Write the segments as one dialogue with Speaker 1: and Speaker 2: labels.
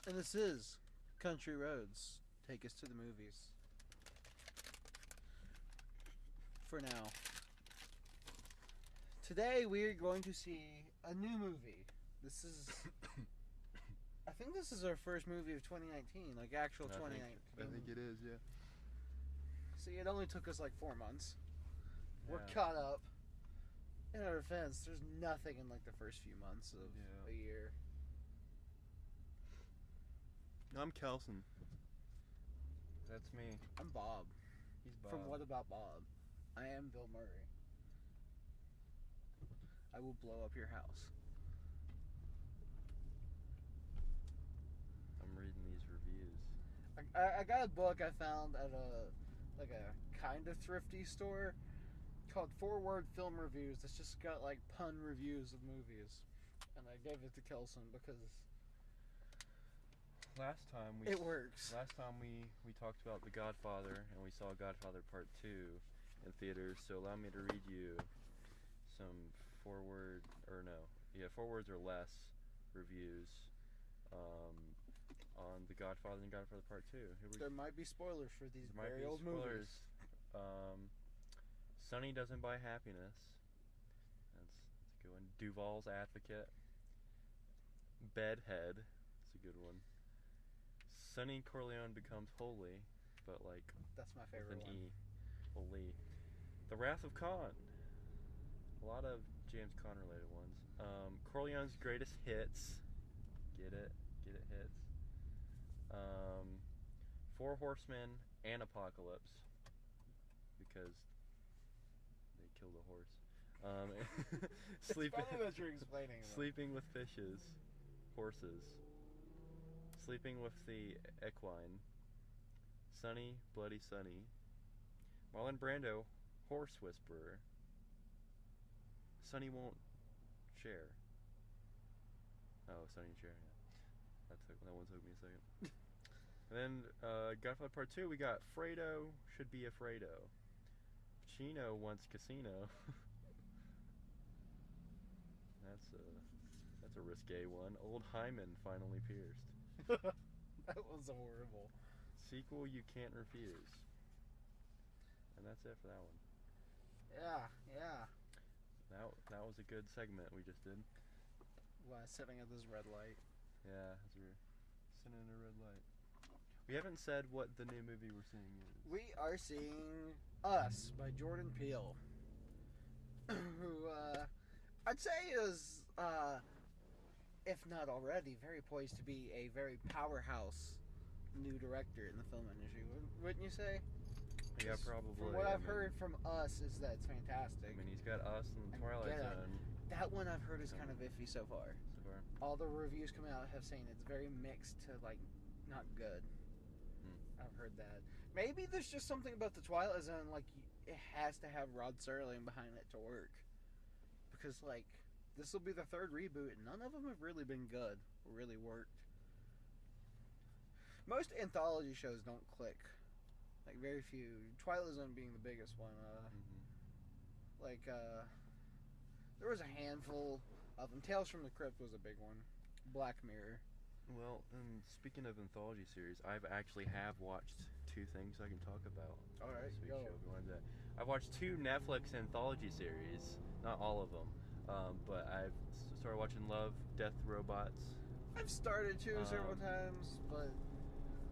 Speaker 1: And this is Country Roads. Take us to the movies. For now. Today we are going to see a new movie. This is... I think this is our first movie of 2019, like actual 2019.
Speaker 2: I think it is, yeah.
Speaker 1: See, it only took us like 4 months.
Speaker 2: Yeah.
Speaker 1: We're caught up. In our defense, there's nothing in like the first few months of a year.
Speaker 2: I'm Kelson. That's me.
Speaker 1: I'm Bob.
Speaker 2: He's Bob.
Speaker 1: From What About Bob? I am Bill Murray. I will blow up your house.
Speaker 2: I'm reading these reviews.
Speaker 1: I got a book I found at a kind of thrifty store called 4-Word Film Reviews. That's just got like pun reviews of movies, and I gave it to Kelson because
Speaker 2: Last time
Speaker 1: it works.
Speaker 2: Last time we talked about The Godfather, and we saw Godfather Part 2 in theaters. So allow me to read you some 4 words or less reviews on The Godfather and Godfather Part 2.
Speaker 1: There might be spoilers for these very old movies.
Speaker 2: Sonny Doesn't Buy Happiness. That's a good one. Duval's Advocate. Bedhead. That's a good one. Sonny Corleone Becomes Holy, but like
Speaker 1: that's my favorite
Speaker 2: with an
Speaker 1: one.
Speaker 2: E. Holy. The Wrath of Khan. A lot of James Caan related ones. Corleone's Greatest Hits. Get it hits. 4 Horsemen and Apocalypse, because they killed a horse.
Speaker 1: It's funny that you're explaining them.
Speaker 2: Sleeping with Fishes. Horses. Sleeping with the Equine. Sonny, Bloody Sonny. Marlon Brando, Horse Whisperer. Sonny Won't Share. Oh, Sonny and Cher, yeah. That one took me a second. And then, Godfather Part 2, we got Fredo Should Be Afraido. Pacino Wants Casino. That's a risque one. Old Hyman Finally Pierced.
Speaker 1: That was horrible.
Speaker 2: Sequel You Can't Refuse. And that's it for that one.
Speaker 1: Yeah.
Speaker 2: That was a good segment we just did.
Speaker 1: While sitting at this red light.
Speaker 2: Yeah, as we're sitting in a red light. We haven't said what the new movie we're seeing is.
Speaker 1: We are seeing Us by Jordan Peele, who I'd say is, if not already, very poised to be a very powerhouse new director in the film industry. Wouldn't you say?
Speaker 2: Yeah, probably.
Speaker 1: From what I've heard from Us is that it's fantastic.
Speaker 2: I mean, he's got Us and the Twilight Zone.
Speaker 1: That one I've heard is kind of iffy so far. All the reviews coming out have saying it's very mixed to, like, not good. I've heard that. Maybe there's just something about the Twilight Zone, like, it has to have Rod Serling behind it to work. Because, like, this will be the 3rd reboot, and none of them have really been good or really worked. Most anthology shows don't click. Like, very few. Twilight Zone being the biggest one. There was a handful of them. Tales from the Crypt was a big one. Black Mirror.
Speaker 2: Well, and speaking of anthology series, I've actually watched 2 things I can talk about.
Speaker 1: All right, go.
Speaker 2: I've watched 2 Netflix anthology series. Not all of them, but I've started watching Love, Death, Robots.
Speaker 1: I've started to several times, but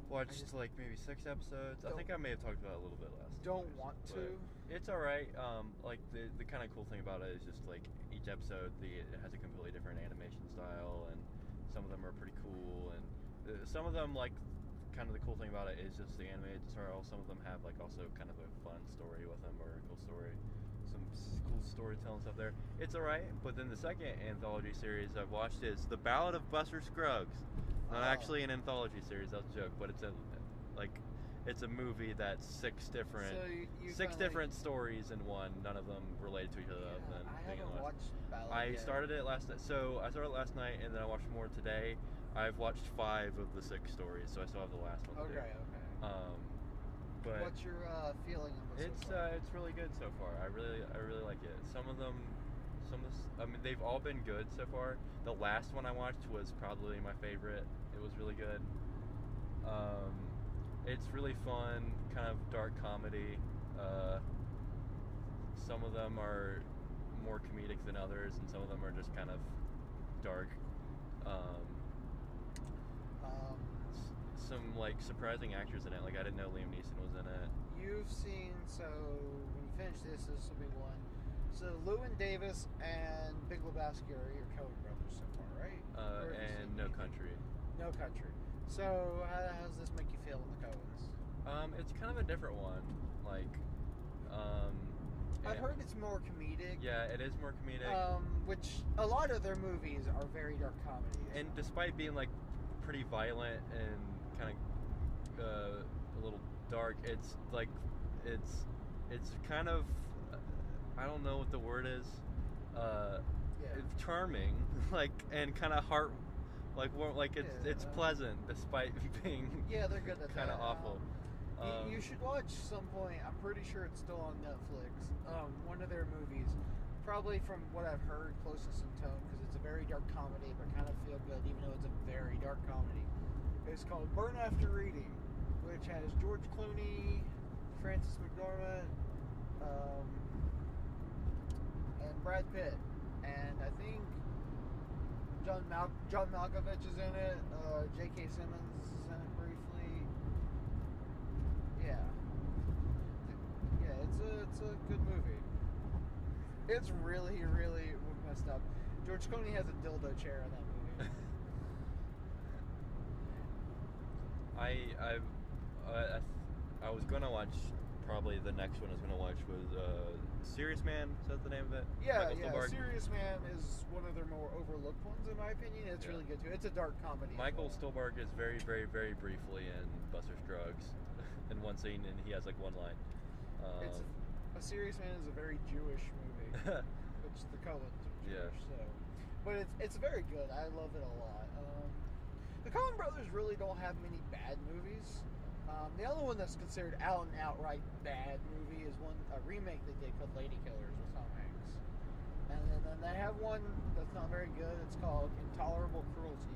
Speaker 2: watched like maybe 6 episodes. I think I may have talked about it a little bit last.
Speaker 1: Don't want to.
Speaker 2: It's all right. Like the kind of cool thing about it is just like each episode, it has a completely different animation style, and some of them are pretty cool, and some of them, like, kind of the cool thing about it is just the animated style. Some of them have like also kind of a fun story with them, or a cool story, some cool storytelling stuff there. It's all right. But then the second anthology series I've watched is The Ballad of Buster Scruggs. Not actually an anthology series, that's a joke, but it's a movie that's 6 different stories in one, none of them related to each other.
Speaker 1: Yeah, I haven't watched Ballad
Speaker 2: I
Speaker 1: yet.
Speaker 2: started it last night. So I started it last night, and then I watched more today. I've watched 5 of the 6 stories, so I still have the last one to do.
Speaker 1: Okay.
Speaker 2: But
Speaker 1: what's your feeling of it so far?
Speaker 2: It's really good so far. I really like it. Some of them I mean, they've all been good so far. The last one I watched was probably my favorite. It was really good. It's really fun, kind of dark comedy. Some of them are more comedic than others, and some of them are just kind of dark. Some like surprising actors in it. Like I didn't know Liam Neeson was in it.
Speaker 1: You've seen, so when you finish this will be one. So Llewyn Davis and Big Lebowski are your Coen brothers so far, right?
Speaker 2: And No Country.
Speaker 1: No Country. So how does this make you feel in the Coens?
Speaker 2: It's kind of a different one. Like,
Speaker 1: I've heard it's more comedic.
Speaker 2: Yeah, it is more comedic.
Speaker 1: Which a lot of their movies are very dark comedies.
Speaker 2: And despite being like pretty violent and kind of a little dark, it's like it's kind of I don't know what the word is. It's charming, like, and kind of it's pleasant despite being
Speaker 1: they're good at
Speaker 2: kind of awful.
Speaker 1: You should watch some point. I'm pretty sure it's still on Netflix. One of their movies, probably from what I've heard, closest in tone because it's a very dark comedy, but kind of feel good, even though it's a very dark comedy. It's called Burn After Reading, which has George Clooney, Frances McDormand, and Brad Pitt, and I think John Malkovich is in it. J.K. Simmons is in it briefly. Yeah, it's a good movie. It's really, really messed up. George Clooney has a dildo chair in that movie.
Speaker 2: I was gonna watch. Probably the next one I was gonna watch was Serious Man. Is that the name of it?
Speaker 1: Yeah. Serious Man is one of their more overlooked ones, in my opinion. It's really good too. It's a dark comedy.
Speaker 2: Michael Stuhlbarg is very, very, very briefly in Buster Scruggs in one scene, and he has like one line.
Speaker 1: A Serious Man is a very Jewish movie, which the Coens are Jewish. So, but it's very good. I love it a lot. The Coen brothers really don't have many bad movies. The only one that's considered out and outright bad movie is a remake they did called Lady Killers with Tom Hanks. And then they have one that's not very good. It's called Intolerable Cruelty.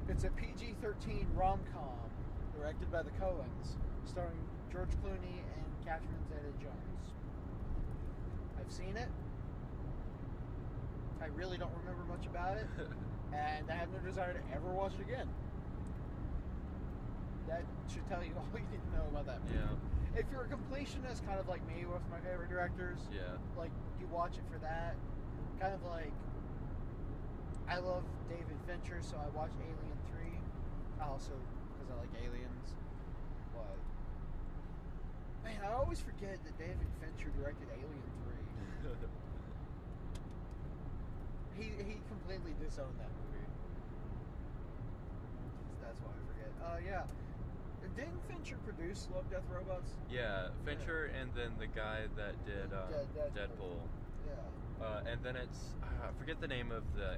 Speaker 1: It's a PG-13 rom-com directed by the Coens, starring George Clooney and Catherine Zeta-Jones. I've seen it. I really don't remember much about it, and I have no desire to ever watch it again. That should tell you all you need to know about that movie.
Speaker 2: Yeah.
Speaker 1: If you're a completionist, kind of like me with my favorite directors, like you watch it for that. Kind of like I love David Fincher, so I watch Alien 3. Also because I like aliens. But man, I always forget that David Fincher directed Alien 3. He completely disowned that movie. That's why I forget. Didn't Fincher produce Love, Death, Robots?
Speaker 2: Yeah, Fincher and then the guy that did Deadpool.
Speaker 1: Yeah.
Speaker 2: And then it's I forget the name of the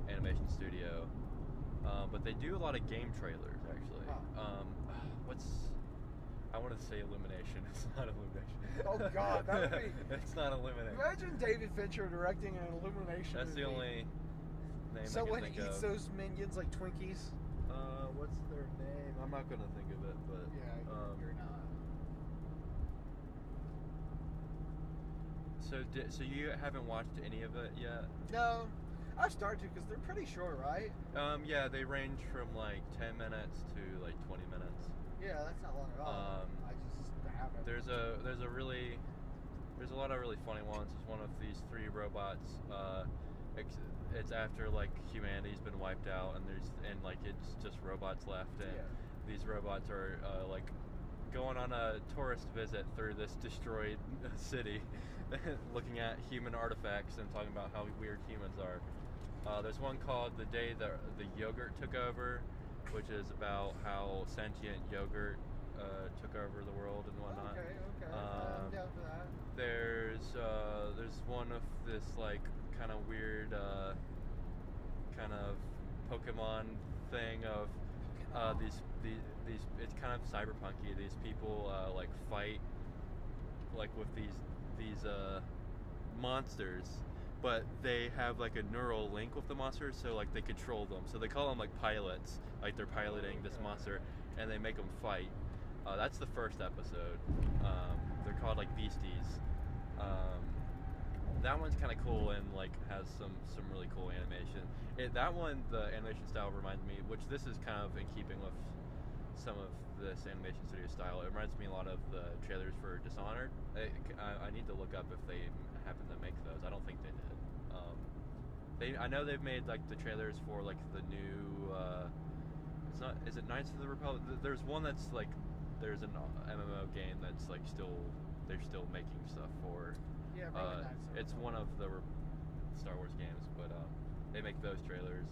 Speaker 2: animation studio, but they do a lot of game trailers actually. I wanted to say Illumination. It's not Illumination.
Speaker 1: Oh God, that would be.
Speaker 2: It's not Illumination.
Speaker 1: Imagine David Fincher directing an Illumination.
Speaker 2: That's
Speaker 1: movie.
Speaker 2: the only name.
Speaker 1: Someone
Speaker 2: I can think
Speaker 1: eats
Speaker 2: of.
Speaker 1: those minions like Twinkies.
Speaker 2: What's their name? I'm not gonna think of it, but
Speaker 1: you're not.
Speaker 2: So you haven't watched any of it yet?
Speaker 1: No, I've started to because they're pretty short, right?
Speaker 2: Yeah, they range from like 10 minutes to like 20 minutes.
Speaker 1: Yeah, that's not long at all. I just haven't.
Speaker 2: There's a lot of really funny ones. There's one of these three robots. It's after like humanity's been wiped out, and it's just robots left, and these robots are like going on a tourist visit through this destroyed city, looking at human artifacts and talking about how weird humans are. There's one called The Day That the Yogurt Took Over, which is about how sentient yogurt took over the world and whatnot.
Speaker 1: Okay. I'm down for that.
Speaker 2: There's one of this like kind of weird kind of Pokemon thing of these it's kind of cyberpunky. These people like fight like with these monsters, but they have like a neural link with the monsters, so like they control them. So they call them like pilots, like they're piloting this monster, and they make them fight. That's the first episode. They're called like beasties. That one's kind of cool and like has some really cool animation. That one, the animation style reminds me, which this is kind of in keeping with some of this animation studio style. It reminds me a lot of the trailers for Dishonored. I need to look up if they happen to make those. I don't think they did. I know they've made like the trailers for like the new. It's not. Is it Knights of the Republic? There's one that's like. There's an MMO game that's like they're still making stuff for.
Speaker 1: Yeah,
Speaker 2: it's one of the Star Wars games, but they make those trailers.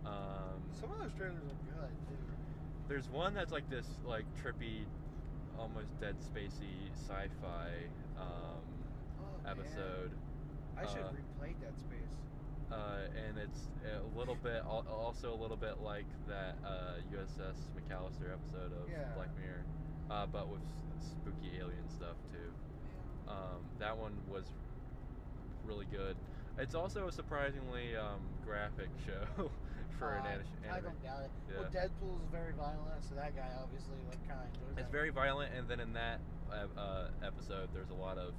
Speaker 1: Some of those trailers are good too.
Speaker 2: There's one that's like this like trippy, almost Dead Spacey sci-fi episode.
Speaker 1: I should replay Dead Space.
Speaker 2: And it's a little bit, also a little bit like that USS McAllister episode of Black Mirror, but with spooky alien stuff too. That one was really good. It's also a surprisingly graphic show for an animation.
Speaker 1: I don't doubt it.
Speaker 2: Yeah.
Speaker 1: Well, Deadpool's very violent, so that guy obviously like kind of enjoys
Speaker 2: It's
Speaker 1: that.
Speaker 2: very violent, and then in that episode, there's a lot of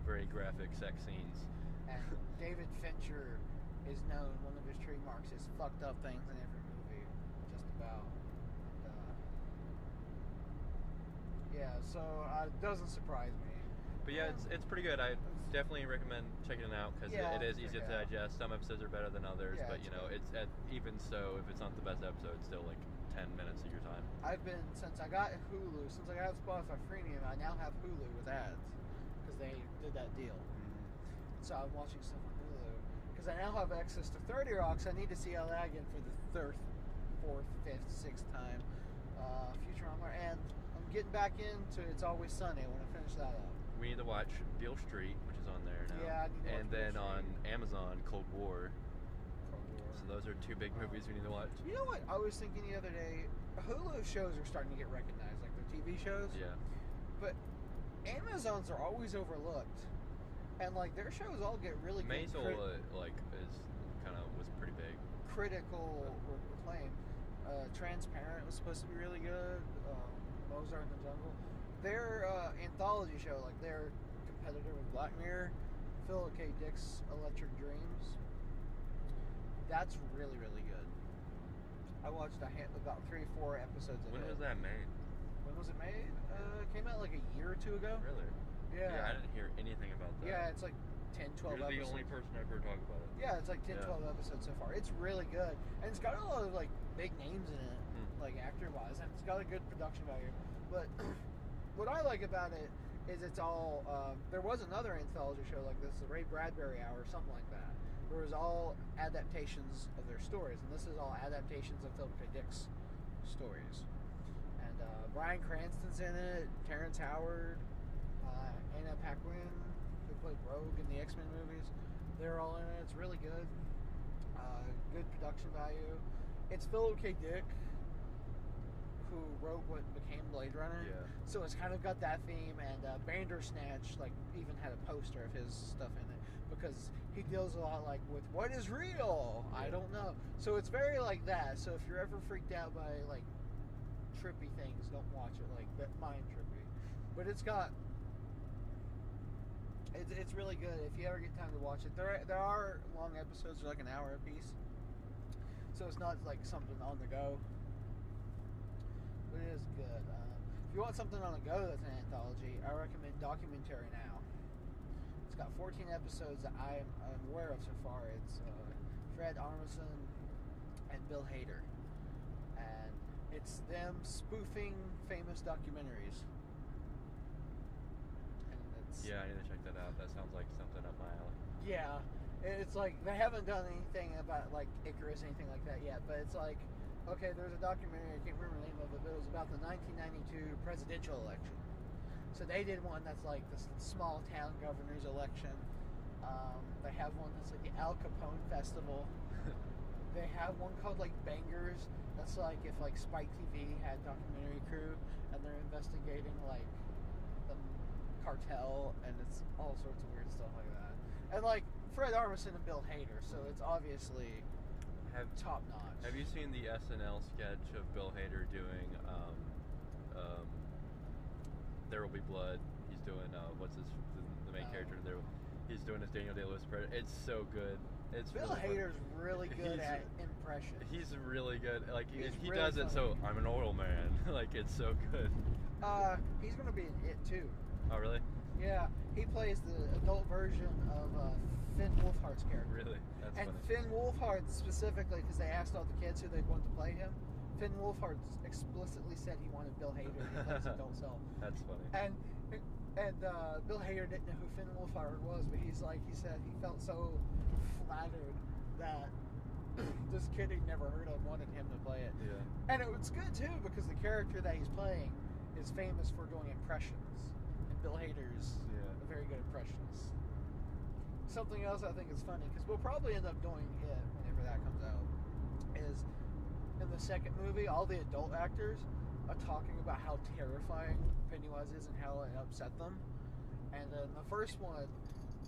Speaker 2: very graphic sex scenes.
Speaker 1: And David Fincher is known, one of his trademarks is fucked up things in every movie, just about. And, so it doesn't surprise me.
Speaker 2: But yeah, it's pretty good. I definitely recommend checking it out because it is easy to digest. Some episodes are better than others, but you know, it's even so, if it's not the best episode, it's still like 10 minutes of your time.
Speaker 1: Since I got Hulu, since I got Spotify Premium, I now have Hulu with ads because they did that deal. So I'm watching stuff on Hulu because I now have access to 30 Rock. So I need to see all that again for the third, fourth, fifth, sixth time. Futurama, and I'm getting back into It's Always Sunny. I want to finish that up.
Speaker 2: We need to watch Beale Street, which is on there now.
Speaker 1: Yeah, I need to watch
Speaker 2: and then
Speaker 1: Beale Street.
Speaker 2: on Amazon, Cold War. So those are two big movies we need to watch.
Speaker 1: You know what? I was thinking the other day, Hulu shows are starting to get recognized, like their TV shows.
Speaker 2: Yeah.
Speaker 1: But Amazon's are always overlooked, and like their shows all get really good.
Speaker 2: Maisel was pretty big.
Speaker 1: Critical acclaim. Transparent was supposed to be really good. Mozart in the Jungle. Their anthology show, like their competitor with Black Mirror, Philip K. Dick's Electric Dreams. That's really, really good. I watched about 3 or 4 episodes of it.
Speaker 2: When was that made?
Speaker 1: When was it made? It came out like a year or 2 ago.
Speaker 2: Really?
Speaker 1: Yeah.
Speaker 2: Yeah, I didn't hear anything about that.
Speaker 1: Yeah, it's like 10, 12
Speaker 2: You're
Speaker 1: episodes.
Speaker 2: the only person I've heard talk about it.
Speaker 1: Yeah, it's like 10, 12 episodes so far. It's really good. And it's got a lot of like big names in it, like actor-wise. And it's got a good production value. But what I like about it is it's all, there was another anthology show like this, the Ray Bradbury Hour or something like that. Where it was all adaptations of their stories. And this is all adaptations of Philip K. Dick's stories. And Bryan Cranston's in it, Terrence Howard, Anna Paquin, who played Rogue in the X-Men movies. They're all in it. It's really good. Good production value. It's Philip K. Dick who wrote what became Blade Runner.
Speaker 2: Yeah.
Speaker 1: So it's kind of got that theme, and Bandersnatch like even had a poster of his stuff in it because he deals a lot like with what is real. I don't know. So it's very like that. So if you're ever freaked out by like trippy things, don't watch it. Like that mind trippy. But it's got. It's really good if you ever get time to watch it. There are long episodes, they're like an hour a piece, so it's not like something on the go. But it is good. If you want something on the go that's an anthology, I recommend Documentary Now. It's got 14 episodes that I'm aware of so far. It's Fred Armisen and Bill Hader, and it's them spoofing famous documentaries.
Speaker 2: Yeah, I need to check that out. That sounds like something up my alley.
Speaker 1: Yeah, it's like they haven't done anything about like Icarus, anything like that yet. But it's like, okay, there's a documentary, I can't remember the name of it, but it was about the 1992 presidential election. So they did one that's like this small town governor's election. They have one that's like the Al Capone Festival. They have one called like Bangers. That's like if like Spike TV had documentary crew and they're investigating like the cartel, and it's all sorts of weird stuff like that. And like Fred Armisen and Bill Hader, so it's obviously top notch.
Speaker 2: Have you seen the SNL sketch of Bill Hader doing There Will Be Blood? He's doing the main character there. He's doing his Daniel Day-Lewis impression. It's so good. It's
Speaker 1: Bill Hader's really good at impressions.
Speaker 2: He's really good. Like he
Speaker 1: really
Speaker 2: does it so I'm an oil man. Like it's so good.
Speaker 1: He's gonna be in It too.
Speaker 2: Oh really?
Speaker 1: Yeah, he plays the adult version of Finn Wolfhard's character.
Speaker 2: Really? That's
Speaker 1: and
Speaker 2: funny.
Speaker 1: Finn Wolfhard specifically, because they asked all the kids who they'd want to play him. Finn Wolfhard explicitly said he wanted Bill Hader to play his adult self.
Speaker 2: That's funny.
Speaker 1: And Bill Hader didn't know who Finn Wolfhard was, but he said he felt so flattered that this kid he'd never heard of wanted him to play it.
Speaker 2: Yeah.
Speaker 1: And it was good too, because the character that he's playing is famous for doing impressions. And Bill Hader's a very good impressionist. Something else I think is funny, because we'll probably end up doing it whenever that comes out, is in the second movie, all the adult actors are talking about how terrifying Pennywise is and how it upset them. And in the first one,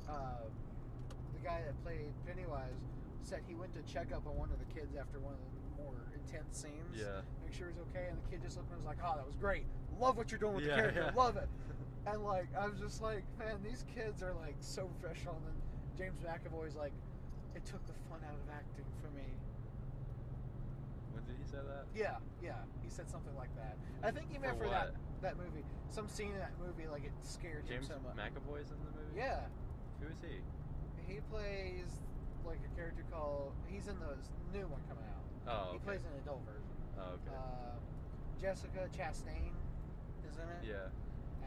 Speaker 1: the guy that played Pennywise said he went to check up on one of the kids after one of the more intense scenes.
Speaker 2: Yeah.
Speaker 1: Make sure he's okay. And the kid just looked and was like, "Oh, that was great. Love what you're doing with the character. Love it." And like, I was just like, man, these kids are like so professional. And then James McAvoy's like, it took the fun out of acting for me.
Speaker 2: When did he say that?
Speaker 1: Yeah. He said something like that. I think he meant for that movie. Some scene in that movie, like it scared him so much.
Speaker 2: James McAvoy's in the movie?
Speaker 1: Yeah.
Speaker 2: Who is he?
Speaker 1: He plays like a character called. He's in the new one coming out.
Speaker 2: Oh, okay.
Speaker 1: He plays an adult version.
Speaker 2: Oh, okay.
Speaker 1: Jessica Chastain is in it.
Speaker 2: Yeah.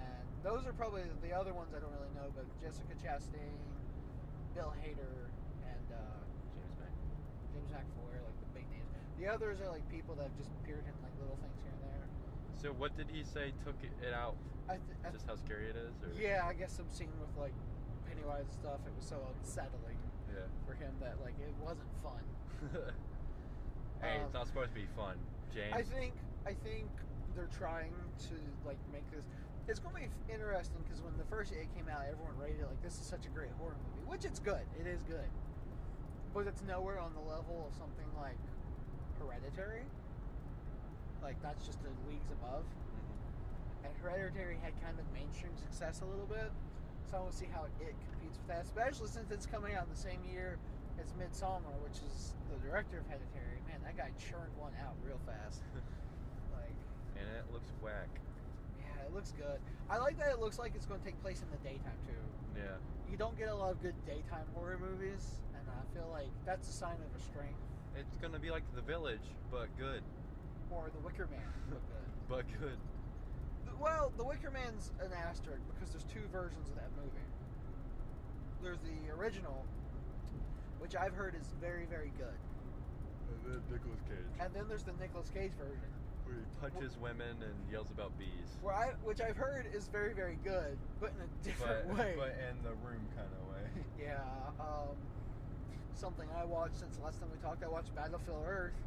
Speaker 1: And those are probably the other ones I don't really know, but Jessica Chastain, Bill Hader, and James McAvoy are like the big names. The others are like people that have just appeared in like little things here and there.
Speaker 2: So what did he say took it out? Just how scary it is? Or?
Speaker 1: Yeah, I guess some scene with like Pennywise and stuff, it was so unsettling for him that like it wasn't fun.
Speaker 2: Hey, it's not supposed to be fun, James.
Speaker 1: I think they're trying to like make this. It's going to be interesting because when the first It came out, everyone rated it like this is such a great horror movie, which it's good. It is good, but it's nowhere on the level of something like Hereditary. Like that's just the leagues above. Mm-hmm. And Hereditary had kind of mainstream success a little bit, so I want to see how it competes with that, especially since it's coming out in the same year as Midsommar, which is the director of Hereditary. Man, that guy churned one out real fast.
Speaker 2: And it looks whack.
Speaker 1: Yeah, it looks good. I like that it looks like it's going to take place in the daytime too.
Speaker 2: Yeah.
Speaker 1: You don't get a lot of good daytime horror movies, and I feel like that's a sign of a strength.
Speaker 2: It's going to be like The Village, but good.
Speaker 1: Or The Wicker Man, but good.
Speaker 2: But good.
Speaker 1: Well, The Wicker Man's an asterisk because there's two versions of that movie. There's the original, which I've heard is very, very good.
Speaker 2: And then Nicolas Cage.
Speaker 1: And then there's the Nicolas Cage version.
Speaker 2: Where he punches women and yells about bees.
Speaker 1: Which I've heard is very, very good, but in a different way.
Speaker 2: But in the room kind of way.
Speaker 1: Yeah. Something I watched since the last time we talked, I watched Battlefield Earth.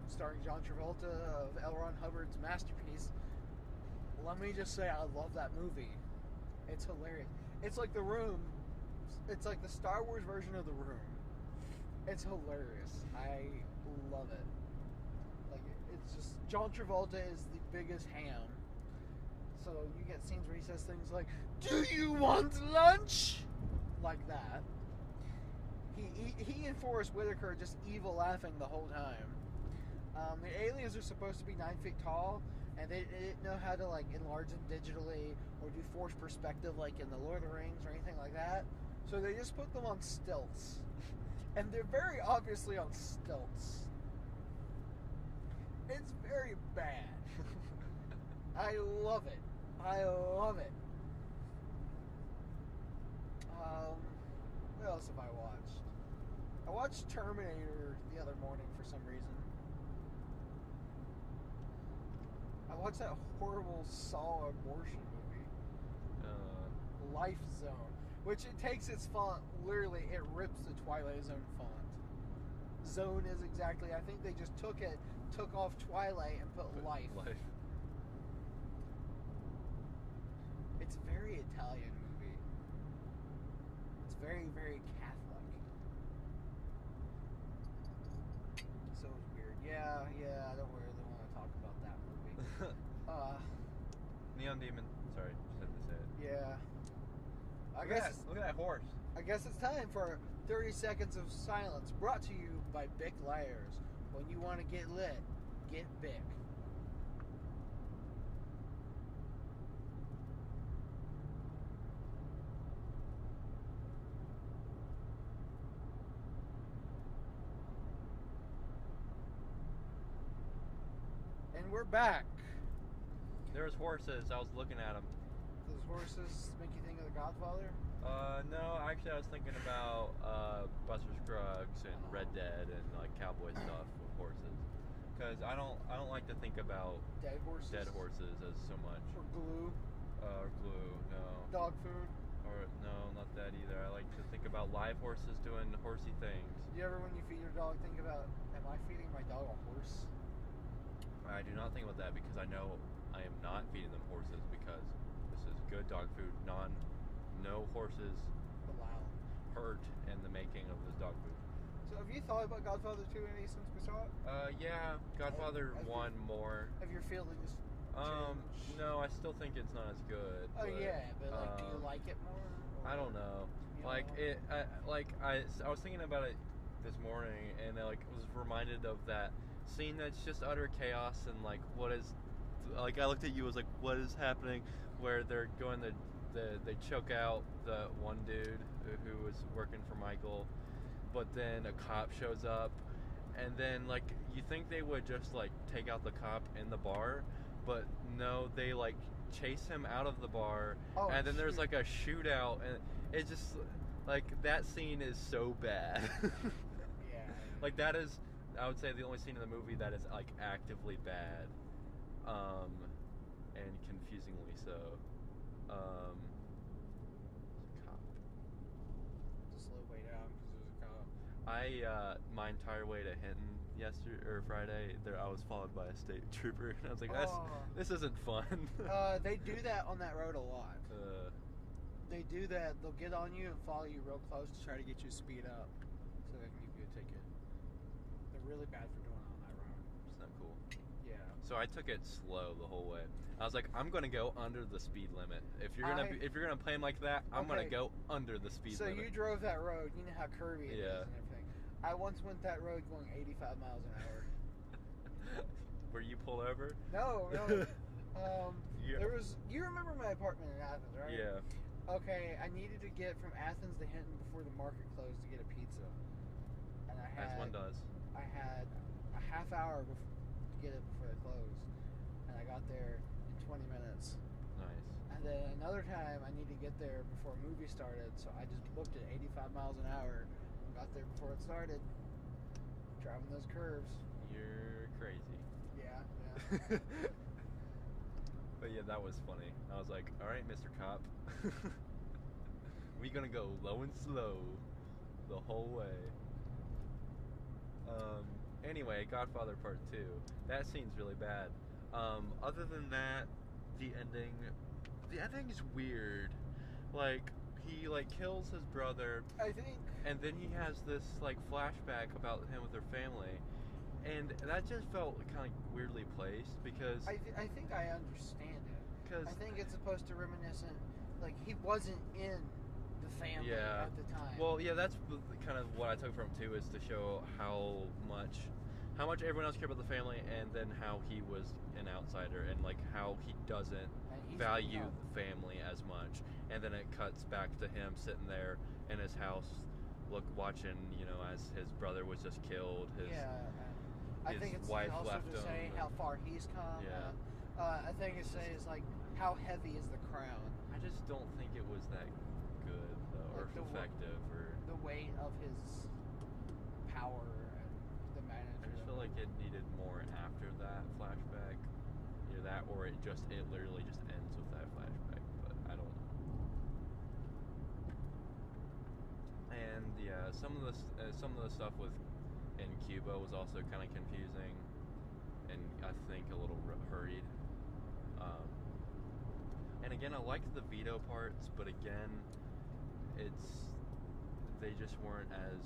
Speaker 1: Starring John Travolta of L. Ron Hubbard's masterpiece. Let me just say, I love that movie. It's hilarious. It's like The Room. It's like the Star Wars version of The Room. It's hilarious. I love it. Like, it's just, John Travolta is the biggest ham. So you get scenes where he says things like, "Do you want lunch?" Like that. He and Forrest Whitaker are just evil laughing the whole time. The aliens are supposed to be 9 feet tall, and they didn't know how to like enlarge them digitally or do forced perspective like in the Lord of the Rings or anything like that. So they just put them on stilts, and they're very obviously on stilts. It's very bad. I love it. I love it. What else have I watched? I watched Terminator the other morning for some reason. I watched that horrible Saw abortion movie. Life Zone. Which it takes its font, literally, it rips the Twilight Zone font. Zone is exactly, I think they just took off Twilight and put life. It's a very Italian movie. It's very, very Catholic. So it's weird. Yeah, I don't really want to talk about that movie.
Speaker 2: Neon Demon. Sorry, just had to say it.
Speaker 1: Yeah.
Speaker 2: Look at that horse.
Speaker 1: I guess it's time for 30 seconds of silence, brought to you by Bic Liars. When you want to get lit, get Bic. And we're back.
Speaker 2: There's horses. I was looking at them.
Speaker 1: Those horses make you think of The Godfather?
Speaker 2: No, actually I was thinking about Buster Scruggs and Red Dead and like cowboy stuff with horses. Because I don't like to think about
Speaker 1: Dead horses
Speaker 2: as so much.
Speaker 1: Or glue.
Speaker 2: Glue, no.
Speaker 1: Dog food.
Speaker 2: Or no, not that either. I like to think about live horses doing horsey things.
Speaker 1: You ever, when you feed your dog, think about, am I feeding my dog a horse?
Speaker 2: I do not think about that because I know I am not feeding them horses because this is good dog food. No horses
Speaker 1: allowed
Speaker 2: hurt in the making of this dog food.
Speaker 1: So have you thought about Godfather 2 any since we saw it?
Speaker 2: Yeah, Godfather 1 more.
Speaker 1: Have your feelings changed?
Speaker 2: No, I still think it's not as good.
Speaker 1: Oh yeah, but like, do you like it more? Or,
Speaker 2: I don't know. Like it, I was thinking about it this morning, and I was reminded of that scene that's just utter chaos and like what is, like I looked at you, was like, what is happening? Where they're going they choke out the one dude who was working for Michael, but then a cop shows up, and then like you think they would just like take out the cop in the bar, but no, they like chase him out of the bar, and then there's like a shootout, and it just like that scene is so bad.
Speaker 1: Yeah.
Speaker 2: Like that is, I would say, the only scene in the movie that is like actively bad, and confusingly so. Cop.
Speaker 1: Just slow way down because there's a cop.
Speaker 2: My entire way to Hinton yesterday or Friday, I was followed by a state trooper, and I was like, this isn't fun.
Speaker 1: They do that on that road a lot. They do that. They'll get on you and follow you real close to try to get you to speed up, so they can give you a ticket. They're really bad for doing it on that road.
Speaker 2: It's not cool.
Speaker 1: Yeah.
Speaker 2: So I took it slow the whole way. I was like, I'm gonna go under the speed limit. If you're gonna play him like that, I'm gonna go under the speed limit.
Speaker 1: So you drove that road. You know how curvy it is and everything. I once went that road going 85 miles an hour.
Speaker 2: Were you pulled over?
Speaker 1: No. There was. You remember my apartment in Athens, right?
Speaker 2: Yeah.
Speaker 1: Okay, I needed to get from Athens to Hinton before the market closed to get a pizza, and
Speaker 2: as one does.
Speaker 1: I had a half hour to get it before they closed, and I got there in 20 minutes.
Speaker 2: Nice.
Speaker 1: And then another time I needed to get there before a movie started, so I just booked it 85 miles an hour and got there before it started. Driving those curves.
Speaker 2: You're crazy.
Speaker 1: Yeah.
Speaker 2: But yeah, that was funny. I was like, all right, Mr. Cop. We're gonna go low and slow the whole way. Anyway, Godfather Part 2. That scene's really bad. Other than that, the ending is weird. Like, he like kills his brother,
Speaker 1: I think,
Speaker 2: and then he has this like flashback about him with their family, and that just felt kind of weirdly placed because
Speaker 1: I think I understand it. Because I think it's supposed to reminiscent, like he wasn't in the family at the time.
Speaker 2: Well, yeah, that's kind of what I took from too, is to show how much everyone else cared about the family, and then how he was an outsider, and like how he doesn't value the family as much. And then it cuts back to him sitting there in his house, watching, as his brother was just killed.
Speaker 1: I think it's
Speaker 2: wife
Speaker 1: also
Speaker 2: left
Speaker 1: to say how far he's come.
Speaker 2: Yeah.
Speaker 1: I think it says like how heavy is the crown.
Speaker 2: I just don't think it was that good though, or effective, or
Speaker 1: the weight of his power and the magnitude.
Speaker 2: I just feel like it needed more after that flashback. Either that, or it literally just ends with that flashback. But I don't know. And yeah, some of the stuff in Cuba was also kind of confusing, and I think a little hurried. And again, I liked the Vito parts, but again, they just weren't as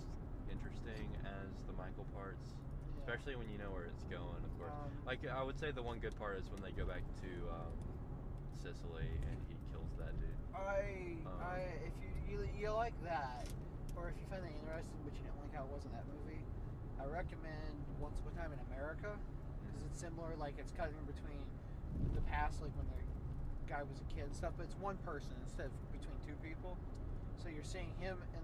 Speaker 2: interesting as the Michael parts.
Speaker 1: Yeah.
Speaker 2: Especially when you know where it's going, of course. Like, I would say the one good part is when they go back to Sicily and he kills that dude.
Speaker 1: If you like that, or if you find that interesting but you didn't like how it was in that movie, I recommend Once Upon a Time in America, because it's similar. Like, it's cutting between the past, like when the guy was a kid and stuff, but it's one person instead of between two people. So you're seeing him in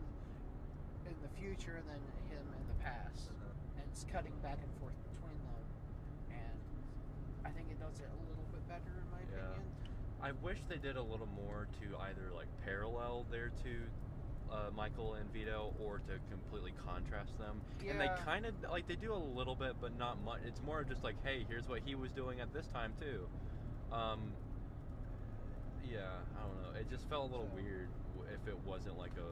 Speaker 1: the future and then him in the past, and it's cutting back and forth between them. And I think it does it a little bit better, in my opinion.
Speaker 2: I wish they did a little more to either like parallel their two, Michael and Vito, or to completely contrast them. Yeah. And they kind of like they do a little bit, but not much. It's more just like, hey, here's what he was doing at this time too. Yeah, I don't know. It just felt a little weird if it wasn't like a.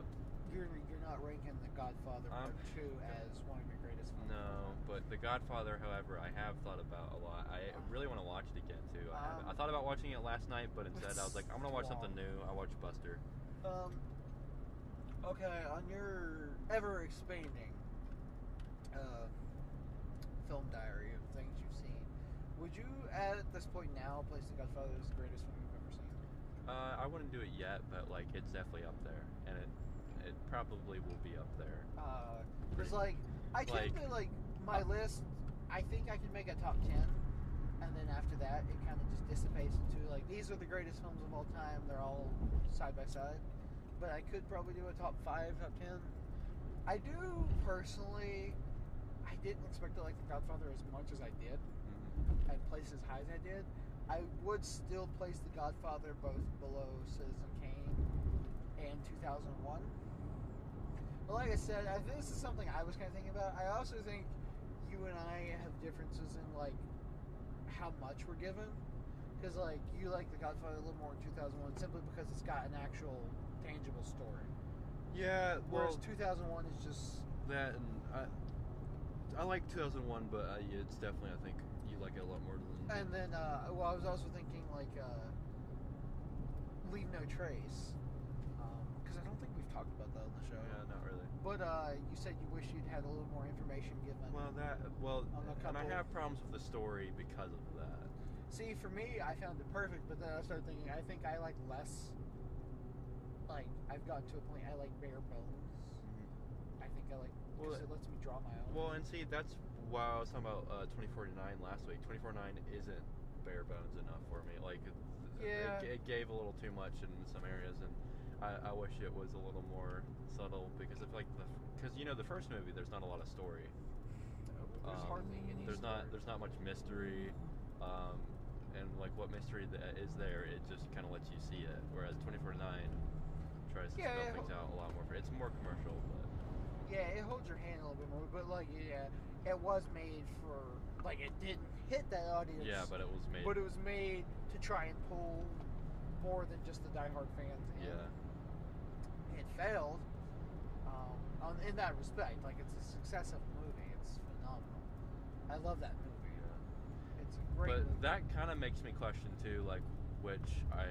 Speaker 1: You're not ranking The Godfather Part 2 as one of your greatest films.
Speaker 2: No, but The Godfather, however, I have thought about a lot. I really want to watch it again too. I thought about watching it last night, but instead I was like, I'm gonna watch something new. I watched Buster.
Speaker 1: Okay, on your ever-expanding film diary of things you've seen, would you, at this point now, place The Godfather as the greatest film you've ever seen?
Speaker 2: I wouldn't do it yet, but like it's definitely up there, and it probably will be up there.
Speaker 1: Because like I can do like my list. I think I can make a top 10, and then after that, it kind of just dissipates into like these are the greatest films of all time. They're all side by side. But I could probably do a top 5, top 10. I do personally. I didn't expect to like The Godfather as much as I did. I'd place as high as I did. I would still place The Godfather both below Citizen Kane and 2001. But like I said, this is something I was kind of thinking about. I also think you and I have differences in like how much we're given. Because like you like The Godfather a little more in 2001 simply because it's got an actual tangible story.
Speaker 2: Yeah,
Speaker 1: whereas 2001 is just
Speaker 2: that, and I like 2001, but it's definitely, I think you like it a lot more than.
Speaker 1: And then, I was also thinking like Leave No Trace, because I don't think we've talked about that on the show.
Speaker 2: Yeah, not really.
Speaker 1: But you said you wish you'd had a little more information given.
Speaker 2: And I have problems with the story because of that.
Speaker 1: See, for me, I found it perfect, but then I started thinking, I think I like less. Like, I've gotten to a point I like bare bones. I think I like because it lets me draw my own.
Speaker 2: Well, and see, that's why I was talking about 2049 last week. 2049 isn't bare bones enough for me. Like, it gave a little too much in some areas, and I wish it was a little more subtle because if like because you know the first movie there's not a lot of story.
Speaker 1: There's hardly any.
Speaker 2: There's not much mystery. And like what mystery is there, it just kind of lets you see it. Whereas 2049 tries to spell things out a lot more. It's more commercial, but
Speaker 1: it holds your hand a little bit more. But like, it was made for like it didn't hit that audience.
Speaker 2: Yeah, but it was made.
Speaker 1: But it was made to try and pull more than just the diehard fans. And it failed. In that respect, like it's a success of the movie. It's phenomenal. I love that movie. It's a great.
Speaker 2: But
Speaker 1: movie.
Speaker 2: that kind of makes me question too, like which I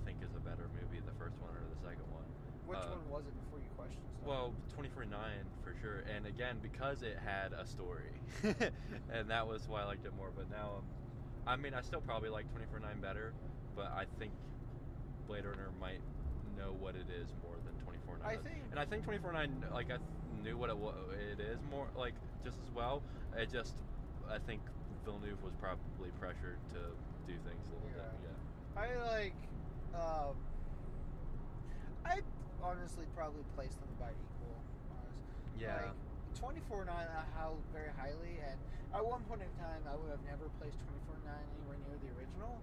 Speaker 2: think is a better movie, the first one or the second one.
Speaker 1: Which one was it before you questioned stuff?
Speaker 2: Well, 2049 for sure, and again because it had a story, and that was why I liked it more. But now, I mean, I still probably like 2049 better, but I think Blade Runner might know what it is more than 2049. I think 2049, like I knew what it is more, like just as well. I think Villeneuve was probably pressured to do things a little bit. Yeah.
Speaker 1: I honestly probably place them about equal. Honestly.
Speaker 2: Yeah.
Speaker 1: Like 24/9 I held very highly, and at one point in time I would have never placed 24/9 anywhere near the original.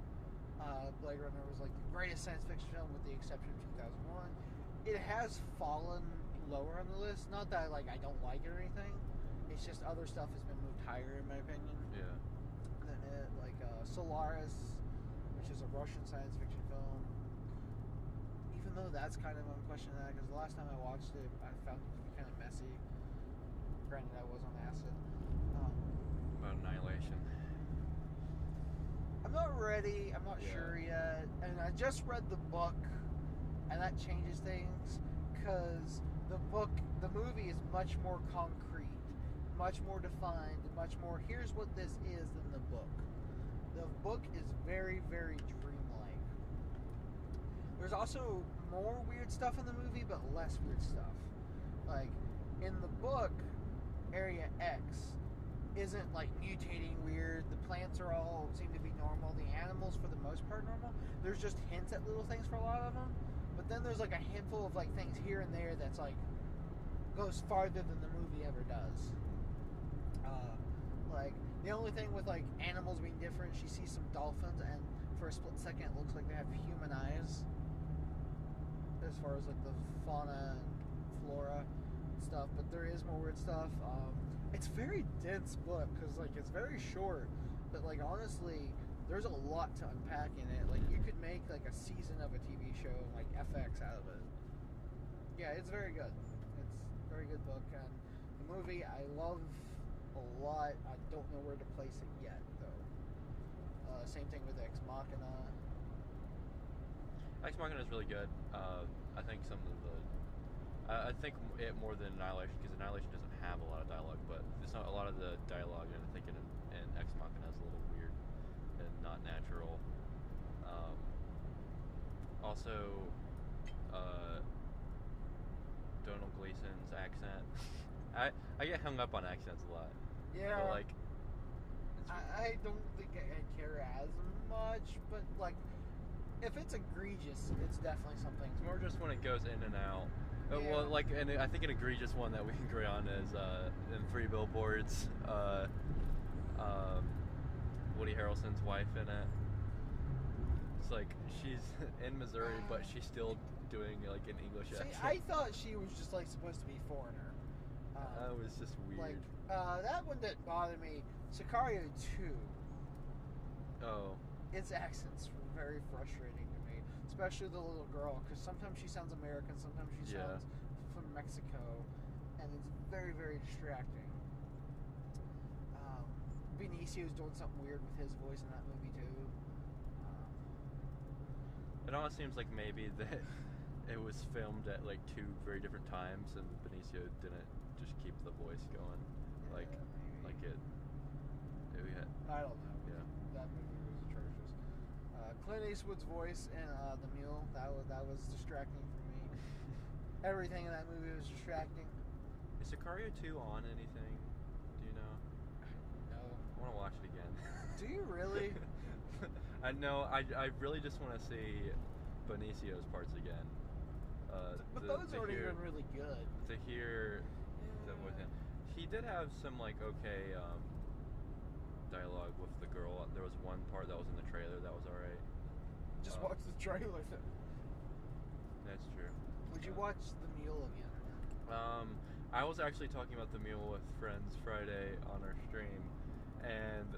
Speaker 1: Blade Runner was like the greatest science fiction film with the exception of 2001. It has fallen lower on the list. Not that I don't like it or anything. It's just other stuff has been moved higher in my opinion.
Speaker 2: Yeah.
Speaker 1: Than it. Like Solaris, which is a Russian science fiction film. Even though that's kind of I'm questioning that because the last time I watched it, I found it to be kind of messy. Granted, I was on acid.
Speaker 2: About Annihilation.
Speaker 1: I'm not ready. I'm not
Speaker 2: Yeah.
Speaker 1: sure yet. And I just read the book, and that changes things because the movie is much more concrete, much more defined, much more. Here's what this is than the book. The book is very, very dreamlike. There's also more weird stuff in the movie, but less weird stuff. Like in the book, Area X isn't like mutating weird. The plants are all seem to be normal. The animals, for the most part, normal. There's just hints at little things for a lot of them. But then there's like a handful of like things here and there that's like goes farther than the movie ever does. Like the only thing with like animals being different, she sees some dolphins, and for a split second, it looks like they have human eyes. As far as like the fauna and flora and stuff, but there is more weird stuff. It's a very dense book because like it's very short, but like honestly, there's a lot to unpack in it. Like you could make like a season of a TV show like FX out of it. Yeah, it's very good. It's a very good book, and the movie I love a lot. I don't know where to place it yet though. Same thing with Ex Machina.
Speaker 2: Ex Machina is really good. I think some of the I think it more than Annihilation, because Annihilation doesn't have a lot of dialogue, but it's not a lot of the dialogue, and I think in Ex Machina is a little weird and not natural. Also, Donald Gleason's accent. I get hung up on accents a lot.
Speaker 1: Yeah.
Speaker 2: But, like,
Speaker 1: I don't think I care as much, but like if it's egregious, it's definitely something.
Speaker 2: it's more just when it goes in and out.
Speaker 1: Yeah.
Speaker 2: Well, like, and I think an egregious one that we can agree on is in 3 Billboards, Woody Harrelson's wife in it. It's like she's in Missouri, but she's still doing like an English accent.
Speaker 1: See, I thought she was just like supposed to be a foreigner.
Speaker 2: That was just weird.
Speaker 1: Like that one didn't bother me. Sicario 2.
Speaker 2: Oh.
Speaker 1: Its accent's very frustrating to me, especially the little girl, because sometimes she sounds American, sometimes she sounds from Mexico, and it's very, very distracting. Benicio's doing something weird with his voice in that movie too.
Speaker 2: It almost seems like maybe that it was filmed at like 2 very different times, and Benicio didn't just keep the voice going, like it.
Speaker 1: I don't know.
Speaker 2: Yeah.
Speaker 1: That movie was atrocious. Clint Eastwood's voice in The Mule, that was distracting for me. Everything in that movie was distracting.
Speaker 2: Is Sicario 2 on anything? Do you know?
Speaker 1: No.
Speaker 2: I want to watch it again.
Speaker 1: Do you really?
Speaker 2: I know. I really just want to see Benicio's parts again.
Speaker 1: But those aren't even really good.
Speaker 2: To hear them with him, he did have some like okay dialogue with the girl. There was one part that was in the trailer that was alright.
Speaker 1: Just watch the trailer.
Speaker 2: That's true.
Speaker 1: Would you watch The Mule again or not?
Speaker 2: I was actually talking about The Mule with friends Friday on our stream, and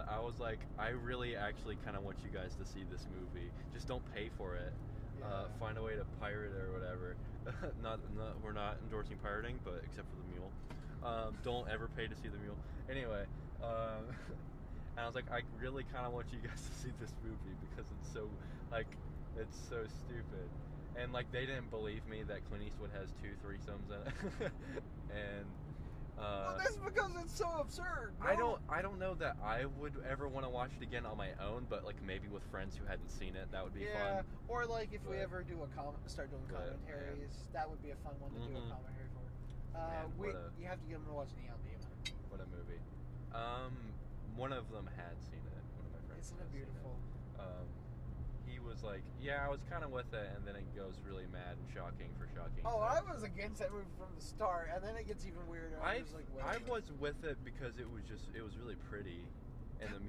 Speaker 2: I was like, I really actually kind of want you guys to see this movie. Just don't pay for it.
Speaker 1: Yeah.
Speaker 2: Find a way to pirate it or whatever. We're not endorsing pirating, but except for The Mule. Don't ever pay to see The Mule. Anyway, and I was like, I really kind of want you guys to see this movie because it's so stupid. And like they didn't believe me that Clint Eastwood has 2 threesomes in it, and
Speaker 1: well, that's because it's so absurd.
Speaker 2: No. I don't know that I would ever want to watch it again on my own, but like maybe with friends who hadn't seen it, that would be fun.
Speaker 1: Or like if we ever do start doing commentaries, that would be a fun one to do a commentary for. You have to get them to watch Neon Demon.
Speaker 2: What a movie. One of them had seen it. One of my friends.
Speaker 1: Isn't it beautiful?
Speaker 2: He was like, yeah, I was kind of with it, and then it goes really mad and shocking.
Speaker 1: Oh, I was against that movie from the start, and then it gets even weirder.
Speaker 2: I was with it because it was really pretty, and the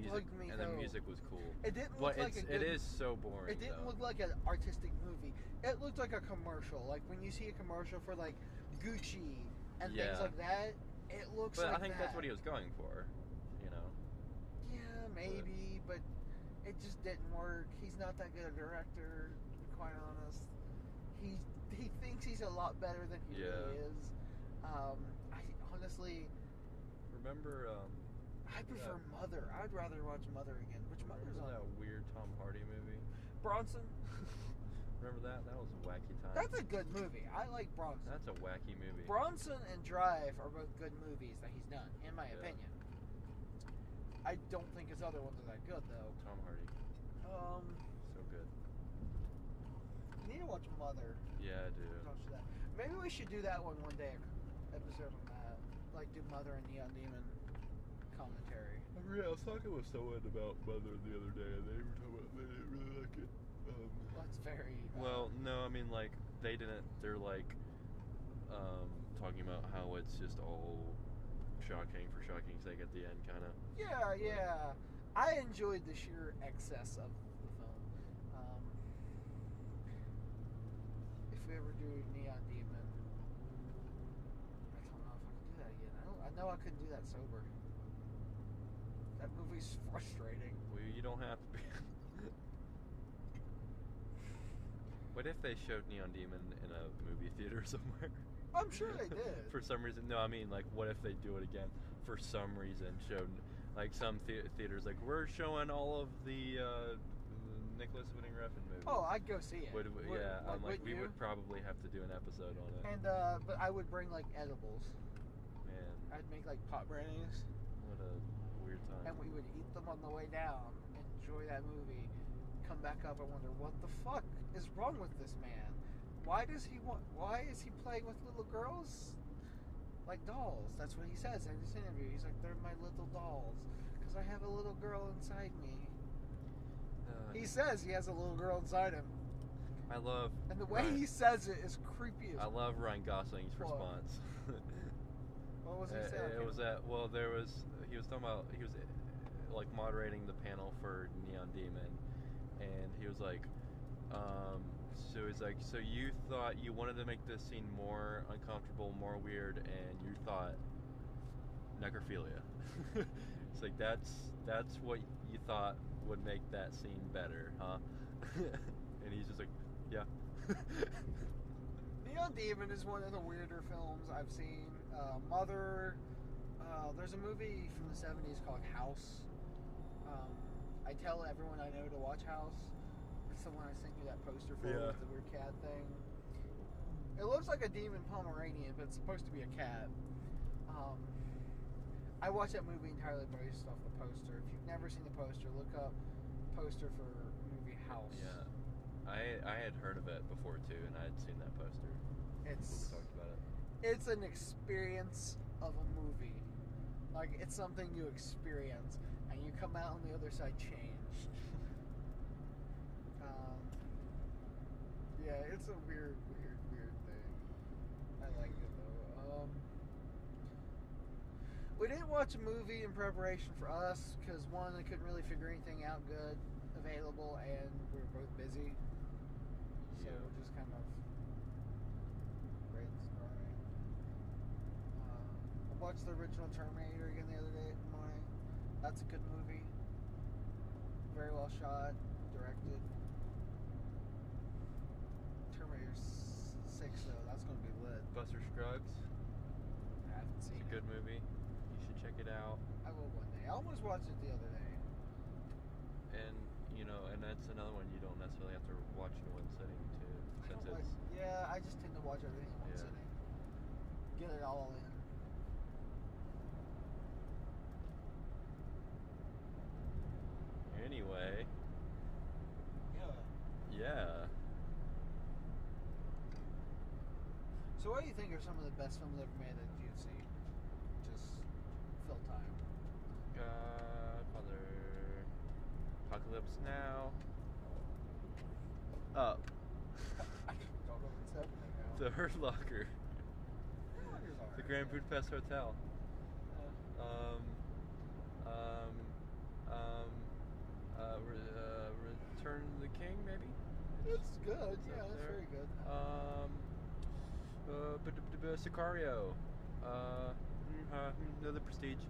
Speaker 2: music was cool.
Speaker 1: It didn't look like
Speaker 2: it is so boring.
Speaker 1: It didn't look like an artistic movie. It looked like a commercial. Like when you see a commercial for like Gucci and things like that, it looks like that.
Speaker 2: But I think that's what he was going for, you know.
Speaker 1: Yeah, maybe, but it just didn't work. He's not that good a director, to be quite honest. He thinks he's a lot better than he really is. I honestly
Speaker 2: remember.
Speaker 1: I prefer Mother. I'd rather watch Mother again. Which Mother's on?
Speaker 2: That weird Tom Hardy movie.
Speaker 1: Bronson.
Speaker 2: Remember that? That was a wacky time.
Speaker 1: That's a good movie. I like Bronson.
Speaker 2: That's a wacky movie.
Speaker 1: Bronson and Drive are both good movies that he's done, in my opinion. I don't think his other ones are that good, though.
Speaker 2: Tom Hardy. So good.
Speaker 1: You need to watch Mother.
Speaker 2: Yeah, I do.
Speaker 1: Watch that. Maybe we should do that one day. Episode on that. Like, do Mother and Neon Demon commentary.
Speaker 2: I was talking with someone about Mother the other day, and they were talking about they didn't really like it.
Speaker 1: That's very...
Speaker 2: well, no, I mean, like, they didn't... They're, like, talking about how it's just all shocking for shocking's sake at the end, kind of.
Speaker 1: Yeah. I enjoyed the sheer excess of the film. If we ever do Neon Demon, I don't know if I can do that again. I know I couldn't do that sober. That movie's frustrating.
Speaker 2: Well, you don't have to be. What if they showed Neon Demon in a movie theater somewhere?
Speaker 1: I'm sure they did.
Speaker 2: For some reason. No, I mean, like, what if they do it again? For some reason, showed, like, some theaters, like, we're showing all of the Nicholas Winding Refn movies.
Speaker 1: Oh, I'd go see it.
Speaker 2: We would probably have to do an episode on it.
Speaker 1: And, but I would bring, like, edibles.
Speaker 2: Man.
Speaker 1: I'd make, like, pot brownies.
Speaker 2: What a weird time.
Speaker 1: And we would eat them on the way down, enjoy that movie, come back up and wonder, what the fuck is wrong with this man? Why is he playing with little girls like dolls? That's what he says in this interview. He's like, they're my little dolls because I have a little girl inside me. He says he has a little girl inside him. And the way he says it is creepy as
Speaker 2: I love Ryan Gosling's response.
Speaker 1: What was he saying?
Speaker 2: It was he was talking about, he was like moderating the panel for Neon Demon, and he was like, so he's like, so you thought you wanted to make this scene more uncomfortable, more weird, and you thought necrophilia. It's like, that's what you thought would make that scene better, huh? And he's just like, yeah.
Speaker 1: Neon Demon is one of the weirder films I've seen. Mother, there's a movie from the 70s called House. I tell everyone I know to watch House. It's the one I sent you that poster for with the weird cat thing. It looks like a demon Pomeranian, but it's supposed to be a cat. I watched that movie entirely based off the poster. If you've never seen the poster, look up poster for movie House.
Speaker 2: Yeah, I had heard of it before too, and I had seen that poster.
Speaker 1: It's
Speaker 2: talked about it.
Speaker 1: It's an experience of a movie. Like, it's something you experience, and you come out on the other side changed. Yeah, it's a weird thing. I like it though. We didn't watch a movie in preparation for us because one, I couldn't really figure anything out good available, and we were both busy. So we're just kind of brainstorming. I watched the original Terminator again the other morning. That's a good movie. Very well shot, directed. Terminator 6 though, that's gonna be lit.
Speaker 2: Buster Scruggs.
Speaker 1: I haven't seen
Speaker 2: It's a good movie. You should check it out.
Speaker 1: I will one day. I almost watched it the other day.
Speaker 2: And and that's another one you don't necessarily have to watch in one sitting too, since it's.
Speaker 1: I just tend to watch everything in one sitting. Get it all in.
Speaker 2: Anyway. Yeah.
Speaker 1: So what do you think are some of the best films ever made that you've seen? Just fill time.
Speaker 2: Godfather. Apocalypse Now. Up.
Speaker 1: I don't know what's happening now.
Speaker 2: The Hurt Locker. The Grand Budapest Hotel. Return of the King, maybe?
Speaker 1: It's good. Yeah, that's very good.
Speaker 2: Sicario. The Prestige.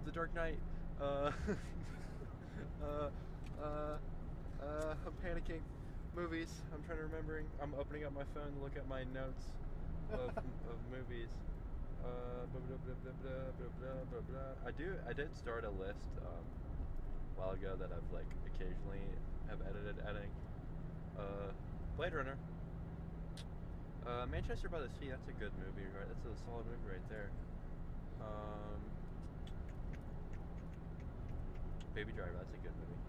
Speaker 2: The Dark Knight. I'm panicking. Movies. I'm trying to remembering. I'm opening up my phone to look at my notes of movies. I did start a list a while ago that I've like occasionally have editing. Blade Runner. Manchester by the Sea. That's a good movie, right? That's a solid movie right there. Baby Driver. That's a good movie.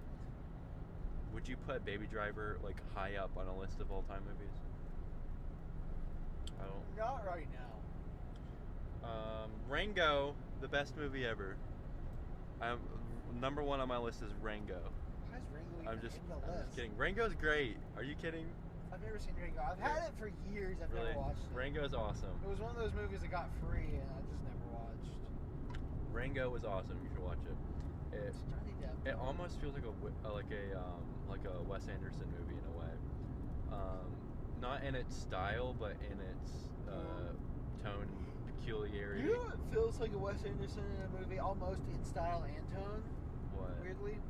Speaker 2: Would you put Baby Driver like high up on a list of all time movies? I don't.
Speaker 1: Not right now.
Speaker 2: Rango, the best movie ever. Number one on my list is Rango.
Speaker 1: Why is Rango even
Speaker 2: I'm just
Speaker 1: in the list?
Speaker 2: kidding. Rango's great. Are you kidding?
Speaker 1: I've never seen Rango. I've had it for years. I've
Speaker 2: Really?
Speaker 1: never watched it.
Speaker 2: Rango's awesome.
Speaker 1: It was one of those movies that got free, and I just never watched.
Speaker 2: Rango was awesome. You should watch it.
Speaker 1: It's Johnny Depp.
Speaker 2: It almost feels like a Wes Anderson movie in a way. Not in its style, but in its tone peculiarity.
Speaker 1: You know what feels like a Wes Anderson in a movie, almost in style and tone?
Speaker 2: What?
Speaker 1: Weirdly?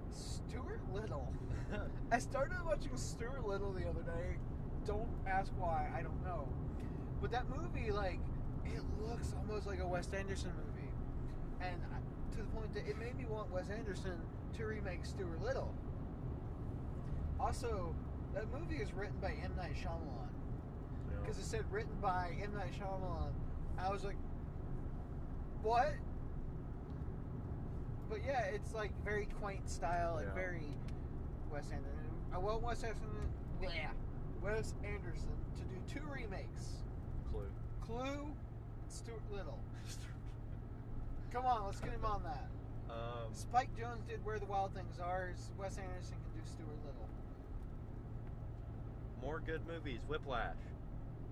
Speaker 1: Stuart Little. I started watching Stuart Little the other day. Don't ask why, I don't know. But that movie, like, it looks almost like a Wes Anderson movie. And to the point that it made me want Wes Anderson to remake Stuart Little. Also, that movie is written by M. Night Shyamalan. Because it said written by M. Night Shyamalan. I was like, what? But yeah, it's like very quaint style and very Wes Anderson. I want Wes Anderson to do 2 remakes. Clue, Stuart Little. Come on, let's get him on that. Spike Jonze did Where the Wild Things Are. Wes Anderson can do Stuart Little.
Speaker 2: More good movies. Whiplash.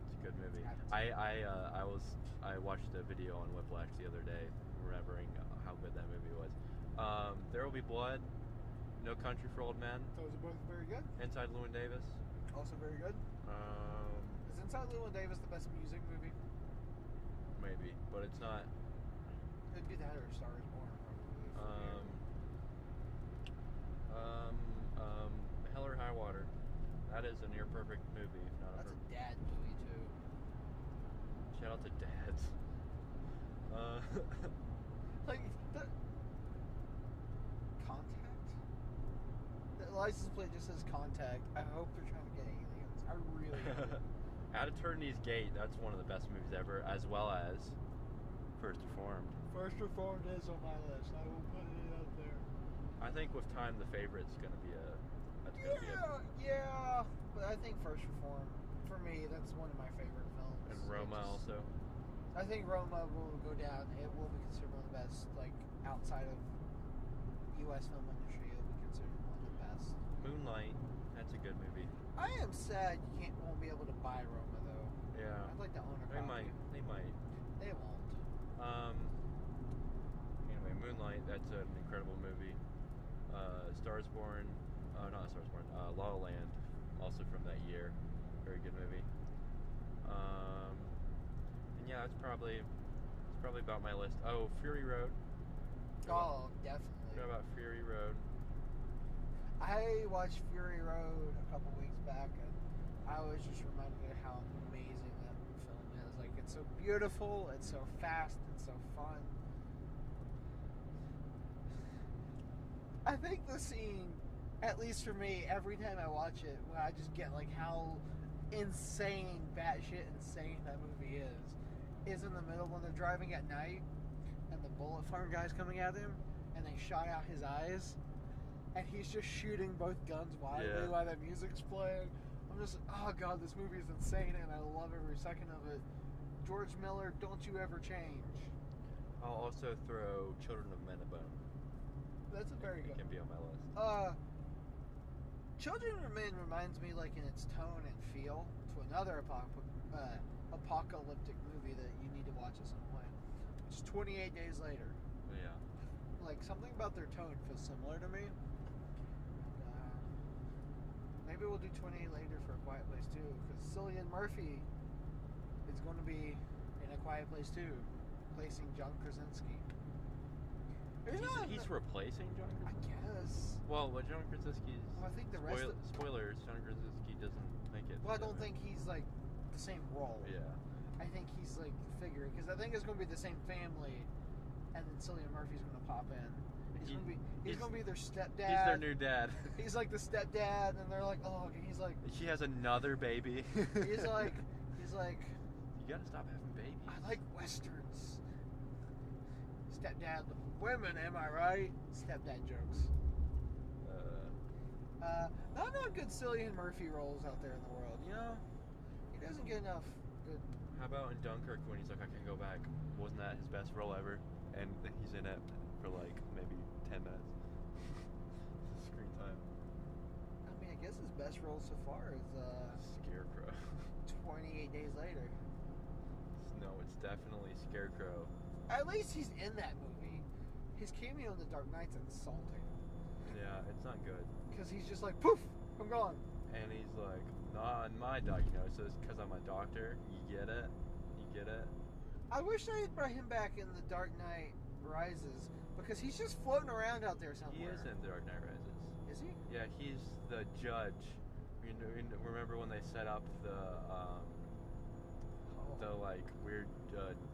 Speaker 2: It's a good movie. I watched a video on Whiplash the other day, remembering how good that movie was. There Will Be Blood. No Country for Old Men.
Speaker 1: Those are both very good.
Speaker 2: Inside Llewyn Davis.
Speaker 1: Also very good. Is Inside Llewyn Davis the best music movie?
Speaker 2: Maybe, but it's not.
Speaker 1: It'd be that or Star is Born, probably.
Speaker 2: Hell or High Water. That is a near perfect movie. If not
Speaker 1: That's a dad movie too.
Speaker 2: Shout out to dads.
Speaker 1: Like the Contact. The license plate just says Contact. I hope they're trying to get aliens. I really hope.
Speaker 2: At Eternity's Gate. That's one of the best movies ever, as well as First Reformed.
Speaker 1: First Reformed is on my list. I will put it out there.
Speaker 2: I think with time, The Favorite's gonna be a.
Speaker 1: Yeah. But I think First Reformed, for me, that's one of my favorite films.
Speaker 2: And Roma also.
Speaker 1: I think Roma will go down. It will be considered one of the best, like outside of U.S. film industry. It will be considered one of the best.
Speaker 2: Moonlight. That's a good movie.
Speaker 1: I am sad you won't be able to buy Roma though.
Speaker 2: Yeah.
Speaker 1: I'd like to own a copy.
Speaker 2: They might.
Speaker 1: They won't.
Speaker 2: Anyway, Moonlight. That's an incredible movie. Stars Born. Not Stars Born. La La Land. Also from that year. Very good movie. And yeah, it's probably about my list. Oh, Fury Road.
Speaker 1: Oh, definitely.
Speaker 2: What about Fury Road?
Speaker 1: I watched Fury Road a couple weeks back, and I was just reminded of how amazing that film is. Like, it's so beautiful, it's so fast, it's so fun. I think the scene, at least for me, every time I watch it, when I just get like how insane, batshit insane that movie is in the middle when they're driving at night and the bullet farm guy's coming at him and they shot out his eyes and he's just shooting both guns wildly while that music's playing. I'm just, oh god, this movie is insane and I love every second of it. George Miller, don't you ever change.
Speaker 2: I'll also throw Children of Men a bone.
Speaker 1: That's a very good
Speaker 2: one. It can be on my list.
Speaker 1: Children of Men reminds me, like, in its tone and feel, to another apocalyptic movie that you need to watch at some point. Which is 28 Days Later.
Speaker 2: Yeah.
Speaker 1: Like, something about their tone feels similar to me. Maybe we'll do 28 Later for A Quiet Place 2, because Cillian Murphy is going to be in A Quiet Place 2, replacing John Krasinski.
Speaker 2: He's replacing John Krasinski?
Speaker 1: I guess.
Speaker 2: Well, John Krasinski's...
Speaker 1: Well, I think the rest of...
Speaker 2: Spoilers, John Krasinski doesn't make it.
Speaker 1: Well, I don't think he's, like, the same role.
Speaker 2: Yeah.
Speaker 1: I think he's like figuring, because I think it's going to be the same family, and then Cillian Murphy's going to pop in. He's going to be their stepdad.
Speaker 2: He's their new dad.
Speaker 1: He's like the stepdad, and they're like, oh, he's like.
Speaker 2: She has another baby.
Speaker 1: he's like.
Speaker 2: You gotta stop having babies.
Speaker 1: I like westerns. Stepdad, women, am I right? Stepdad jokes. Not good Cillian Murphy roles out there in the world. You know, he doesn't get enough good.
Speaker 2: How about in Dunkirk when he's like, I can't go back? Wasn't that his best role ever? And he's in it for like maybe 10 minutes. Screen time.
Speaker 1: I mean, I guess his best role so far is
Speaker 2: Scarecrow.
Speaker 1: 28 Days Later.
Speaker 2: No, it's definitely Scarecrow.
Speaker 1: At least he's in that movie. His cameo in The Dark Knight's insulting.
Speaker 2: Yeah, it's not good.
Speaker 1: Because he's just like, poof, I'm gone.
Speaker 2: And he's like, not on my diagnosis, because I'm a doctor. You get it? You get it?
Speaker 1: I wish they had brought him back in The Dark Knight Rises, because he's just floating around out there somewhere.
Speaker 2: He is in The Dark Knight Rises.
Speaker 1: Is he?
Speaker 2: Yeah, he's the judge. Remember when they set up the like weird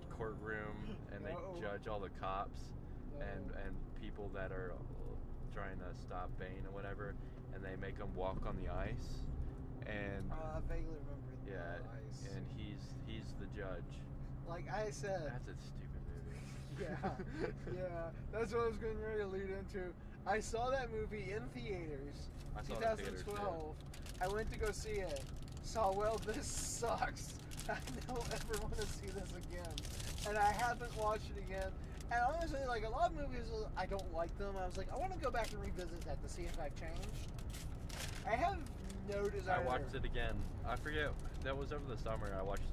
Speaker 2: courtroom and they judge all the cops and people that are trying to stop Bane or whatever, and they make them walk on the ice. And
Speaker 1: I vaguely remember
Speaker 2: the ice. And he's the judge.
Speaker 1: Like I said,
Speaker 2: that's a stupid movie.
Speaker 1: yeah, that's what I was getting ready to lead into. I saw that movie in theaters, 2012. I went to go see it. Saw, well, this sucks. I don't ever want to see this again. And I haven't watched it again. And honestly, like a lot of movies, I don't like them. I was like, I want to go back and revisit that to see if I've changed. I have no desire.
Speaker 2: I watched it again. I forget, that was over the summer. I watched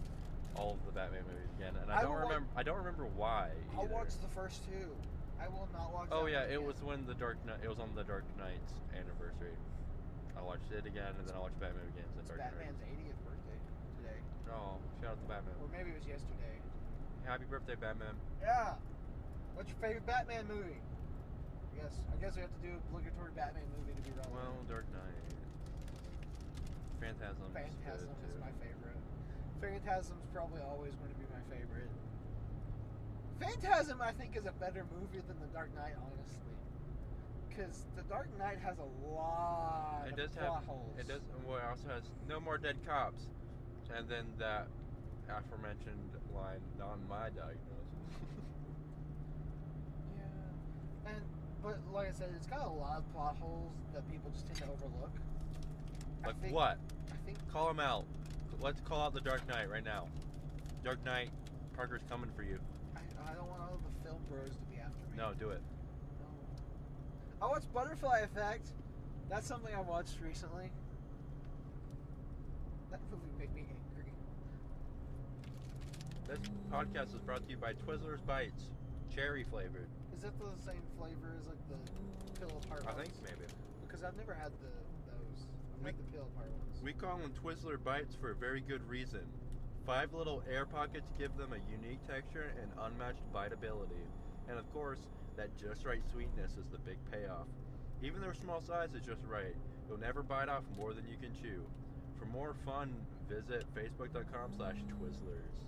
Speaker 2: all of the Batman movies again, and I don't remember why.
Speaker 1: I'll watch the first two. I will not watch.
Speaker 2: Oh yeah, it was when it was on the Dark Knight's anniversary. I watched it again, and then I watched Batman again.
Speaker 1: It's Batman's 80th birthday today.
Speaker 2: Oh, shout out to Batman.
Speaker 1: Or maybe it was yesterday.
Speaker 2: Happy birthday, Batman.
Speaker 1: Yeah. What's your favorite Batman movie? I guess we have to do a obligatory Batman movie to be relevant.
Speaker 2: Well, Dark Knight. Phantasm
Speaker 1: is my favorite. Phantasm's probably always going to be my favorite. Phantasm, I think, is a better movie than The Dark Knight, honestly. Because The Dark Knight has a lot of plot holes.
Speaker 2: It does. Well, it also has no more dead cops, and then that aforementioned line, "Not my diagnosis."
Speaker 1: Yeah, but like I said, it's got a lot of plot holes that people just tend to overlook.
Speaker 2: Like what?
Speaker 1: I think.
Speaker 2: Call them out. Let's call out The Dark Knight right now. Dark Knight, Parker's coming for you.
Speaker 1: I don't want all the film bros to be after me.
Speaker 2: No, do it.
Speaker 1: I watched Butterfly Effect. That's something I watched recently. That movie made me angry.
Speaker 2: This podcast is brought to you by Twizzlers Bites, cherry flavored.
Speaker 1: Is that the same flavor as like the pill apart ones?
Speaker 2: I think maybe.
Speaker 1: Because I've never had those. I've had the pill apart ones.
Speaker 2: We call them Twizzler Bites for a very good reason. 5 little air pockets give them a unique texture and unmatched biteability. And of course, that just right sweetness is the big payoff. Even their small size is just right. You'll never bite off more than you can chew. For more fun, visit facebook.com/Twizzlers.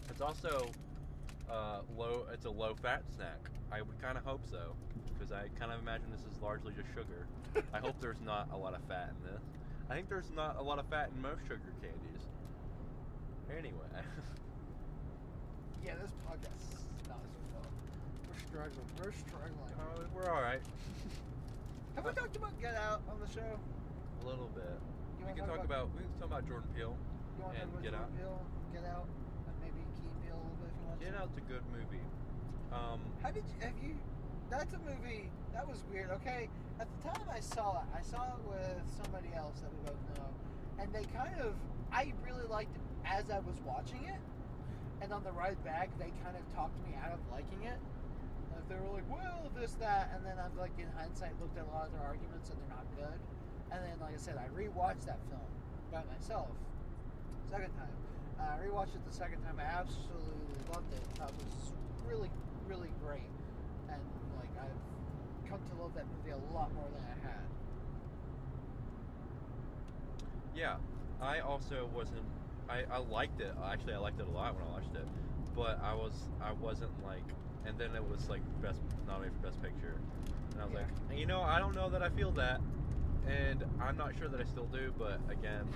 Speaker 2: It's also it's a low-fat snack. I would kind of hope so, because I kind of imagine this is largely just sugar. I hope there's not a lot of fat in this. I think there's not a lot of fat in most sugar candies. Anyway.
Speaker 1: Yeah, this podcast is not as well. We're struggling.
Speaker 2: We're all right.
Speaker 1: Have we talked about Get Out on the show?
Speaker 2: A little bit. We can talk about Jordan Peele and Get Out.
Speaker 1: Get Out, and maybe Key and Peele a little bit if you want.
Speaker 2: Get Out's a good movie.
Speaker 1: That's a movie that was weird. Okay, at the time I saw it with somebody else that we both know, and I really liked it as I was watching it, and on the ride back they kind of talked me out of liking it. Like they were like, well, this, that, and then I've like in hindsight looked at a lot of their arguments and they're not good. And then, like I said, I rewatched that film by myself. Second time. I rewatched it the second time. I absolutely loved it. It was really, really great. And, like, I've come to love that movie a lot more than I had.
Speaker 2: Yeah. I also wasn't... I liked it. Actually, I liked it a lot when I watched it, but I wasn't like, and then it was like nominated for Best Picture, and I was like, you know, I don't know that I feel that, and I'm not sure that I still do, but again,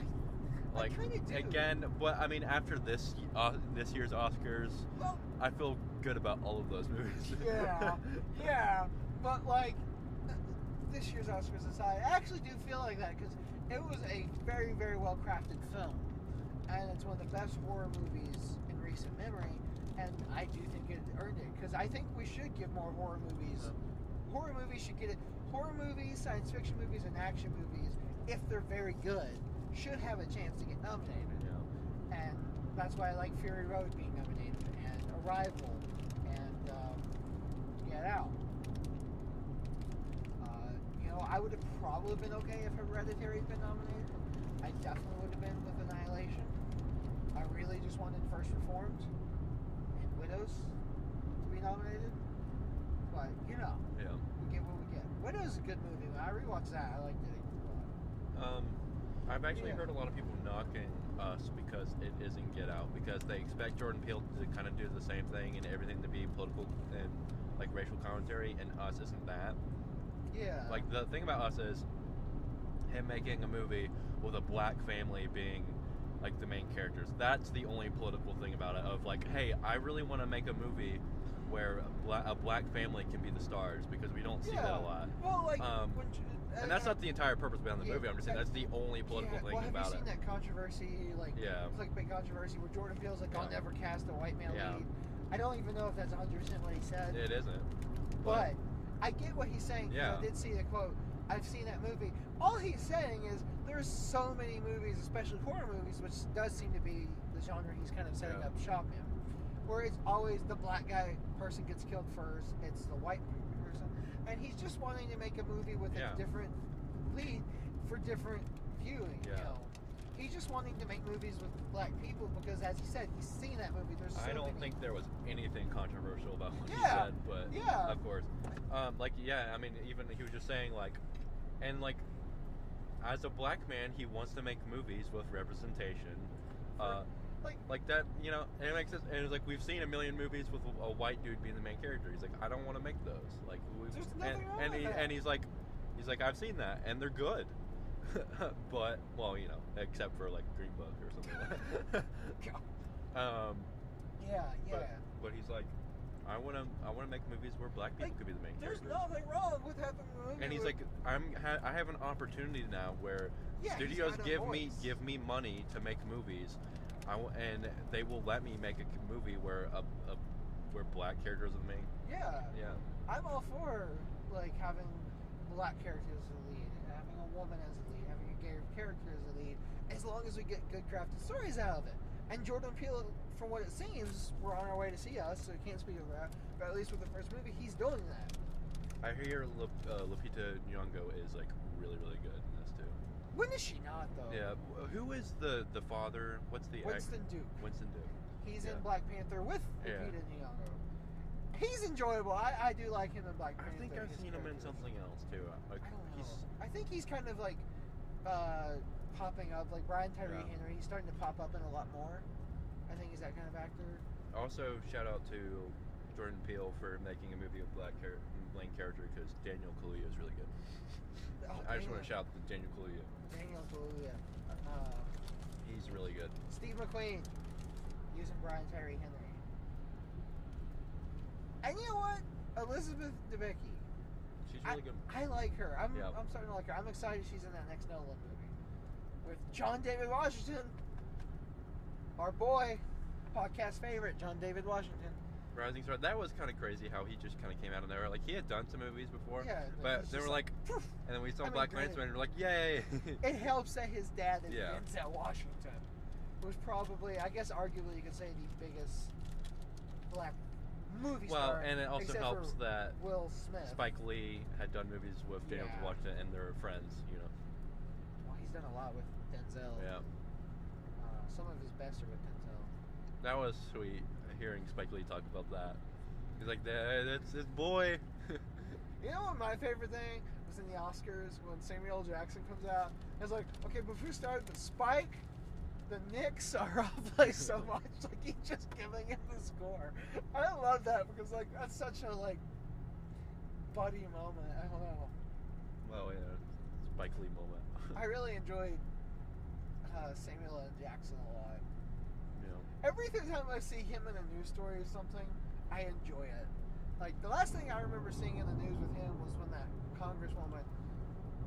Speaker 2: like again, but I mean, after this year's Oscars,
Speaker 1: well,
Speaker 2: I feel good about all of those movies.
Speaker 1: yeah, but like this year's Oscars aside, I actually do feel like that because it was a very, very well crafted film, and it's one of the best horror movies in recent memory, and I do think it earned it because I think we should give more horror movies. Horror movies should get it. Horror movies, science fiction movies, and action movies, if they're very good, should have a chance to get nominated.
Speaker 2: Yeah.
Speaker 1: And that's why I like Fury Road being nominated, and Arrival, and Get Out. I would have probably been okay if Hereditary had been nominated. I definitely would have been with Annihilation. I really just wanted First Reformed and Widows to be nominated. But, you know, we get what we get. Widows is a good movie. When I rewatched that, I liked it a lot.
Speaker 2: I've actually heard a lot of people knocking Us because it isn't Get Out, because they expect Jordan Peele to kind of do the same thing and everything to be political and like racial commentary, and Us isn't that.
Speaker 1: Yeah.
Speaker 2: Like, the thing about Us is him making a movie with a black family being like the main characters. That's the only political thing about it, of like, hey, I really want to make a movie where a black family can be the stars, because we don't see that a lot.
Speaker 1: Well, like,
Speaker 2: and that's not the entire purpose behind the movie. I'm just saying that's the only political thing about it.
Speaker 1: Have you seen that controversy, like clickbait controversy, where Jordan Peele's like, I'll never cast a white male lead? I don't even know if that's 100% what he said.
Speaker 2: It isn't.
Speaker 1: But I get what he's saying. I did see the quote. I've seen that movie. All he's saying is there's so many movies, especially horror movies, which does seem to be the genre he's kind of setting up shop in, where it's always the black person gets killed first, it's the white person, and he's just wanting to make a movie with a different lead for different viewing. You know? He's just wanting to make movies with black people because, as he said, he's seen that movie. There's
Speaker 2: I don't think there was anything controversial about what he said, but of course, I mean, even he was just saying like, and like, as a black man, he wants to make movies with representation, like that, you know, and it makes sense. And it's like, we've seen a million movies with a white dude being the main character. He's like, I don't want to make those. Like,
Speaker 1: there's nothing wrong with that.
Speaker 2: And he's like, I've seen that, and they're good. But, well, you know, except for like Green Book or something like that. But he's like, I want to make movies where black people could be the main characters.
Speaker 1: There's nothing wrong with having a movie.
Speaker 2: And he's like, I have an opportunity now where studios give me money to make movies, and they will let me make a movie where where black characters are the main. Yeah.
Speaker 1: I'm all for like having black characters as the lead, having a woman as the lead, having a gay character as the lead, as long as we get good crafted stories out of it. And Jordan Peele, from what it seems, we're on our way to see Us, so I can't speak of that, but at least with the first movie, he's doing that.
Speaker 2: I hear Lupita Nyong'o is like really, really good in this too.
Speaker 1: When is she not, though?
Speaker 2: Yeah. Who is the father? What's the
Speaker 1: Winston Duke.
Speaker 2: Winston Duke.
Speaker 1: He's in Black Panther with Lupita Nyong'o. He's enjoyable. I do like him in Black Panther.
Speaker 2: I think I've seen him in something else too. Like,
Speaker 1: I don't know. I think he's kind of like popping up, like Brian Tyree Henry. He's starting to pop up in a lot more. I think he's that kind of actor.
Speaker 2: Also, shout out to Jordan Peele for making a movie with main character, because Daniel Kaluuya is really good. I just want to shout out to Daniel Kaluuya. He's really good.
Speaker 1: Steve McQueen using Brian Tyree Henry. And you know what? Elizabeth Debicki.
Speaker 2: She's really good.
Speaker 1: I like her. I'm starting to like her. I'm excited she's in that next Nolan movie with John David Washington, our boy, podcast favorite, John David Washington.
Speaker 2: Rising Star. That was kind of crazy how he just kind of came out of nowhere. Like, he had done some movies before, but they were like, and then we saw Black Klansman, and we're like, yay!
Speaker 1: It helps that his dad is Denzel Washington, who was probably, I guess, arguably you could say the biggest black movie star.
Speaker 2: Well, and it also helps that
Speaker 1: Will Smith.
Speaker 2: Spike Lee had done movies with Daniel Washington, and they're friends, you know.
Speaker 1: Well, he's done a lot with Denzel.
Speaker 2: Yeah.
Speaker 1: Some of his best are with Denzel.
Speaker 2: That was sweet, hearing Spike Lee talk about that. He's like, that's his boy.
Speaker 1: You know what my favorite thing was in the Oscars when Samuel L. Jackson comes out? It's like, okay, but who started with Spike, the Knicks are off by so much. Like, he's just giving him the score. I love that because, like, that's such a, like, buddy moment. I don't know.
Speaker 2: Well, yeah, Spike Lee moment.
Speaker 1: I really enjoyed Samuel L. Jackson a lot.
Speaker 2: Yeah.
Speaker 1: Every time I see him in a news story or something, I enjoy it. Like, the last thing I remember seeing in the news with him was when that congresswoman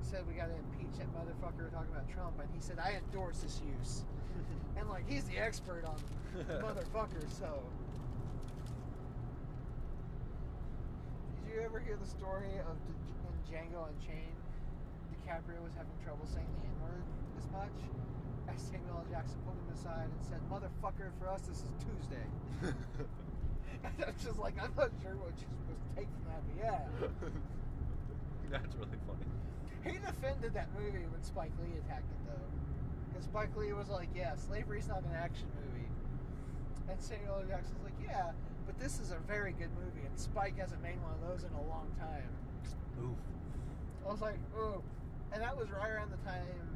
Speaker 1: said we got to impeach that motherfucker talking about Trump, and he said, I endorse this use. And, like, he's the expert on motherfuckers, so. Did you ever hear the story of in Django Unchained, DiCaprio was having trouble saying the N-word as much? As Samuel L. Jackson pulled him aside and said, motherfucker, for us this is Tuesday. And I'm just like, I'm not sure what you're supposed to take from that, but yeah.
Speaker 2: That's really funny.
Speaker 1: He defended that movie when Spike Lee attacked it, though. Because Spike Lee was like, yeah, slavery's not an action movie. And Samuel L. Jackson's like, yeah, but this is a very good movie, and Spike hasn't made one of those in a long time.
Speaker 2: Oof.
Speaker 1: I was like, ooh. And that was right around the time,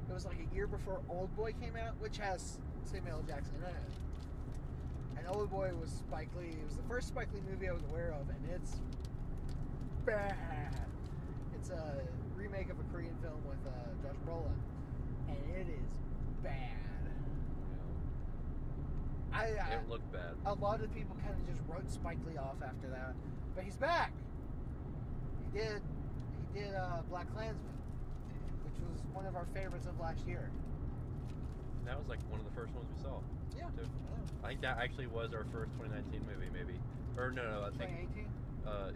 Speaker 1: it was like a year before Old Boy came out, which has Samuel L. Jackson in it. And Old Boy was Spike Lee. It was the first Spike Lee movie I was aware of, and it's bad. It's a remake of a Korean film with Josh Brolin, and it is bad.
Speaker 2: Yeah. It looked bad.
Speaker 1: A lot of people kind of just wrote Spike Lee off after that, but he's back. He did Black Klansman, which was one of our favorites of last year.
Speaker 2: That was like one of the first ones we saw.
Speaker 1: Yeah.
Speaker 2: Too. I think that actually was our first 2019 movie, maybe. Or no, I think
Speaker 1: 2018.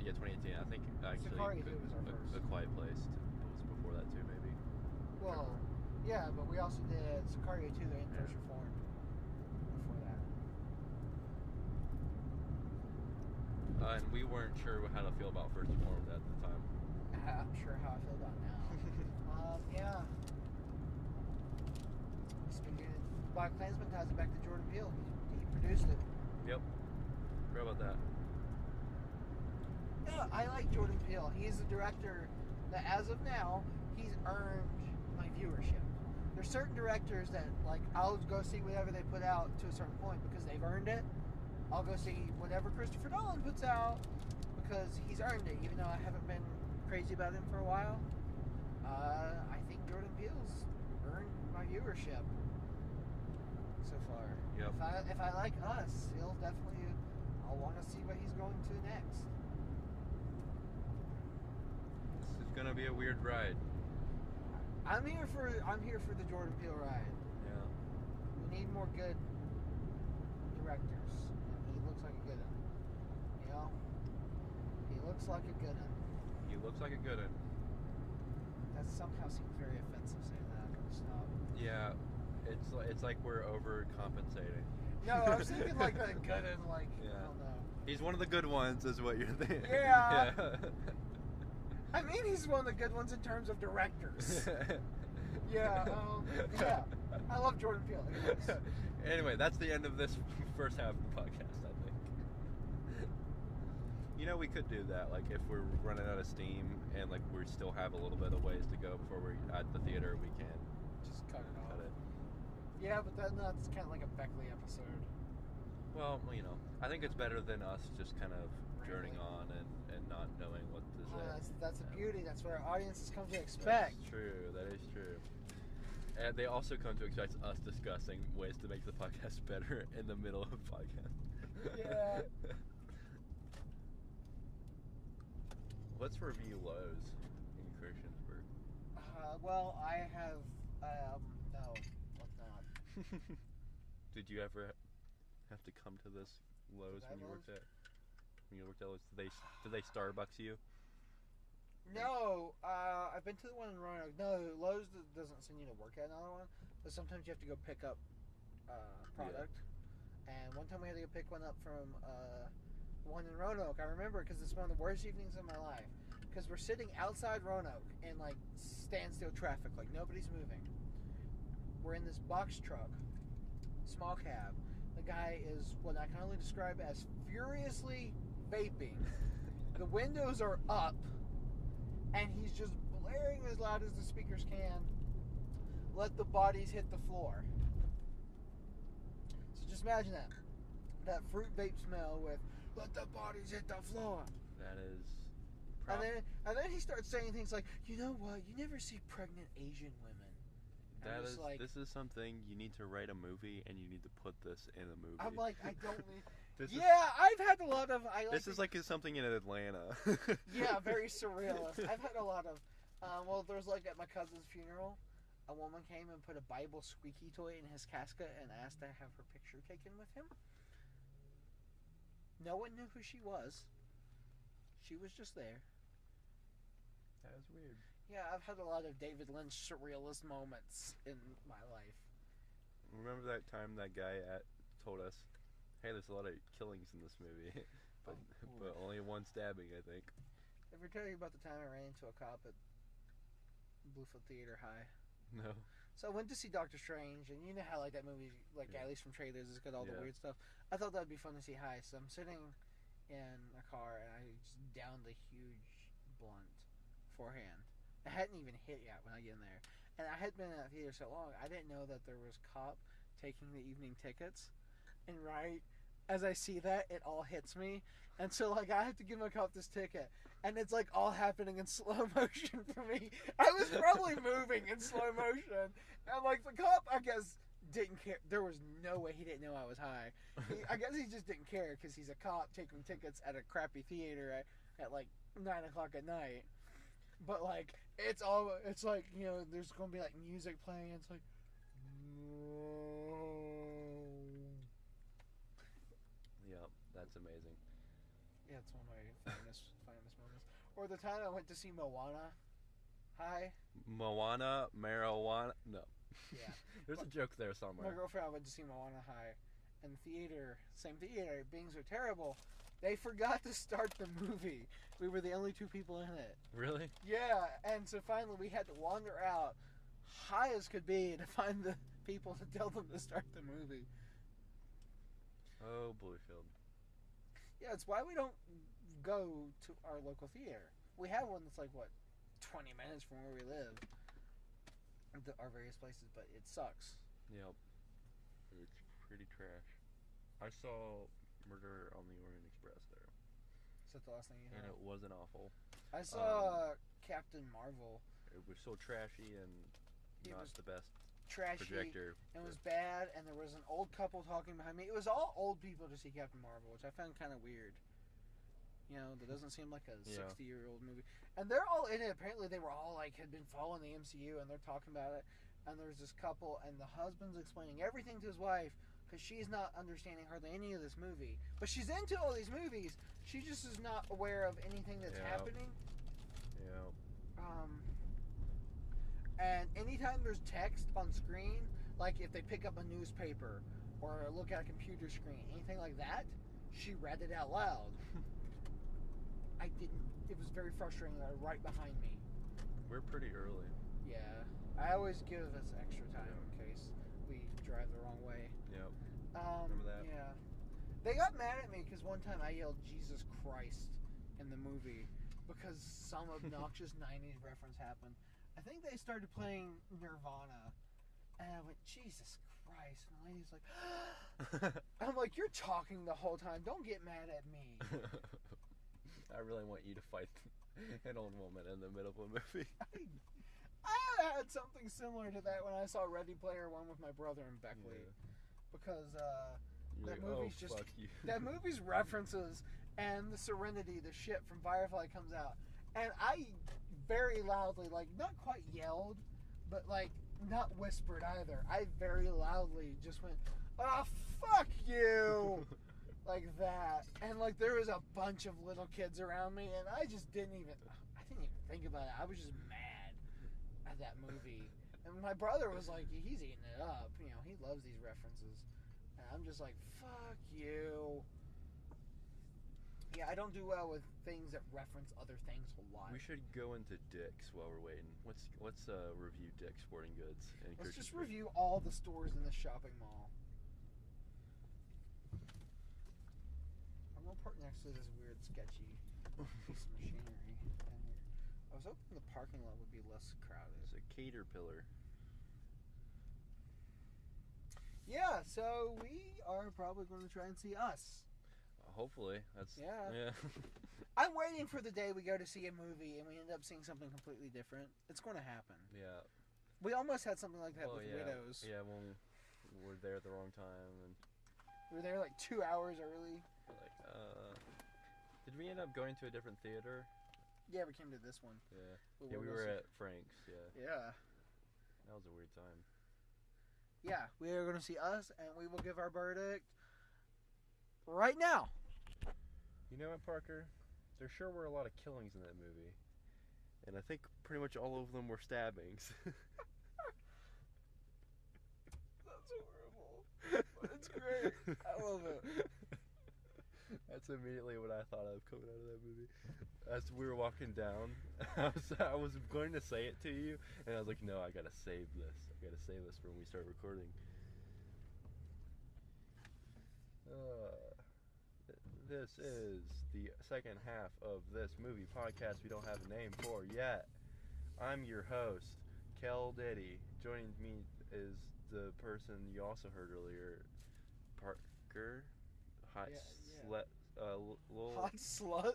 Speaker 2: Yeah, 2018. I think actually
Speaker 1: Sicario 2 was our first.
Speaker 2: A Quiet Place was before that too, maybe.
Speaker 1: Well, yeah, but we also did Sicario 2 and First Reformed before that.
Speaker 2: And we weren't sure how to feel about First Reformed at the time.
Speaker 1: I'm sure how I feel about it now. Yeah. Speaking of Black Klansman, ties it back to Jordan Peele. He produced it.
Speaker 2: Yep. Forgot about that.
Speaker 1: Yeah, I like Jordan Peele. He's the director that, as of now, he's earned my viewership. There's certain directors that, like, I'll go see whatever they put out to a certain point because they've earned it. I'll go see whatever Christopher Nolan puts out because he's earned it, even though I haven't been crazy about him for a while. I think Jordan Peele's earned my viewership so far.
Speaker 2: Yep.
Speaker 1: If I like Us, I'll want to see what he's going to next.
Speaker 2: This is gonna be a weird ride.
Speaker 1: I'm here for the Jordan Peele ride.
Speaker 2: Yeah.
Speaker 1: We need more good directors. And he looks like a good one. You know? He looks like a good one.
Speaker 2: He looks like a good one.
Speaker 1: That somehow seems very offensive saying that. Stop.
Speaker 2: Yeah. It's like we're overcompensating.
Speaker 1: No, I was thinking like a good one, like,
Speaker 2: yeah.
Speaker 1: I don't know.
Speaker 2: He's one of the good ones is what you're thinking.
Speaker 1: Yeah. I mean, he's one of the good ones in terms of directors. Yeah. I love Jordan Peele.
Speaker 2: Anyway, that's the end of this first half of the podcast, I think. You know, we could do that, like, if we're running out of steam and, like, we still have a little bit of ways to go before we're at the theater, we can
Speaker 1: just cut it off.
Speaker 2: Yeah,
Speaker 1: but then that's kind of like a Beckley episode.
Speaker 2: Well, you know, I think it's better than us just kind of journeying on and not knowing what to say.
Speaker 1: That's the beauty. That's what our audiences come to expect.
Speaker 2: That's true. That is true. And they also come to expect us discussing ways to make the podcast better in the middle of the podcast.
Speaker 1: Yeah.
Speaker 2: Let's review Lowe's in Christiansburg.
Speaker 1: Well, I have... no, let's not.
Speaker 2: Did you ever have to come to this Lowe's when you worked at Lowe's? Did they Starbucks you?
Speaker 1: No, I've been to the one in Roanoke. No, Lowe's doesn't send you to work at another one, but sometimes you have to go pick up product. Yeah. And one time we had to go pick one up from one in Roanoke. I remember because it's one of the worst evenings of my life. Because we're sitting outside Roanoke in like standstill traffic, like nobody's moving. We're in this box truck, small cab. The guy is what I can only describe as furiously vaping. The windows are up, and he's just blaring as loud as the speakers can. Let the bodies hit the floor. Just imagine that. That fruit vape smell with "let the bodies hit the floor."
Speaker 2: That is.
Speaker 1: And then he starts saying things like, "You know what? You never see pregnant Asian women."
Speaker 2: This is something you need to write a movie, and you need to put this in a movie.
Speaker 1: I'm like, I don't need.
Speaker 2: Yeah,
Speaker 1: I've had a lot of.
Speaker 2: This is like something in Atlanta.
Speaker 1: Yeah, very surrealist. I've had a lot of. Well, there's like at my cousin's funeral, a woman came and put a Bible squeaky toy in his casket and asked to have her picture taken with him. No one knew who she was. She was just there.
Speaker 2: That was weird.
Speaker 1: Yeah, I've had a lot of David Lynch surrealist moments in my life.
Speaker 2: Remember that time that guy told us, "Hey, there's a lot of killings in this movie, but only one stabbing, I think."
Speaker 1: Ever tell you about the time I ran into a cop at Bluefield Theater High?
Speaker 2: No.
Speaker 1: So I went to see Doctor Strange, and you know how like that movie, like at least from trailers, it's got all the weird stuff. I thought that'd be fun to see high, so I'm sitting in a car and I just downed a huge blunt beforehand. I hadn't even hit yet when I get in there, and I had been in that theater so long, I didn't know that there was cop taking the evening tickets. And right as I see that, it all hits me, and so like I have to give my cop this ticket. And it's like all happening in slow motion for me. I was probably moving in slow motion. And like the cop, I guess, didn't care. There was no way he didn't know I was high. I guess he just didn't care because he's a cop taking tickets at a crappy theater at like 9 o'clock at night. But like, it's like, you know, there's going to be like music playing. It's like,
Speaker 2: Yeah, that's amazing.
Speaker 1: Yeah, it's one of my finest moments. Or the time I went to see Moana high.
Speaker 2: Marijuana? No.
Speaker 1: Yeah.
Speaker 2: There's a joke there somewhere.
Speaker 1: My girlfriend, I went to see Moana high. And same theater, beings are terrible. They forgot to start the movie. We were the only 2 people in it.
Speaker 2: Really?
Speaker 1: Yeah, and so finally we had to wander out, high as could be, to find the people to tell them to start the movie.
Speaker 2: Oh, Bluefield.
Speaker 1: Yeah, it's why we don't go to our local theater. We have one that's like, 20 minutes from where we live. Our various places, but it sucks.
Speaker 2: Yep. It's pretty trash. I saw Murder on the Orient Express there.
Speaker 1: Is that the last thing you heard?
Speaker 2: And it wasn't awful.
Speaker 1: I saw Captain Marvel.
Speaker 2: It was so trashy and not the best
Speaker 1: trashy
Speaker 2: projector.
Speaker 1: And was bad, and there was an old couple talking behind me. It was all old people to see Captain Marvel, which I found kind of weird. You know, that doesn't seem like a 60-year-old movie. And they're all in it. Apparently, they were all had been following the MCU, and they're talking about it. And there's this couple, and the husband's explaining everything to his wife because she's not understanding hardly any of this movie. But she's into all these movies. She just is not aware of anything that's happening.
Speaker 2: Yeah.
Speaker 1: And anytime there's text on screen, like if they pick up a newspaper or look at a computer screen, anything like that, she read it out loud. I didn't. It was very frustrating. They're right behind me.
Speaker 2: We're pretty early.
Speaker 1: Yeah. I always give us extra time in case we drive the wrong way.
Speaker 2: Yep. Remember that?
Speaker 1: Yeah. They got mad at me because one time I yelled Jesus Christ in the movie because some obnoxious 90s reference happened. I think they started playing Nirvana. And I went, Jesus Christ. And the lady's like, I'm like, you're talking the whole time. Don't get mad at me.
Speaker 2: I really want you to fight an old woman in the middle of a movie.
Speaker 1: I had something similar to that when I saw Ready Player One with my brother in Beckley. Yeah. Because that movie's references and the Serenity, the ship from Firefly comes out. And I very loudly, not quite yelled, but not whispered either. I very loudly just went, "Oh, fuck you!" Like that. And there was a bunch of little kids around me, and I didn't even think about it. I was just mad at that movie. And my brother was like, he's eating it up. You know, he loves these references. And I'm just like, fuck you. Yeah, I don't do well with things that reference other things a lot.
Speaker 2: We should go into Dick's while we're waiting. Let's review Dick's Sporting Goods.
Speaker 1: Let's just review all the stores in the shopping mall. I'm gonna park next to this weird, sketchy piece of machinery. And I was hoping the parking lot would be less crowded.
Speaker 2: It's a Caterpillar.
Speaker 1: Yeah, so we are probably going to try and see Us.
Speaker 2: Hopefully. Yeah.
Speaker 1: I'm waiting for the day we go to see a movie and we end up seeing something completely different. It's going to happen.
Speaker 2: Yeah.
Speaker 1: We almost had something like that with Widows.
Speaker 2: Yeah, when we were there at the wrong time. And
Speaker 1: we were there like 2 hours early.
Speaker 2: Did we end up going to a different theater?
Speaker 1: Yeah, we came to this one.
Speaker 2: Yeah. We were at Frank's,
Speaker 1: Yeah.
Speaker 2: That was a weird time.
Speaker 1: Yeah, we are going to see Us, and we will give our verdict right now.
Speaker 2: You know what, Parker? There sure were a lot of killings in that movie. And I think pretty much all of them were stabbings.
Speaker 1: That's horrible. But it's great. I love it.
Speaker 2: That's immediately what I thought of coming out of that movie. As we were walking down, I was going to say it to you, and I was like, no, I gotta save this. I gotta save this for when we start recording. This is the second half of this movie podcast we don't have a name for yet. I'm your host, Kel Diddy. Joining me is the person you also heard earlier, Parker. Hot slut.
Speaker 1: Hot slut?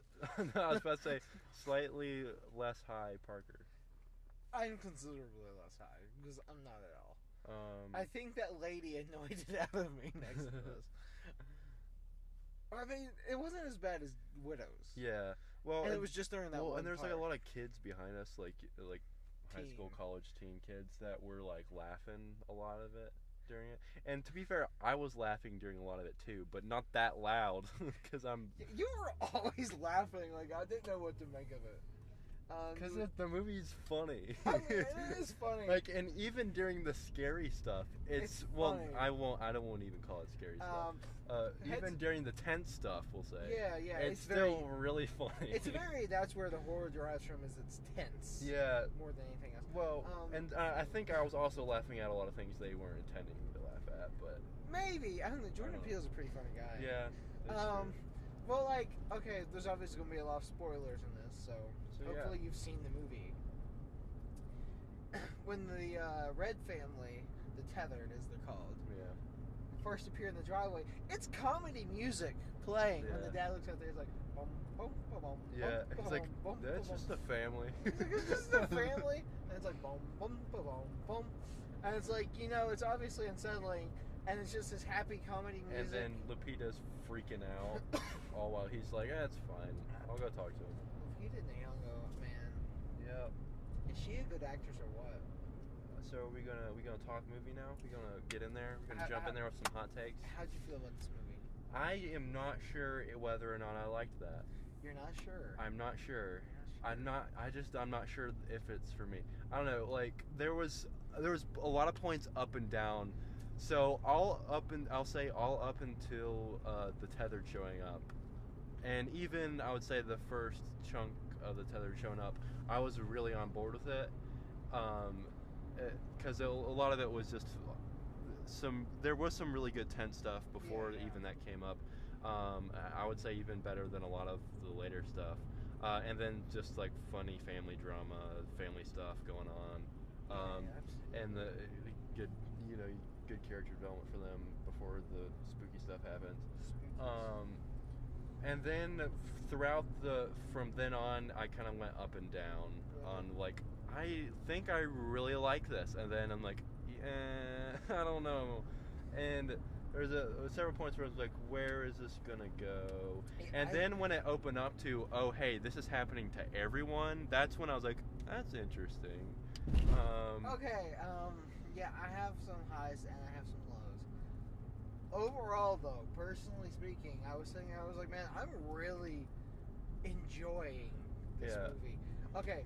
Speaker 2: No, I was about to say slightly less high Parker.
Speaker 1: I'm considerably less high, because I'm not at all. I think that lady annoyed it out of me next to us. I mean, it wasn't as bad as Widows.
Speaker 2: Yeah. Well,
Speaker 1: and it was just during that one
Speaker 2: and there's
Speaker 1: part.
Speaker 2: like a lot of kids behind us, like high
Speaker 1: Teen.
Speaker 2: school, college, teen kids that were like laughing a lot of it during it. And to be fair, I was laughing during a lot of it too, but not that loud because I'm.
Speaker 1: You were always laughing. Like I didn't know what to make of it.
Speaker 2: Because the movie's funny.
Speaker 1: I mean, it is funny.
Speaker 2: Like, and even during the scary stuff, it's well,
Speaker 1: funny.
Speaker 2: I won't even call it scary stuff. Even during the tense stuff, we'll say.
Speaker 1: Yeah,
Speaker 2: it's still really funny.
Speaker 1: It's that's where the horror derives from, is it's tense.
Speaker 2: Yeah.
Speaker 1: More than anything else.
Speaker 2: Well, and I think I was also laughing at a lot of things they weren't intending to laugh at, but
Speaker 1: maybe I don't know. Jordan Peele's a pretty funny guy.
Speaker 2: Yeah. That's true.
Speaker 1: Well, like, okay, there's obviously gonna be a lot of spoilers in this, so hopefully you've seen the movie. When the Red family, the Tethered as they're called, first appear in the driveway, it's comedy music playing. When the dad looks out there, he's like, bum, bum, bum, bum,
Speaker 2: yeah,
Speaker 1: bum,
Speaker 2: he's like,
Speaker 1: bum,
Speaker 2: that's
Speaker 1: bum,
Speaker 2: just a family.
Speaker 1: He's like, it's just a family, and it's like, bum, bum, bum, bum, bum, and it's like, you know, it's obviously unsettling, and it's just this happy comedy music.
Speaker 2: And then Lupita's freaking out, all while he's like, it's fine, I'll go talk to him.
Speaker 1: Lupita Nyong'o, man.
Speaker 2: Yep.
Speaker 1: Is she a good actress or what?
Speaker 2: So are we gonna talk movie now? We gonna get in there? We're gonna jump in there with some hot takes.
Speaker 1: How'd you feel about this movie?
Speaker 2: I am not sure whether or not I liked that.
Speaker 1: You're not sure.
Speaker 2: I'm not sure. I'm not sure if it's for me. I don't know. Like there was a lot of points up and down. So I'll say all up until the Tethered showing up, and even I would say the first chunk of the Tethered showing up, I was really on board with it. Because a lot of it was just there was some really good tense stuff before even that came up. I would say even better than a lot of the later stuff. And then just like funny family drama, family stuff going on. And the good, good character development for them before the spooky stuff happens. And then from then on, I kind of went up and down on like, I think I really like this, and then I'm like, I don't know. And there's several points where I was like, where is this gonna go? And then when it opened up to, oh hey, this is happening to everyone, that's when I was like, that's interesting.
Speaker 1: Yeah, I have some highs and I have some lows. Overall, though, personally speaking, I was like, man, I'm really enjoying this movie. Okay.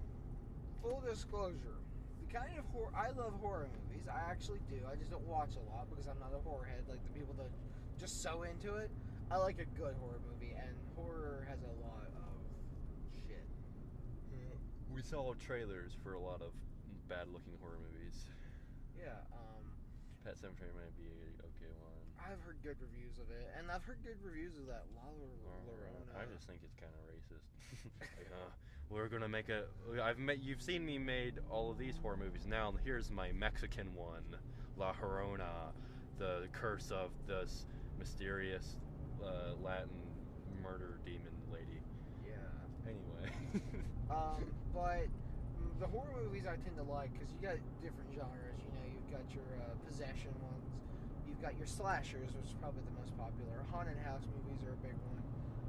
Speaker 1: Full disclosure, the kind of horror I love horror movies. I actually do. I just don't watch a lot because I'm not a horror head like the people that just so into it. I like a good horror movie, and horror has a lot of shit.
Speaker 2: We saw trailers for a lot of bad-looking horror movies.
Speaker 1: Yeah.
Speaker 2: Pet Sematary might be an okay one.
Speaker 1: I've heard good reviews of it, and I've heard good reviews of that La Llorona.
Speaker 2: I just think it's kind of racist. We're gonna make you've seen me made all of these horror movies. Now here's my Mexican one, La Llorona. the curse of this mysterious Latin murder demon lady.
Speaker 1: Yeah.
Speaker 2: Anyway.
Speaker 1: But the horror movies I tend to like, because you got different genres. You know, you've got your possession ones. You've got your slashers, which is probably the most popular. Haunted house movies are a big one.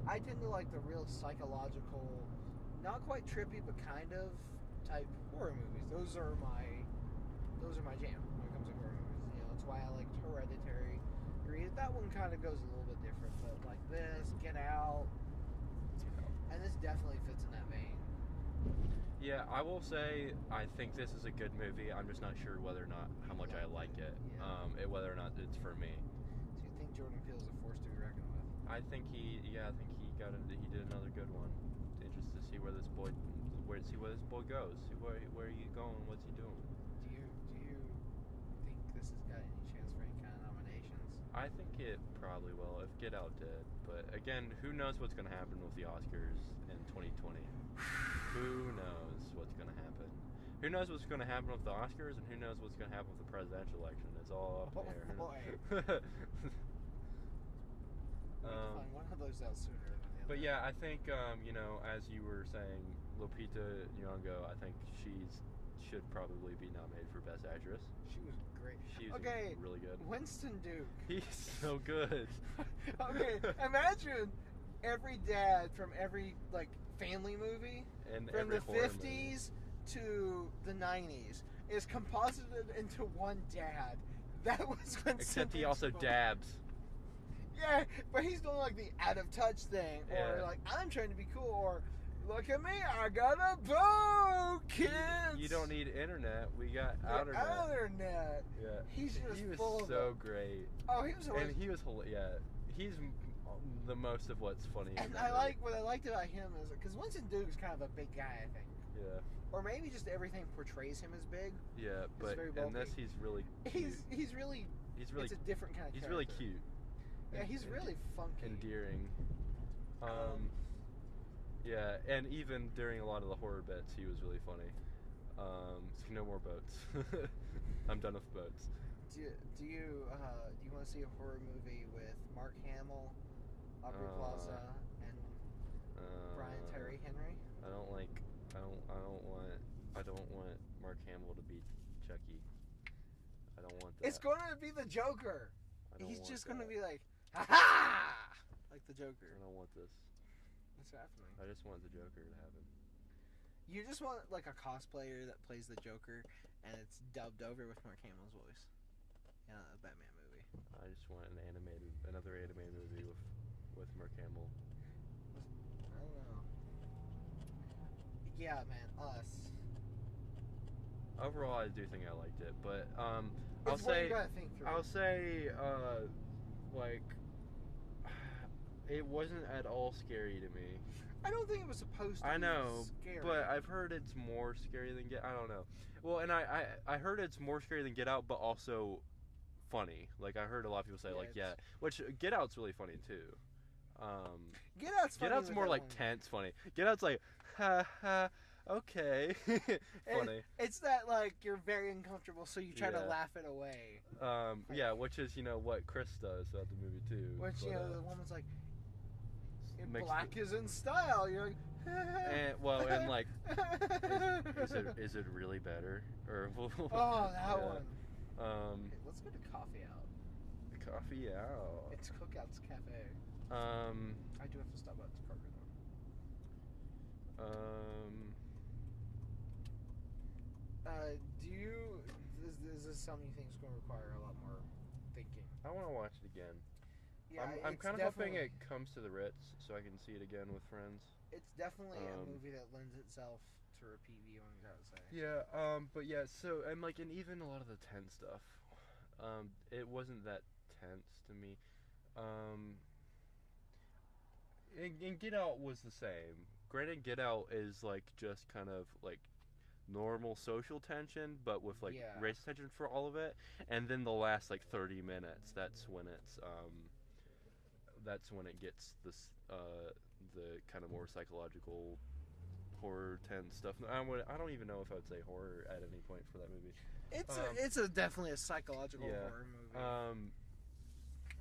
Speaker 1: I tend to like the real psychological, not quite trippy, but kind of type horror movies. Those are my jam when it comes to horror movies. You know, that's why I liked Hereditary. That one kind of goes a little bit different, but like this, Get Out, and this definitely fits in that vein.
Speaker 2: Yeah, I will say I think this is a good movie. I'm just not sure whether or not how much I like it.
Speaker 1: Yeah.
Speaker 2: Whether or not it's for me.
Speaker 1: So you think Jordan Peele is a force to be reckoned with?
Speaker 2: I think he did another good one. Interested to see where this boy goes. See where are you going? What's he doing?
Speaker 1: Do you think this has got any chance for any kind of nominations?
Speaker 2: I think it probably will if Get Out did. But again, who knows what's going to happen with the Oscars in 2020? Who knows what's going to happen? Who knows what's going to happen with the Oscars, and who knows what's going to happen with the presidential election? It's all up in the air.
Speaker 1: Boy. We can find one of those out sooner than the other.
Speaker 2: But yeah, I think as you were saying, Lupita Nyong'o, I think should probably be nominated for Best Actress.
Speaker 1: She was great.
Speaker 2: She's really good.
Speaker 1: Winston Duke.
Speaker 2: He's so good.
Speaker 1: Okay, imagine every dad from every family movie
Speaker 2: and
Speaker 1: from
Speaker 2: every
Speaker 1: the
Speaker 2: horror
Speaker 1: 50s to the 90s is composited into one dad. That was Winston.
Speaker 2: Except he also dabs.
Speaker 1: Yeah, but he's doing the out of touch thing, or I'm trying to be cool, or look at me, I got a bow, kids.
Speaker 2: You don't need internet. We got outernet. Yeah.
Speaker 1: He's just
Speaker 2: he was
Speaker 1: full
Speaker 2: so
Speaker 1: of it.
Speaker 2: great.
Speaker 1: Oh, he was hilarious.
Speaker 2: And he was he's the most of what's funny.
Speaker 1: And what I liked about him is because Winston Duke's kind of a big guy, I think.
Speaker 2: Yeah.
Speaker 1: Or maybe just everything portrays him as big.
Speaker 2: Yeah, but in this he's really cute.
Speaker 1: He's really it's a different kind of
Speaker 2: he's
Speaker 1: character.
Speaker 2: really cute.
Speaker 1: Yeah, he's really funky.
Speaker 2: Endearing. Yeah, and even during a lot of the horror bits, he was really funny. So no more boats. I'm done with boats.
Speaker 1: Do you want to see a horror movie with Mark Hamill, Aubrey Plaza, and Brian Terry Henry?
Speaker 2: I don't want Mark Hamill to be Chucky. I don't want that.
Speaker 1: It's going to be the Joker. He's just going to be like, ha-ha! Like the Joker.
Speaker 2: I don't want this.
Speaker 1: What's happening?
Speaker 2: I just want the Joker to happen.
Speaker 1: You just want a cosplayer that plays the Joker and it's dubbed over with Mark Hamill's voice. Yeah, a Batman movie.
Speaker 2: I just want another animated movie with Mark Hamill.
Speaker 1: I don't know. Yeah, man, Us.
Speaker 2: Overall, I do think I liked it, but
Speaker 1: I'll
Speaker 2: say it wasn't at all scary to me.
Speaker 1: I don't think it was supposed to.
Speaker 2: I know,
Speaker 1: be scary.
Speaker 2: but I've heard it's more scary than I don't know. Well, and I heard it's more scary than Get Out, but also funny. I heard a lot of people say which Get Out's really funny too.
Speaker 1: Get Out's funny.
Speaker 2: Get Out's more tense funny. Get Out's ha ha. Okay. Funny.
Speaker 1: It's that you're very uncomfortable, so you try to laugh it away.
Speaker 2: Yeah, which is what Chris does throughout the movie too.
Speaker 1: Which the woman's like, black is in style. You're like,
Speaker 2: is it really better? Or
Speaker 1: oh, that one. Okay, let's go to Coffee Out.
Speaker 2: Coffee Out.
Speaker 1: It's Cookout's Cafe. I do have to stop at Kroger though. Is this something you think is going to require a lot more thinking?
Speaker 2: I want to watch it again.
Speaker 1: Yeah,
Speaker 2: I'm kind of hoping it comes to the Ritz so I can see it again with friends.
Speaker 1: It's definitely a movie that lends itself to repeat viewings, I would say.
Speaker 2: Yeah, but yeah, so and even a lot of the tense stuff, it wasn't that tense to me. And Get Out was the same. Granted, Get Out is just kind of normal social tension, but with race tension for all of it. And then the last 30 minutes, that's when it gets this the kind of more psychological horror tense stuff. I don't even know if I would say horror at any point for that movie.
Speaker 1: It's definitely a psychological horror movie.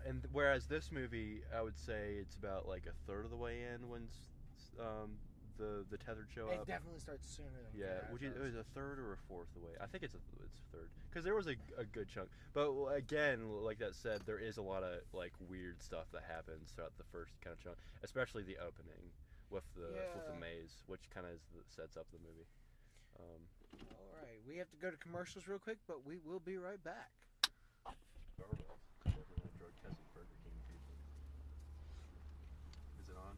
Speaker 2: And whereas this movie, I would say it's about like a third of the way in when the tethered show
Speaker 1: It
Speaker 2: up.
Speaker 1: definitely starts sooner than
Speaker 2: Yeah, which it was a third or a fourth away. I think it's a third because there was a good chunk. But again, like that said, there is a lot of like weird stuff that happens throughout the first kind of chunk, especially the opening with the maze, which kind of sets up the movie.
Speaker 1: All right, we have to go to commercials real quick, but we will be right back.
Speaker 2: Is it on?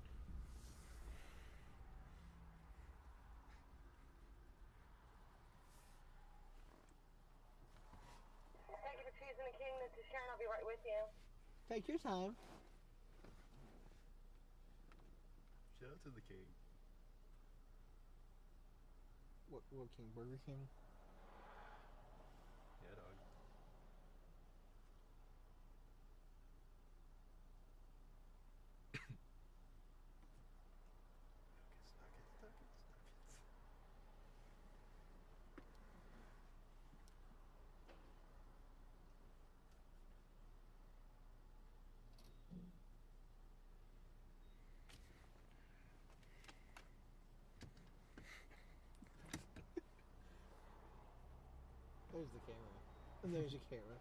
Speaker 3: Thank you for choosing the King. This is Sharon. I'll be right with you.
Speaker 1: Take your time.
Speaker 2: Shout out to the King.
Speaker 1: What King? Burger King?
Speaker 2: Yeah, dog. Nuggets.
Speaker 1: There's the camera. And there's your camera.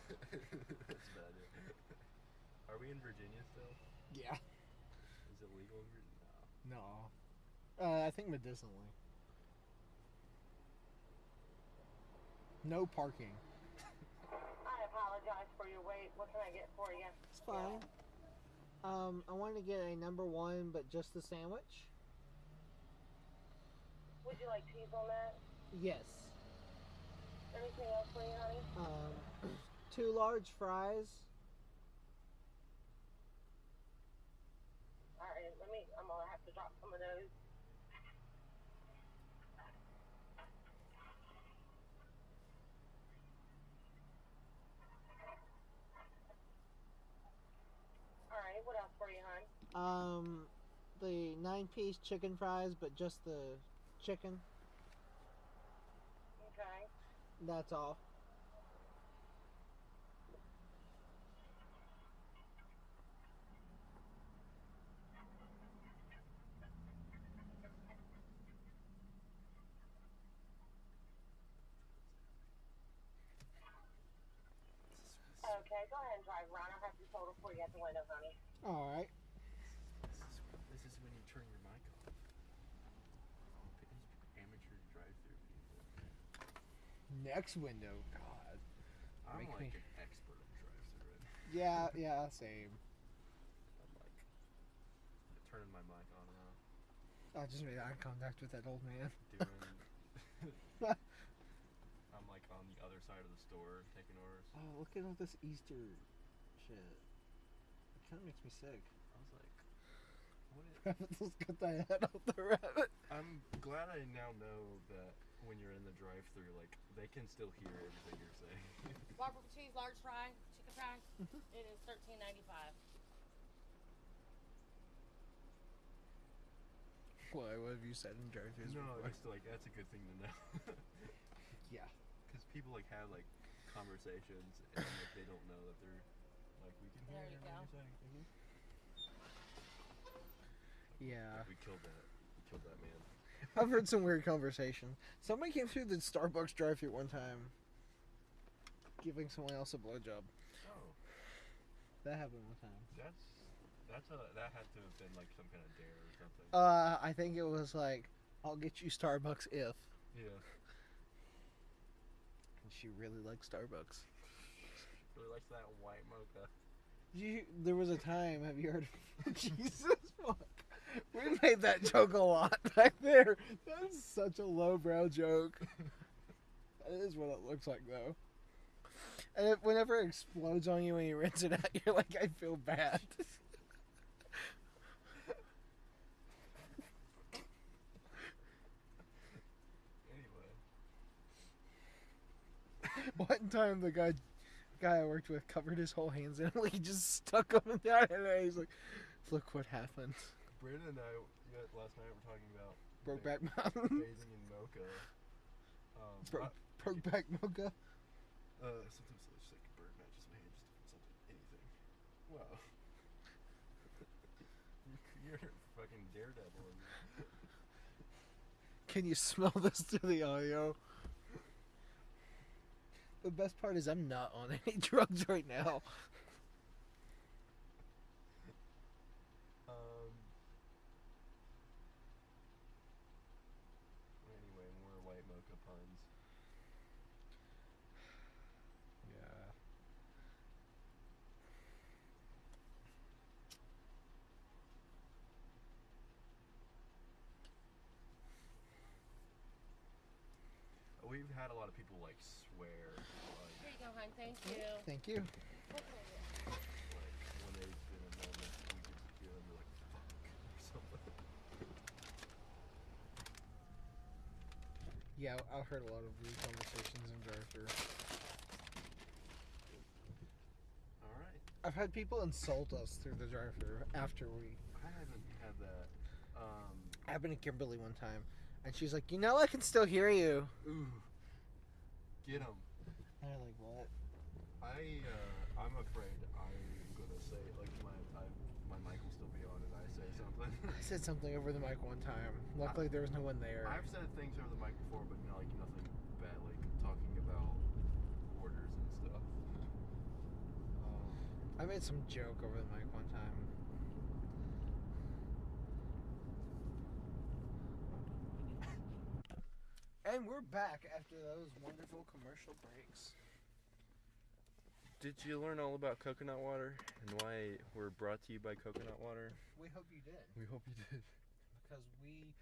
Speaker 2: That's bad. Yeah. Are we in Virginia still?
Speaker 1: Yeah.
Speaker 2: Is it legal in Virginia?
Speaker 1: No. I think medicinally. No parking.
Speaker 3: I apologize for your wait. What can I get for you?
Speaker 1: It's fine. I wanted to get a number one, but just the sandwich.
Speaker 3: Would you like cheese on that?
Speaker 1: Yes.
Speaker 3: Anything else for you, honey?
Speaker 1: 2 large fries.
Speaker 3: All right, I'm gonna have to drop some of those. All right, what else for you, hon?
Speaker 1: The 9-piece chicken fries, but just the chicken.
Speaker 3: Okay.
Speaker 1: That's all.
Speaker 3: Okay, go ahead and drive around. I'll have your total for you at the window, honey.
Speaker 1: All right.
Speaker 2: This is when you turn your mic off. Amateur drive-through people.
Speaker 1: Next window. God.
Speaker 2: I'm
Speaker 1: Make
Speaker 2: like
Speaker 1: me-
Speaker 2: an expert at drive-through.
Speaker 1: Yeah, same.
Speaker 2: I'm like turning my mic on and off.
Speaker 1: I just made eye contact with that old man.
Speaker 2: Doing. I'm like on the other side of the store taking orders.
Speaker 1: Oh, look at all this Easter shit. It kind of makes me sick.
Speaker 2: I was like, what?
Speaker 1: Let's get the head off the rabbit.
Speaker 2: I'm glad I now know that when you're in the drive-through, like they can still hear everything you're saying.
Speaker 4: Barbecue cheese, large fry, chicken fry. It is $13.95.
Speaker 1: What have you said in drive-thrus
Speaker 2: No,
Speaker 1: before?
Speaker 2: just like that's a good thing to know.
Speaker 1: Yeah.
Speaker 2: Because people like have like conversations and like they don't know that they're like we can hear
Speaker 4: There you
Speaker 2: everything
Speaker 4: go.
Speaker 2: you're saying.
Speaker 1: Yeah.
Speaker 2: We killed that. We killed that man.
Speaker 1: I've heard some weird conversation. Somebody came through the Starbucks drive-thru one time, giving someone else a blowjob.
Speaker 2: Oh,
Speaker 1: That happened one time.
Speaker 2: that had to have been like some kind of dare or something.
Speaker 1: I think it was like, I'll get you Starbucks if.
Speaker 2: Yeah.
Speaker 1: And she really likes Starbucks.
Speaker 2: Really likes that white mocha.
Speaker 1: There was a time, have you heard of Jesus fuck? We made that joke a lot back there. That's such a lowbrow joke. That is what it looks like though. And whenever it explodes on you when you rinse it out, you're like, I feel bad.
Speaker 2: Anyway.
Speaker 1: One time the guy I worked with covered his whole hands in it. He just stuck them down in there. He's like, look what happened.
Speaker 2: Brandon and I last night were talking about
Speaker 1: Brokeback Mountain.
Speaker 2: bathing in mocha.
Speaker 1: Brokeback Mocha.
Speaker 2: Sometimes it's just like bird matches my hand, just something, anything. You're fucking Daredevil.
Speaker 1: Can you smell this through the audio? The best part is I'm not on any drugs right now.
Speaker 2: Anyway, more white mocha puns. Yeah. We've had a lot of people like swear, like,
Speaker 4: Here you go, hon. Thank you.
Speaker 1: Thank you.
Speaker 2: like when they've been in moments, we just hear them be like, fuck, or something.
Speaker 1: Yeah, I've heard a lot of weird conversations in drive-thru.
Speaker 2: Alright.
Speaker 1: I've had people insult us through the drive-thru after we.
Speaker 2: I haven't had that.
Speaker 1: Happened to Kimberly one time, and she's like, "You know, I can still hear you."
Speaker 2: Ooh. Get him.
Speaker 1: And I'm like, "What?"
Speaker 2: I'm afraid I'm gonna say, like, my mic will still be on and I say something.
Speaker 1: I said something over the mic one time. Luckily, there was no one there.
Speaker 2: I've said things over the mic before, but like nothing bad, like talking about orders and stuff.
Speaker 1: I made some joke over the mic one time. And we're back after those wonderful commercial breaks.
Speaker 2: Did you learn all about coconut water and why we're brought to you by coconut water?
Speaker 1: We hope you did.
Speaker 2: We hope you did.
Speaker 1: Because we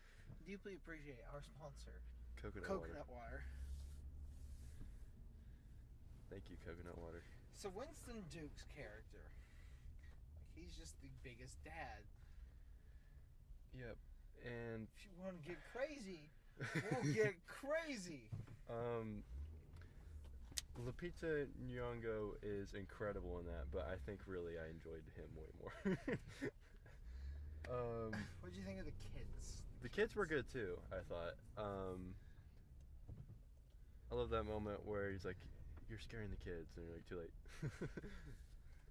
Speaker 1: deeply appreciate our sponsor,
Speaker 2: Coconut water.
Speaker 1: Water.
Speaker 2: Thank you, coconut water.
Speaker 1: So Winston Duke's character, like, he's just the biggest dad.
Speaker 2: Yep. And
Speaker 1: If you want to get crazy, we'll get crazy.
Speaker 2: Lupita Nyong'o is incredible in that, but I think really I enjoyed him way more.
Speaker 1: What did you think of the kids?
Speaker 2: The kids were good too, I thought. I love that moment where he's like, "You're scaring the kids," and you're like, "Too late."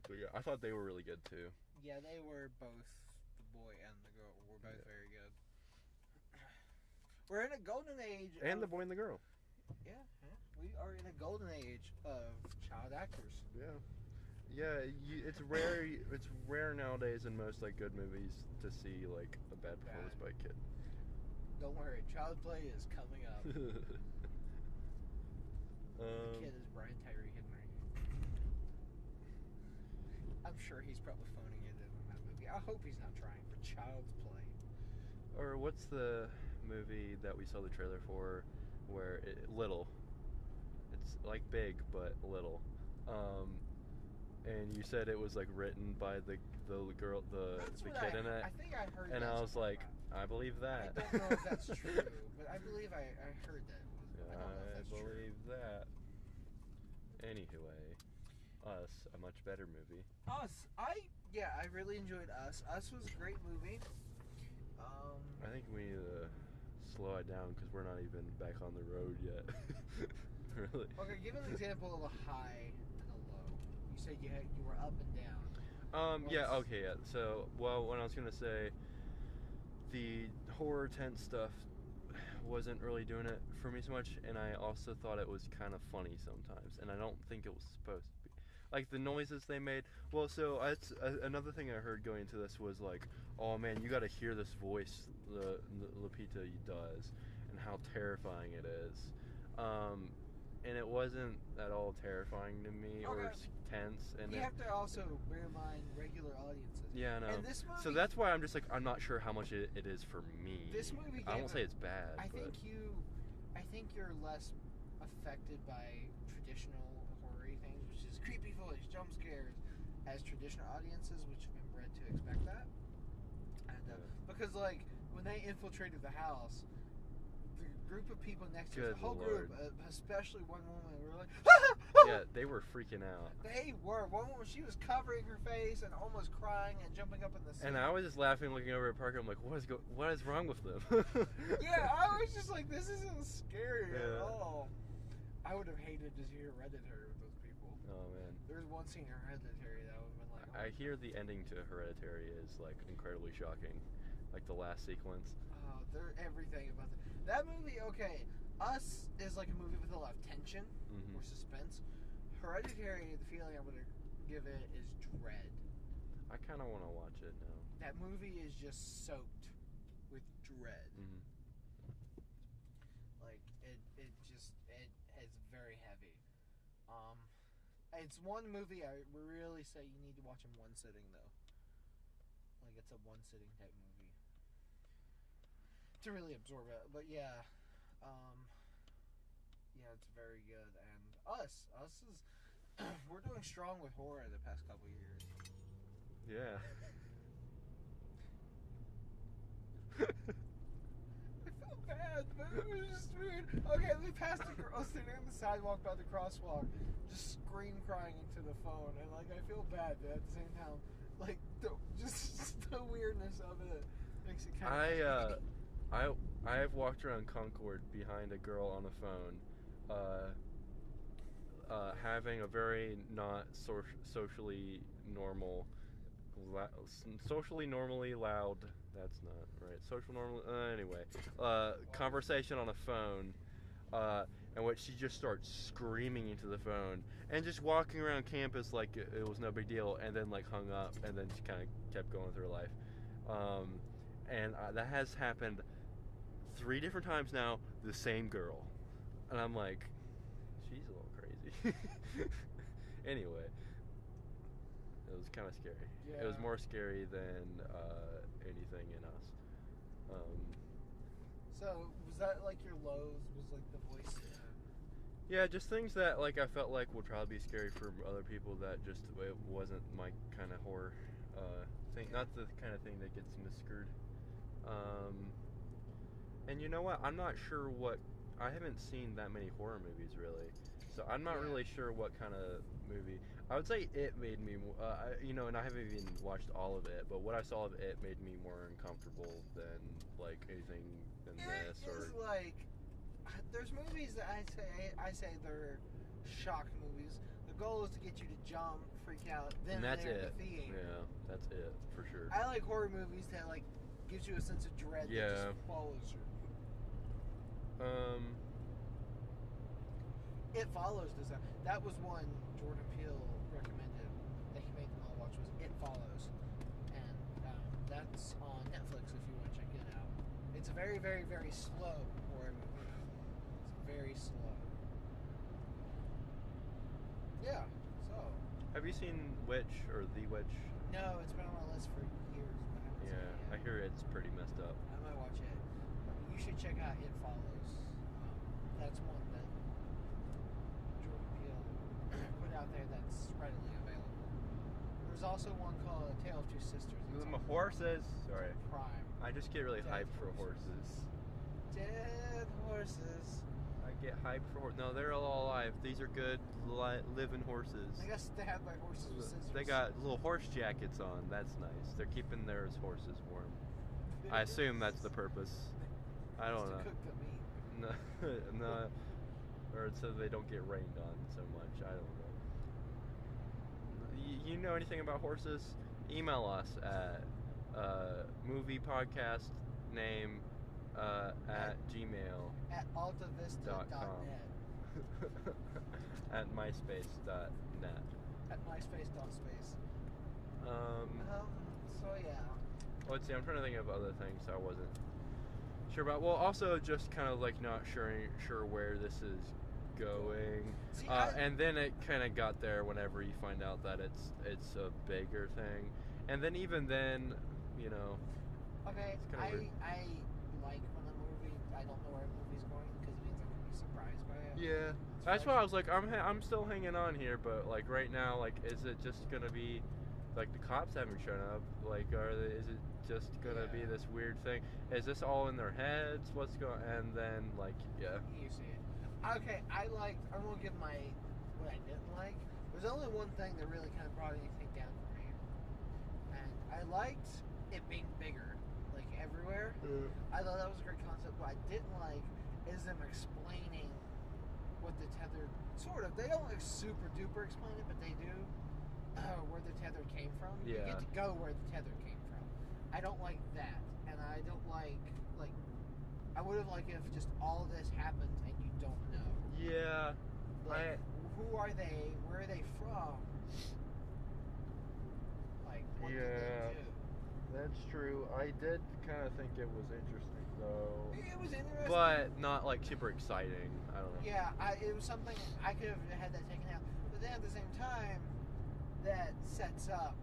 Speaker 2: But yeah, I thought they were really good too.
Speaker 1: Yeah, they were both, the boy and the girl were both very good. We're in a golden age.
Speaker 2: And the boy and the girl.
Speaker 1: Yeah, we are in a golden age of child actors.
Speaker 2: Yeah. Yeah, it's rare. It's rare nowadays in most like good movies to see like a bad performance by a kid.
Speaker 1: Don't worry, Child Play is coming up. The kid is Brian Tyree Henry. I'm sure he's probably phoning it in that movie. I hope he's not trying for Child's Play.
Speaker 2: Or what's the movie that we saw the trailer for, where Little? It's like big but little. And you said it was like written by the girl, the kid in it.
Speaker 1: I think I heard.
Speaker 2: And I was like, I believe that.
Speaker 1: I don't know if that's true, but I believe I heard that. I don't know if that's
Speaker 2: believe
Speaker 1: true.
Speaker 2: that. Anyway, Us, a much better movie.
Speaker 1: Us, I really enjoyed Us. Us was a great movie.
Speaker 2: I think we need to slow it down because we're not even back on the road yet. Really.
Speaker 1: Okay, give an example of a high and a low. You said you were up and down.
Speaker 2: Yeah, okay, yeah. So, well, when I was gonna say, the horror tent stuff wasn't really doing it for me so much, and I also thought it was kind of funny sometimes, and I don't think it was supposed to be. Like, the noises they made. Well, so, another thing I heard going into this was like, oh man, you gotta hear this voice the Lupita does, and how terrifying it is. And it wasn't at all terrifying to me or tense. And
Speaker 1: you have to also bear in mind regular audiences.
Speaker 2: Yeah, I know.
Speaker 1: And this movie,
Speaker 2: so that's why I'm just like, I'm not sure how much it is for me.
Speaker 1: This movie,
Speaker 2: I won't say it's bad.
Speaker 1: I think you're less affected by traditional horror things, which is creepy voice, jump scares, as traditional audiences, which have been bred to expect that. And because like when they infiltrated the house, the group of people next to us, the whole group, especially one woman, were like,
Speaker 2: yeah, they were freaking out.
Speaker 1: They were. One woman, she was covering her face and almost crying and jumping up in the seat.
Speaker 2: And I was just laughing, looking over at Parker. I'm like, what is wrong with them?
Speaker 1: Yeah, I was just like, this isn't scary at all. I would have hated to see Hereditary with those people.
Speaker 2: Oh man.
Speaker 1: There was one scene in Hereditary that would have been like,
Speaker 2: I hear the ending to Hereditary is like incredibly shocking, like the last sequence.
Speaker 1: Oh, they're everything about that movie. Okay, Us is like a movie with a lot of tension or suspense. Hereditary, the feeling I'm gonna give it is dread.
Speaker 2: I kind of want to watch it now.
Speaker 1: That movie is just soaked with dread. Like it it's very heavy. It's one movie I really say you need to watch in one sitting though. Like it's a one sitting type movie to really absorb it. But yeah, it's very good. And Us is we're doing strong with horror the past couple years.
Speaker 2: Yeah.
Speaker 1: I felt bad, but it was just weird. Okay, we passed a girl sitting on the sidewalk by the crosswalk, just scream crying into the phone, and like I feel bad, but at the same time, like just the weirdness of it makes it kind of.
Speaker 2: I have walked around Concord behind a girl on the phone, having a very not socially normal. Socially normally loud. That's not right. Social normal. Anyway, conversation on a phone, in which she just starts screaming into the phone and just walking around campus like it was no big deal, and then like hung up, and then she kind of kept going with her life. And that has happened 3 different times now. The same girl, and I'm like, she's a little crazy. Anyway. It was kind of scary.
Speaker 1: Yeah.
Speaker 2: It was more scary than anything in Us.
Speaker 1: So was that like your lows? Was like the voice?
Speaker 2: Yeah, just things that like I felt like would probably be scary for other people. That just it wasn't my kind of horror thing. Not the kind of thing that gets miscrewed. And you know what? I'm not sure what. I haven't seen that many horror movies really, so I'm not really sure what kind of movie. I would say It made me, and I haven't even watched all of it, but what I saw of It made me more uncomfortable than like anything than this.
Speaker 1: Or like, there's movies that I say they're shock movies. The goal is to get you to jump, freak out, then
Speaker 2: and that's
Speaker 1: they're
Speaker 2: it.
Speaker 1: in the theater.
Speaker 2: Yeah, that's it for sure.
Speaker 1: I like horror movies that like gives you a sense of dread that just follows you. It Follows does that. That was one Jordan Peele recommended that he made them all watch was It Follows, and that's on Netflix if you want to check it out. It's a very, very, very slow horror movie. It's very slow. Yeah. So.
Speaker 2: Have you seen Witch or The Witch?
Speaker 1: No, it's been on my list for years. But I haven't seen it yet.
Speaker 2: I hear it's pretty messed up.
Speaker 1: I might watch it. You should check out It Follows. That's one that Jordan Peele put out there that's readily available. There's also one called A Tale of Two Sisters.
Speaker 2: Horses. Sorry.
Speaker 1: Prime.
Speaker 2: I just get really
Speaker 1: Dead
Speaker 2: hyped for horses.
Speaker 1: Dead horses.
Speaker 2: I get hyped for horses. No, they're all alive. These are good living horses.
Speaker 1: They got stabbed by horses with scissors.
Speaker 2: They got little horse jackets on. That's nice. They're keeping their horses warm. I assume that's the purpose. I don't know.
Speaker 1: To cook the meat.
Speaker 2: No, or so they don't get rained on so much. I don't know. You know anything about horses? Email us at movie podcast name at gmail
Speaker 1: at altavista.net
Speaker 2: at myspace.net
Speaker 1: at myspace.space. So yeah.
Speaker 2: Let's see. I'm trying to think of other things I wasn't sure about. Well, also just kind of like not sure where this is going.
Speaker 1: See,
Speaker 2: and then it kind of got there whenever you find out that it's a bigger thing, and then even then, you know.
Speaker 1: Okay,
Speaker 2: it's kind of weird.
Speaker 1: I like when a movie I don't know where a movie's going because it means I can be surprised by it.
Speaker 2: Yeah, that's why I was like, I'm still hanging on here, but like right now, like, is it just gonna be like the cops haven't shown up? Like, is it just gonna be this weird thing? Is this all in their heads? What's going? And then like, yeah.
Speaker 1: You see it. Okay, I'm gonna give my what I didn't like. There's only one thing that really kind of brought anything down for me, and I liked it being bigger, like everywhere. I thought that was a great concept. What I didn't like is them explaining what the tether sort of. They don't like super duper explain it, but they do. where the tether came from.
Speaker 2: Yeah.
Speaker 1: You get to go where the tether came from. I don't like that, and I don't like I would have liked if just all this happens and you don't know.
Speaker 2: Yeah.
Speaker 1: Like, who are they? Where are they from? Like, what do they do?
Speaker 2: That's true. I did kind of think it was interesting, though.
Speaker 1: It was interesting.
Speaker 2: But not, like, super exciting. I don't know.
Speaker 1: Yeah, it was something I could have had that taken out. But then at the same time, that sets up,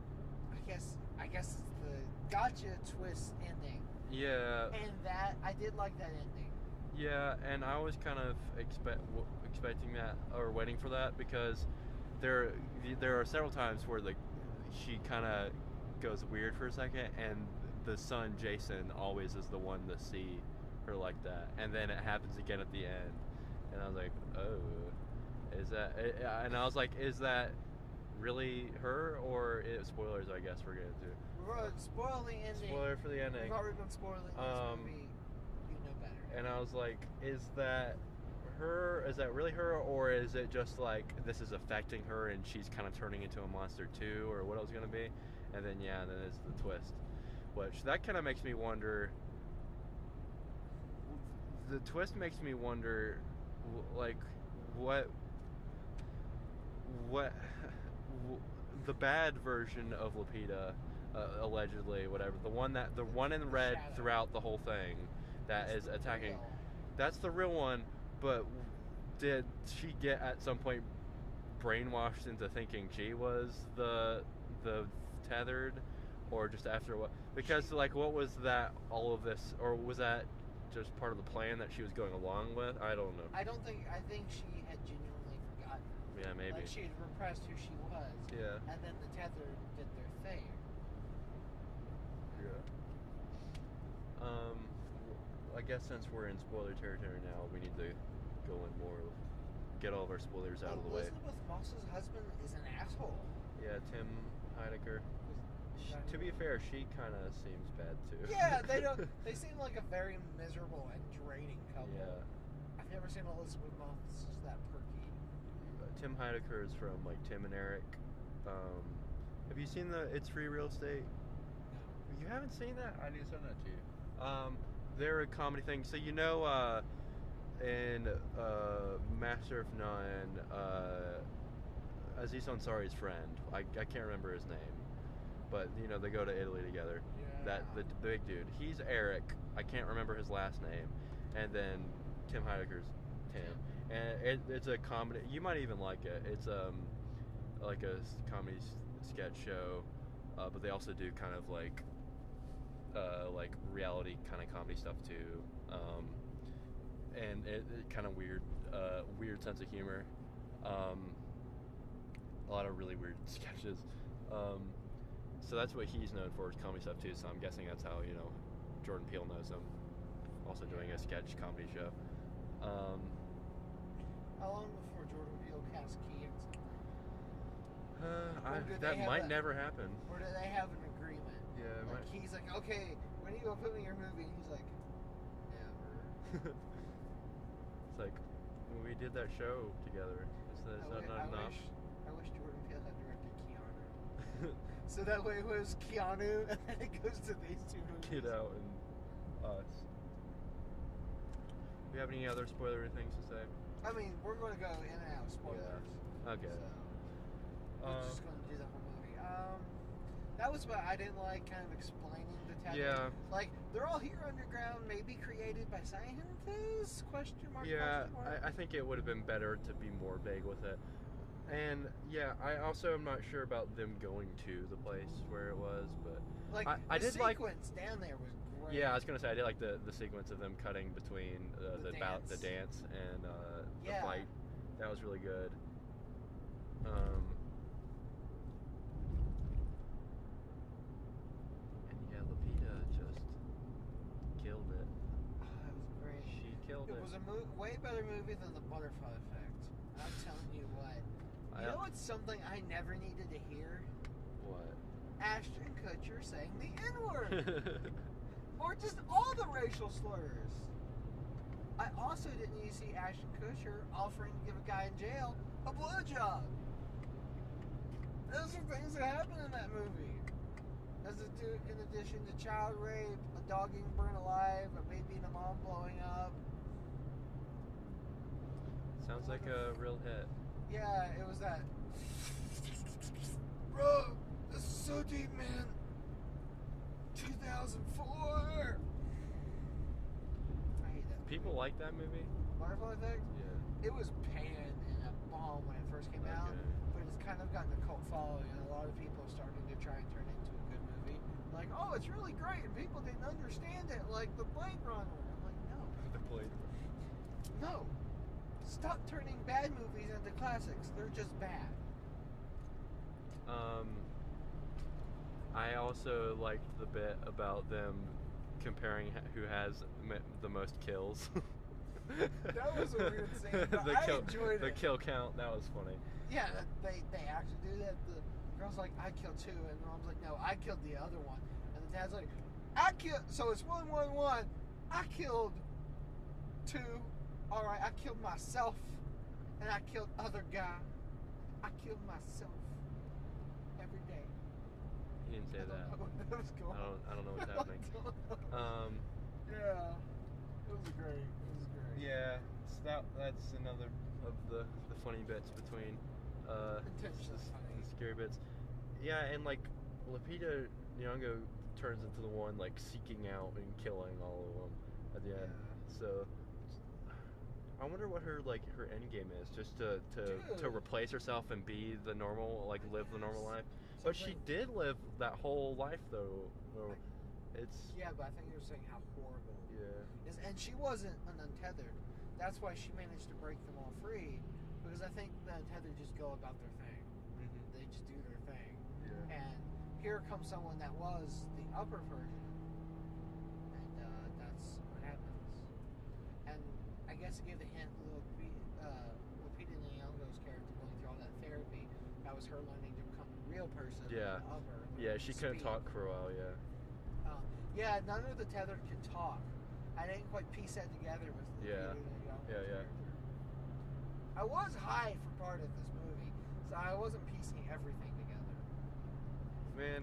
Speaker 1: I guess it's the gotcha twist ending.
Speaker 2: Yeah.
Speaker 1: And that, I did like that ending.
Speaker 2: Yeah, and I was kind of expecting that, or waiting for that, because there are several times where she kind of goes weird for a second, and the son Jason always is the one to see her like that, and then it happens again at the end, and I was like, oh, is that? And I was like, is that really her, or spoilers? I guess we're gonna do.
Speaker 1: We're going to spoil the ending.
Speaker 2: Spoiler for the ending.
Speaker 1: We've already been spoiling this movie. You know better.
Speaker 2: And I was like, is that her? Is that really her, or is it just like this is affecting her and she's kind of turning into a monster too, or what it was gonna be? And then then it's the twist, which that kind of makes me wonder. The twist makes me wonder, like, what the bad version of Lupita, allegedly, whatever, the one in red
Speaker 1: Shadow.
Speaker 2: throughout the whole thing, that is attacking. That's the real one, but did she get at some point brainwashed into thinking she was the tethered, or just after what? Because like, what was that? All of this, or was that just part of the plan that she was going along with? I don't know.
Speaker 1: I think she had genuinely forgotten.
Speaker 2: Yeah, maybe.
Speaker 1: Like she had repressed who she was.
Speaker 2: Yeah.
Speaker 1: And then the tether did their thing.
Speaker 2: Yeah. I guess since we're in spoiler territory now, we need to go in more, get all of our spoilers out of the way.
Speaker 1: Elizabeth Moss's husband is an asshole.
Speaker 2: Yeah, Tim Heidecker. To be fair, she kind of seems bad too.
Speaker 1: Yeah, they seem like a very miserable and draining couple.
Speaker 2: Yeah.
Speaker 1: I've never seen Elizabeth Moss that perky.
Speaker 2: Tim Heidecker is from like Tim and Eric. Have you seen the It's Free Real Estate? You haven't seen that? I need to send that to you. They're a comedy thing. So you know, in Master of None, Aziz Ansari's friend. I can't remember his name, but you know they go to Italy together.
Speaker 1: Yeah.
Speaker 2: The big dude. He's Eric. I can't remember his last name. And then Tim Heidecker's Tim. And it's a comedy. You might even like it. It's like a comedy sketch show, but they also do kind of like reality kind of comedy stuff too. And it kind of weird sense of humor. A lot of really weird sketches. So that's what he's known for, is comedy stuff too. So I'm guessing that's how, you know, Jordan Peele knows him. Also doing a sketch comedy show.
Speaker 1: How long before Jordan Peele cast Key in something?
Speaker 2: That might never happen.
Speaker 1: Or do they have an agreement?
Speaker 2: Yeah,
Speaker 1: like he's like, okay, when are you gonna put me in your movie? And he's like, never.
Speaker 2: It's like, when we did that show together. Is that not enough?
Speaker 1: I wish Jordan Peele had directed Keanu. So that way it was Keanu, and then it goes to these two movies.
Speaker 2: Get Out and Us. Do you have any other spoilery things to say?
Speaker 1: I mean, we're going to go in and out spoilers.
Speaker 2: Yeah. Okay.
Speaker 1: So, we're just going to do the whole movie. That was what I didn't like, kind of explaining the tether.
Speaker 2: Yeah.
Speaker 1: Like, they're all here underground, maybe created by scientists? Question mark?
Speaker 2: Yeah,
Speaker 1: question mark?
Speaker 2: I think it would have been better to be more vague with it. And yeah, I also am not sure about them going to the place where it was, but
Speaker 1: like
Speaker 2: I
Speaker 1: the
Speaker 2: did like
Speaker 1: sequence down there was great.
Speaker 2: Yeah, I was gonna say I did like the sequence of them cutting between the dance and the fight. That was really good. And yeah, Lupita just killed it.
Speaker 1: Oh, that was great.
Speaker 2: She killed it.
Speaker 1: It was a way better movie than The Butterfly Effect. I'm telling you what. You know what's something I never needed to hear?
Speaker 2: What?
Speaker 1: Ashton Kutcher saying the N-word. Or just all the racial slurs. I also didn't need to see Ashton Kutcher offering to give a guy in jail a blowjob. Those are things that happen in that movie. In addition to child rape, a dog getting burned alive, a baby and a mom blowing up.
Speaker 2: Sounds like a real hit.
Speaker 1: Yeah, it was that. Bro, this is so deep, man. 2004. I hate that.
Speaker 2: People like that movie?
Speaker 1: Butterfly Effect?
Speaker 2: Yeah.
Speaker 1: It was panned and a bomb when it first came out, but it's kind of gotten a cult following, and a lot of people are starting to try and turn it into a good movie. Like, oh, it's really great, and people didn't understand it, like the Blade Runner. I'm like, no.
Speaker 2: The Blade Runner.
Speaker 1: No. Stop turning bad movies into classics. They're just bad.
Speaker 2: I also liked the bit about them comparing who has the most kills.
Speaker 1: That was a weird scene, but I enjoyed it.
Speaker 2: The kill count, that was funny.
Speaker 1: Yeah, they actually do that. The girl's like, I killed 2, and the mom's like, no, I killed the other one. And the dad's like, I killed, so it's 1-1-1. I killed 2. All right, I killed myself, and I killed other guy. I killed myself every day.
Speaker 2: He didn't say that. I don't know what's happening.
Speaker 1: Yeah, it was great.
Speaker 2: Yeah, so that's another of the funny bits between
Speaker 1: Intentionally funny.
Speaker 2: the scary bits. Yeah, and like Lupita Nyong'o turns into the one like seeking out and killing all of them at the end. So I wonder what her end game is, just to replace herself and be the normal, like live the normal life. But she did live that whole life though. It's
Speaker 1: yeah, but I think you're saying how horrible.
Speaker 2: Yeah.
Speaker 1: And she wasn't an untethered. That's why she managed to break them all free. Because I think the untethered just go about their thing.
Speaker 2: Mm-hmm.
Speaker 1: They just do their thing.
Speaker 2: Yeah.
Speaker 1: And here comes someone that was the upper version, and that's what happens. And I guess to give the hint, Lupita Nyong'o's character going through all that therapy, that was her learning to become a real person.
Speaker 2: Yeah.
Speaker 1: Upper,
Speaker 2: Yeah, she couldn't talk for a while. Yeah.
Speaker 1: Yeah, none of the tethered could talk. I didn't quite piece that together with
Speaker 2: Yeah.
Speaker 1: Yeah. I was high for part of this movie, so I wasn't piecing everything together.
Speaker 2: Man,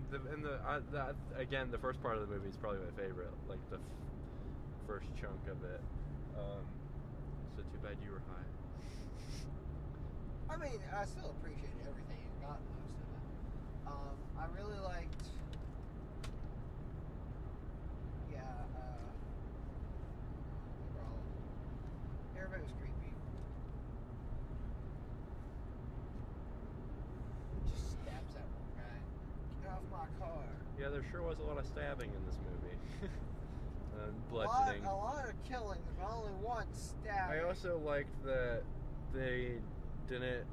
Speaker 2: again, the first part of the movie is probably my favorite. Like the first chunk of it. So too bad you were high.
Speaker 1: I mean, I still appreciated everything and got most of it. I really liked. Everybody was creepy. Just stabs that one guy. Get off my car.
Speaker 2: Yeah, there sure was a lot of stabbing in this movie. Bludgeoning.
Speaker 1: A lot of killing, but only one stab.
Speaker 2: I also liked that they didn't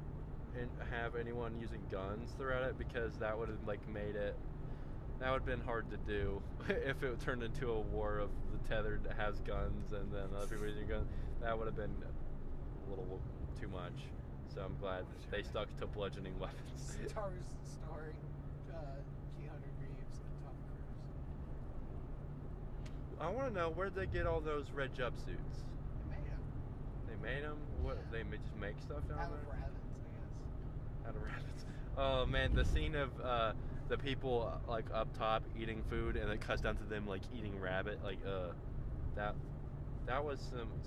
Speaker 2: have anyone using guns throughout it, because that would have made it. That would have been hard to do if it turned into a war of the tethered that has guns and then other people using guns. That would have been a little too much. So I'm glad they stuck to bludgeoning weapons.
Speaker 1: Starring Keanu Reeves and Tom Cruise.
Speaker 2: I want to know, where'd they get all those red jumpsuits?
Speaker 1: They made them.
Speaker 2: They made them? What?
Speaker 1: Yeah.
Speaker 2: They just make stuff down
Speaker 1: Out
Speaker 2: there?
Speaker 1: of rabbits, I guess.
Speaker 2: Out of rabbits. Oh man, the scene of the people like up top eating food, and it cuts down to them like eating rabbit. That was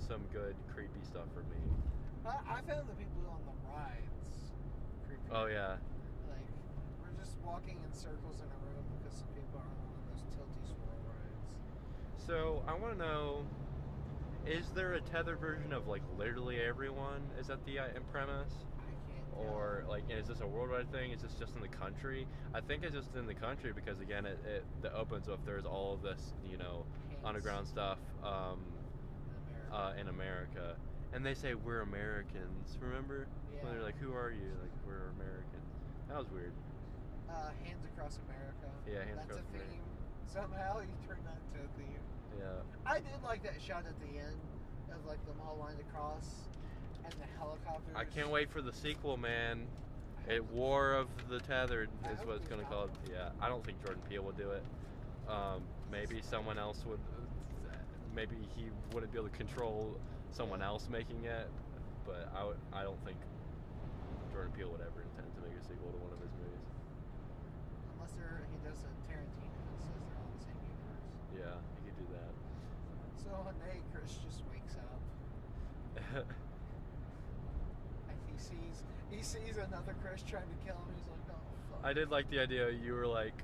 Speaker 2: some good creepy stuff for me.
Speaker 1: I found the people on the rides creepy.
Speaker 2: Oh yeah.
Speaker 1: Like, we're just walking in circles in a room because some people are on one of those tilty swirl rides.
Speaker 2: So I want to know, is there a tethered version of like literally everyone? Is that the premise? Or is this a worldwide thing? Is this just in the country? I think it's just in the country because again, it opens with there's all of this underground stuff in America, and they say we're Americans. Remember?
Speaker 1: Yeah.
Speaker 2: When they're like, "Who are you?" Like, we're Americans. That was weird.
Speaker 1: Hands Across America.
Speaker 2: Yeah, Hands
Speaker 1: That's
Speaker 2: Across
Speaker 1: a theme.
Speaker 2: America.
Speaker 1: Somehow you turned that into a theme.
Speaker 2: Yeah.
Speaker 1: I did like that shot at the end of like them all lined across. And the helicopters.
Speaker 2: I can't wait for the sequel, man. War of the Tethered is what it's going to call it. Yeah, I don't think Jordan Peele would do it. Maybe someone else would. Maybe he wouldn't be able to control someone else making it. But I don't think Jordan Peele would ever intend to make a sequel to one of his movies.
Speaker 1: Sinister. He does a Tarantino and says they're all the same universe.
Speaker 2: Yeah, he could do that.
Speaker 1: So one day Chris just wakes up and he sees another Chris trying to kill him. He's like, oh fuck.
Speaker 2: I did like the idea you were like,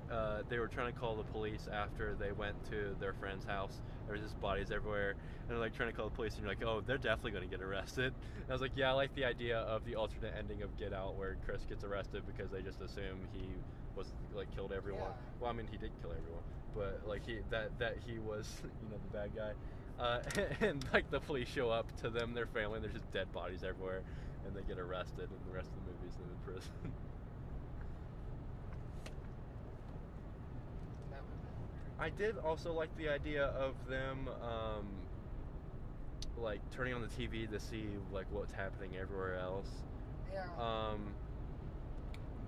Speaker 2: they were trying to call the police after they went to their friend's house. There was just bodies everywhere, and they're like trying to call the police, and you're like, oh, they're definitely going to get arrested. And I was like, yeah, I like the idea of the alternate ending of Get Out, where Chris gets arrested because they just assume he was like killed everyone.
Speaker 1: Yeah.
Speaker 2: Well, I mean, he did kill everyone, but like that he was the bad guy. And like the police show up to them, their family, and there's just dead bodies everywhere, and they get arrested, and the rest of the movie's them in prison. I did also like the idea of them like turning on the TV to see like what's happening everywhere else.
Speaker 1: Yeah.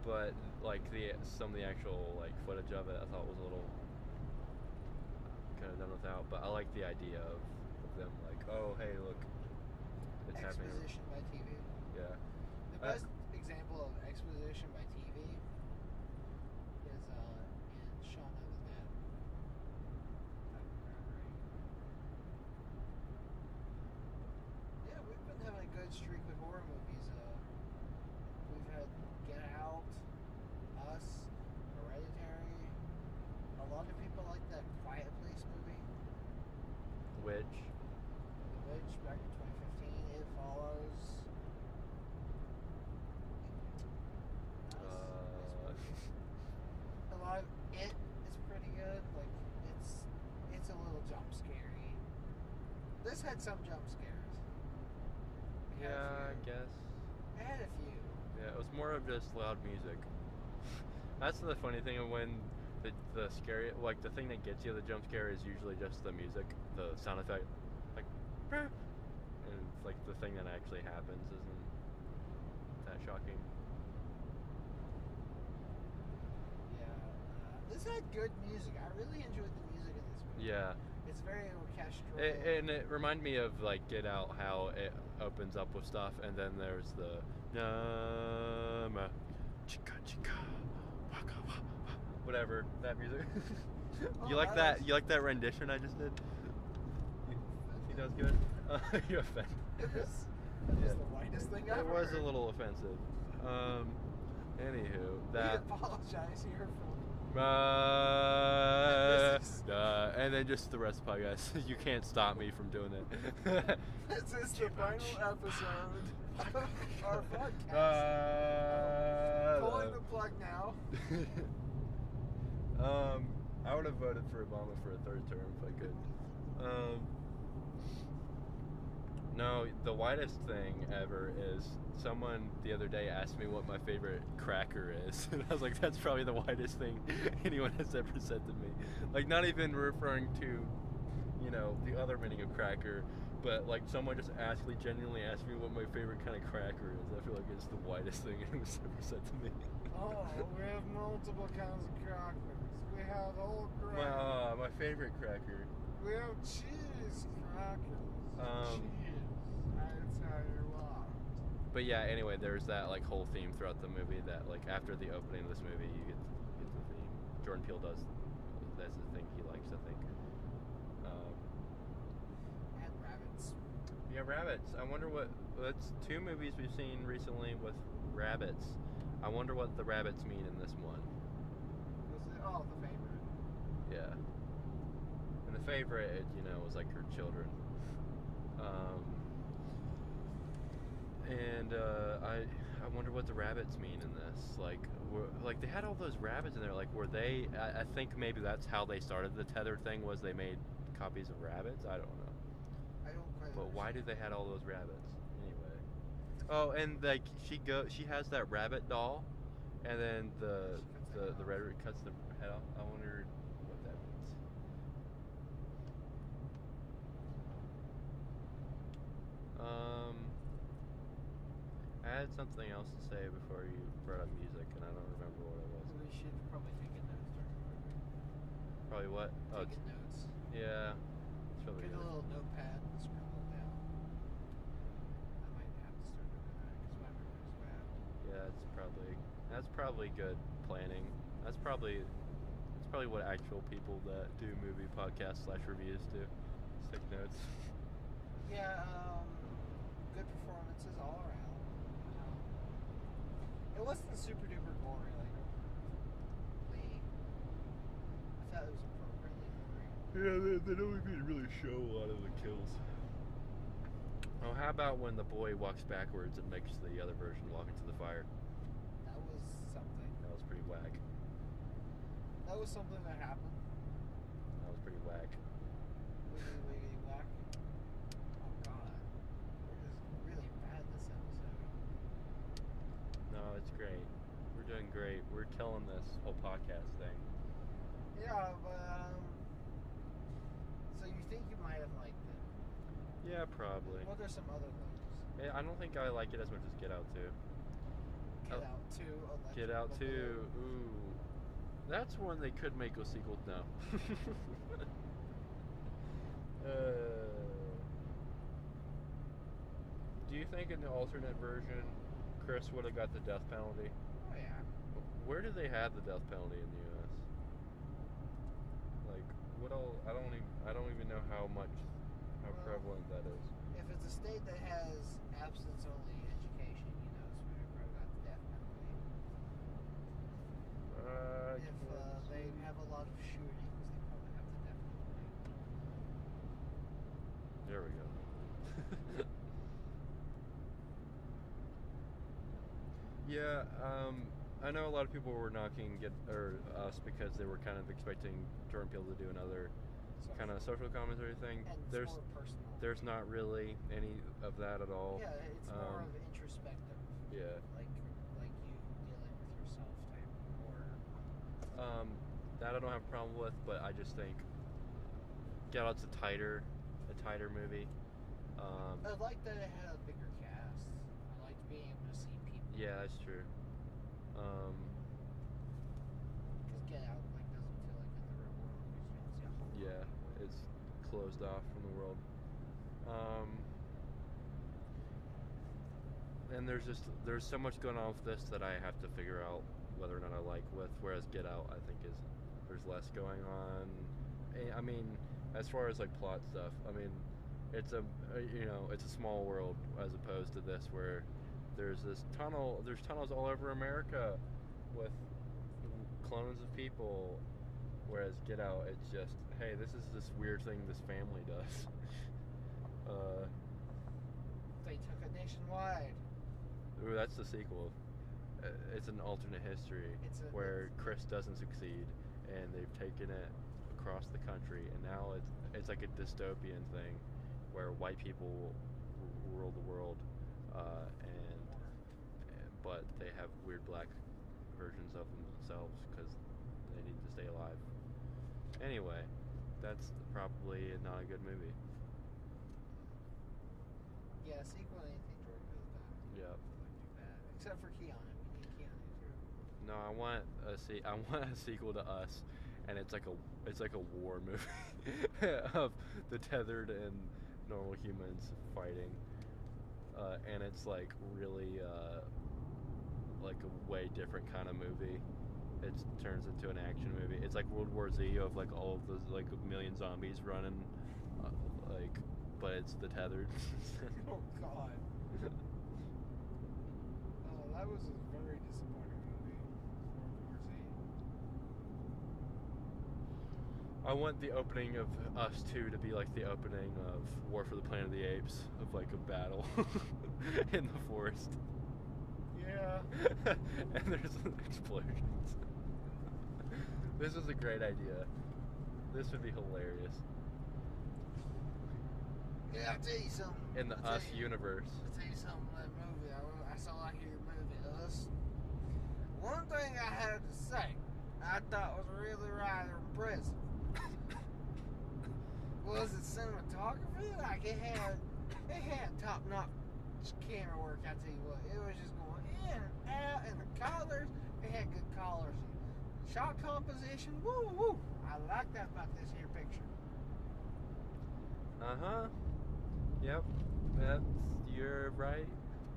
Speaker 2: But like some of the actual like footage of it, I thought was a little kind of done without. But I like the idea of them like, oh hey, look, it's happening.
Speaker 1: Exposition by TV.
Speaker 2: Yeah.
Speaker 1: The best example of exposition by TV is in Shaun of the Dead. Yeah, we've been having a good streak with horror movies. We've had Get Out, Us, Hereditary. A lot of people like that Quiet Place movie.
Speaker 2: Which
Speaker 1: The Witch back in 2015. It Follows. A lot of it is pretty good. Like it's a little jump scary. This had some jump scares. It had a
Speaker 2: yeah, I
Speaker 1: few.
Speaker 2: guess.
Speaker 1: It had a few.
Speaker 2: Yeah, it was more of just loud music. That's the funny thing of when the scary, like the thing that gets you the jump scare is usually just the music, the sound effect, like, and it's like the thing that actually happens isn't that shocking.
Speaker 1: Yeah. This had good music. I really enjoyed the music in this movie.
Speaker 2: Yeah.
Speaker 1: It's very orchestral.
Speaker 2: And it reminded me of like Get Out, how it opens up with stuff, and then there's the Nama, chika chika, waka waka, whatever that music.
Speaker 1: Oh,
Speaker 2: You like that? You like that rendition I just did? You think that was good? You're offended.
Speaker 1: It was
Speaker 2: Yeah.
Speaker 1: the whitest thing I've
Speaker 2: It was a
Speaker 1: heard.
Speaker 2: little offensive. Anywho,
Speaker 1: We
Speaker 2: that.
Speaker 1: apologize here for.
Speaker 2: And then just the rest of the podcast. You can't stop me from doing it.
Speaker 1: This is the final episode of our podcast. Pulling the plug now.
Speaker 2: I would have voted for Obama for a third term if I could. No, the whitest thing ever is someone the other day asked me what my favorite cracker is. And I was like, that's probably the whitest thing anyone has ever said to me. Like, not even referring to, the other meaning of cracker, but like someone just genuinely asked me what my favorite kind of cracker is. I feel like it's the whitest thing anyone's ever said to me.
Speaker 1: Oh, we have multiple kinds of crackers. We have old crackers.
Speaker 2: My favorite cracker.
Speaker 1: We have cheese crackers.
Speaker 2: Um,
Speaker 1: Cheese. That's how you want.
Speaker 2: But yeah, anyway, there's that like whole theme throughout the movie that like after the opening of this movie, you get the theme. Jordan Peele does. That's the thing he likes, I think.
Speaker 1: And rabbits.
Speaker 2: Yeah, rabbits. I wonder what. That's two movies we've seen recently with rabbits. I wonder what the rabbits mean in this one.
Speaker 1: Was it? Oh, the favorite.
Speaker 2: Yeah. And the favorite, was like her children. I wonder what the rabbits mean in this. Like, they had all those rabbits in there. Like, were they? I think maybe that's how they started the tethered thing. Was they made copies of rabbits? I don't know.
Speaker 1: I don't quite.
Speaker 2: But why did they had all those rabbits anyway? Oh, and like she has that rabbit doll, and then the rabbit cuts the head off. I wonder what that means. I had something else to say before you brought up music, and I don't remember what it was.
Speaker 1: We should probably take a notes during the movie.
Speaker 2: Probably what? Oh,
Speaker 1: Taking notes.
Speaker 2: yeah. It's probably
Speaker 1: Get a
Speaker 2: good.
Speaker 1: little notepad and scribble it down. I might have to start doing that because my memory's bad.
Speaker 2: Yeah, that's probably good planning. That's probably what actual people that do movie podcasts / reviews do. Take notes.
Speaker 1: Yeah, good performances all around. It wasn't super duper gory, like, I thought it was appropriately gory.
Speaker 2: Yeah, they don't even really show a lot of the kills. Oh, how about when the boy walks backwards and makes the other version walk into the fire?
Speaker 1: That was something.
Speaker 2: That was pretty whack.
Speaker 1: That was something that happened.
Speaker 2: That was pretty whack.
Speaker 1: Wiggity wiggity whack. Oh god. We're just really bad this episode.
Speaker 2: No, it's great. We're doing great. We're killing this whole podcast thing.
Speaker 1: Yeah, but so you think you might have liked it?
Speaker 2: Yeah, probably.
Speaker 1: What are some other things?
Speaker 2: I don't think I like it as much as Get Out 2.
Speaker 1: Get Out 2.
Speaker 2: Get Out 2. Ooh. That's one they could make a sequel. No. Do you think in the alternate version, Chris would have got the death penalty?
Speaker 1: Oh yeah.
Speaker 2: Where do they have the death penalty in the U.S.? Like, what all? I don't even know how prevalent that is.
Speaker 1: If it's a state that has absence-only education, you know, so we probably got the death penalty. If they have a lot of shootings, they probably have the death penalty.
Speaker 2: There we go. Yeah, I know a lot of people were knocking us because they were kind of expecting Jordan Peele to do another kind of social commentary thing.
Speaker 1: And
Speaker 2: there's
Speaker 1: more personal.
Speaker 2: there's not really any of that at all.
Speaker 1: Yeah, it's more of introspective.
Speaker 2: Yeah.
Speaker 1: Like you dealing with yourself type horror.
Speaker 2: That I don't have a problem with, but I just think Get Out's a tighter movie.
Speaker 1: I like that it had a bigger cast. I liked being able to see people.
Speaker 2: Yeah, that's true.
Speaker 1: Because Get Out doesn't feel like in the real world. You just don't see a whole lot of
Speaker 2: Yeah,
Speaker 1: people.
Speaker 2: it's closed off from the world. And there's so much going on with this that I have to figure out whether or not I like with. Whereas Get Out, I think there's less going on. I mean, as far as like plot stuff, I mean, it's a small world as opposed to this where there's tunnels all over America with clones of people. Whereas Get Out, it's just, hey, this is this weird thing this family does.
Speaker 1: They took it nationwide.
Speaker 2: Ooh, that's the sequel. It's an alternate history where Chris doesn't succeed, and they've taken it across the country, and now it's like a dystopian thing where white people rule the world, but they have weird black versions of themselves because they need to stay alive. Anyway, that's probably not a good movie.
Speaker 1: Yeah, sequel to anything Jordan Peele done.
Speaker 2: Yeah.
Speaker 1: Would be bad. Except for Keanu. We need Keanu too.
Speaker 2: No, I want a sequel to Us, and it's like a war movie of the tethered and normal humans fighting, and it's like really like a way different kind of movie. It turns into an action movie. It's like World War Z of like all of those like a million zombies running, but it's the tethered.
Speaker 1: Oh God. Oh, that was a very disappointing movie. World War Z.
Speaker 2: I want the opening of Us 2 to be like the opening of War for the Planet of the Apes, of like a battle in the forest.
Speaker 1: Yeah.
Speaker 2: And there's explosions. This is a great idea. This would be hilarious.
Speaker 1: Yeah, I'll tell you something.
Speaker 2: In the Us universe.
Speaker 1: I'll tell you something about that movie. I saw your movie, Us. One thing I had to say, I thought was really rather impressive. Was it cinematography? Like it had top-notch camera work. I tell you what, it was just going in and out, and the colors, it had good colors. Shot composition, woo woo. I like that about this here picture.
Speaker 2: Yep. You're right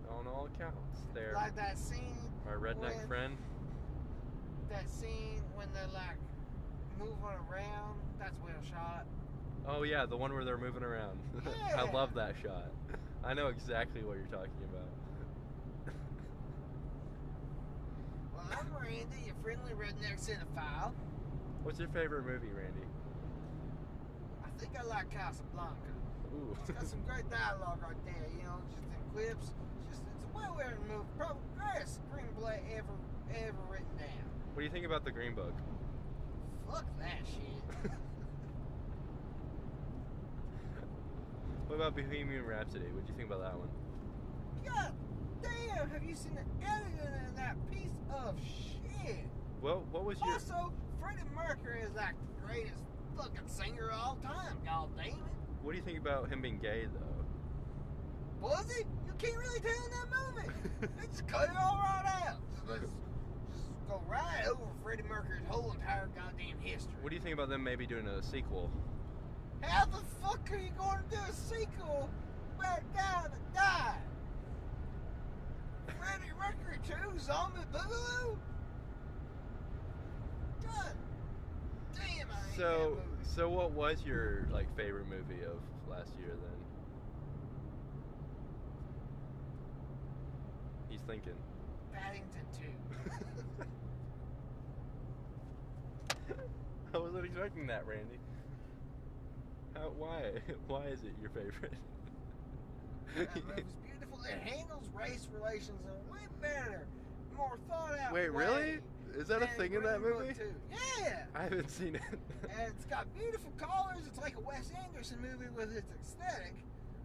Speaker 2: on all accounts. There.
Speaker 1: Like that scene.
Speaker 2: My redneck friend.
Speaker 1: that scene when they're like moving around. That's well shot.
Speaker 2: Oh yeah, the one where they're moving around.
Speaker 1: Yeah.
Speaker 2: I love that shot. I know exactly what you're talking about.
Speaker 1: Well, I'm Randy, your friendly redneck cinephile.
Speaker 2: What's your favorite movie, Randy?
Speaker 1: I think I like Casablanca.
Speaker 2: Ooh.
Speaker 1: It's got some great dialogue right there, you know, just in clips. It's a well-written movie. Probably the greatest screenplay ever written down.
Speaker 2: What do you think about The Green Book?
Speaker 1: Fuck that shit.
Speaker 2: What about Bohemian Rhapsody? What do you think about that one?
Speaker 1: God damn, have you seen the editing in that piece of shit?
Speaker 2: Well, what was your...
Speaker 1: Also, Freddie Mercury is like the greatest fucking singer of all time, god damn it.
Speaker 2: What do you think about him being gay, though?
Speaker 1: Was he? You can't really tell in that movie. They just cut it all right out. Just go right over Freddie Mercury's whole entire goddamn history.
Speaker 2: What do you think about them maybe doing a sequel?
Speaker 1: How the fuck are you going to do a sequel about a guy that died? Freddie Mercury 2, Zombie Boogaloo? God damn, I hate that movie.
Speaker 2: So what was your favorite movie of last year then? He's thinking.
Speaker 1: Paddington 2.
Speaker 2: I wasn't expecting that, Randy. Why? Why is it your favorite?
Speaker 1: That movie's beautiful. It handles race relations in a way better, more thought out
Speaker 2: Wait,
Speaker 1: way
Speaker 2: really? Is that a
Speaker 1: than
Speaker 2: thing in that
Speaker 1: Green Book
Speaker 2: movie?
Speaker 1: 2. Yeah!
Speaker 2: I haven't seen it.
Speaker 1: And it's got beautiful colors. It's like a Wes Anderson movie with its aesthetic.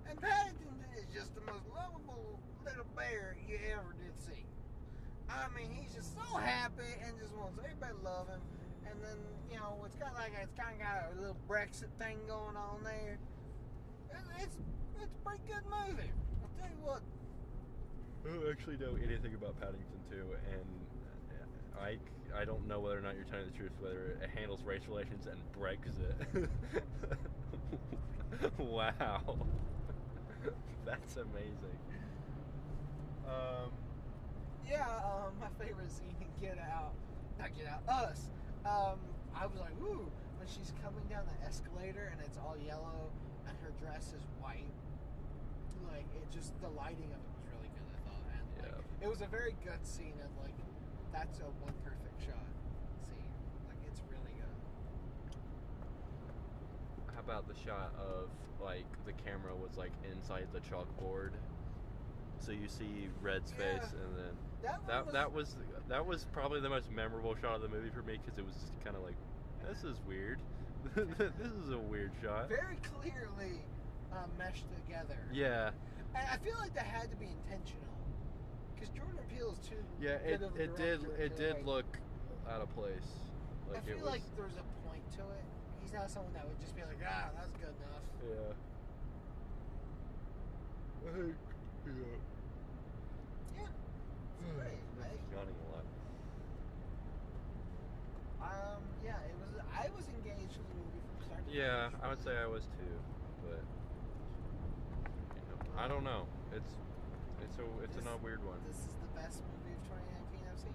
Speaker 1: And Paddington is just the most lovable little bear you ever did see. I mean, he's just so happy and just wants everybody to love him. And then, you know, it's kind of got a little Brexit thing going on there. It's a pretty good movie. I'll tell you what.
Speaker 2: I don't actually know anything about Paddington 2, and I don't know whether or not you're telling the truth, whether it handles race relations and Brexit. Wow. That's amazing.
Speaker 1: My favorite scene in Get Out, not Get Out, Us. I was like, ooh, when she's coming down the escalator and it's all yellow and her dress is white. Like, the lighting of it was really good, I thought. And it was a very good scene, and that's a one perfect shot scene. It's really good.
Speaker 2: How about the shot of the camera was inside the chalkboard, so you see Red's face, and then that was probably the most memorable shot of the movie for me, because it was just kind of this is weird. This is a weird shot.
Speaker 1: Very clearly meshed together.
Speaker 2: Yeah.
Speaker 1: And I feel like that had to be intentional, because Jordan Peele is too.
Speaker 2: Yeah,
Speaker 1: good of a director
Speaker 2: it
Speaker 1: to,
Speaker 2: did look out of place.
Speaker 1: I feel like there's a point to it. He's not someone that would just be like, that's good enough.
Speaker 2: Yeah. Yeah.
Speaker 1: Yeah. It's great. Right?
Speaker 2: Yawning a lot.
Speaker 1: Yeah, it was. I was engaged in the movie from start to
Speaker 2: Yeah,
Speaker 1: finish.
Speaker 2: I would say I was too, but I don't know. It's a weird one.
Speaker 1: This is the best movie of 2019 I've seen.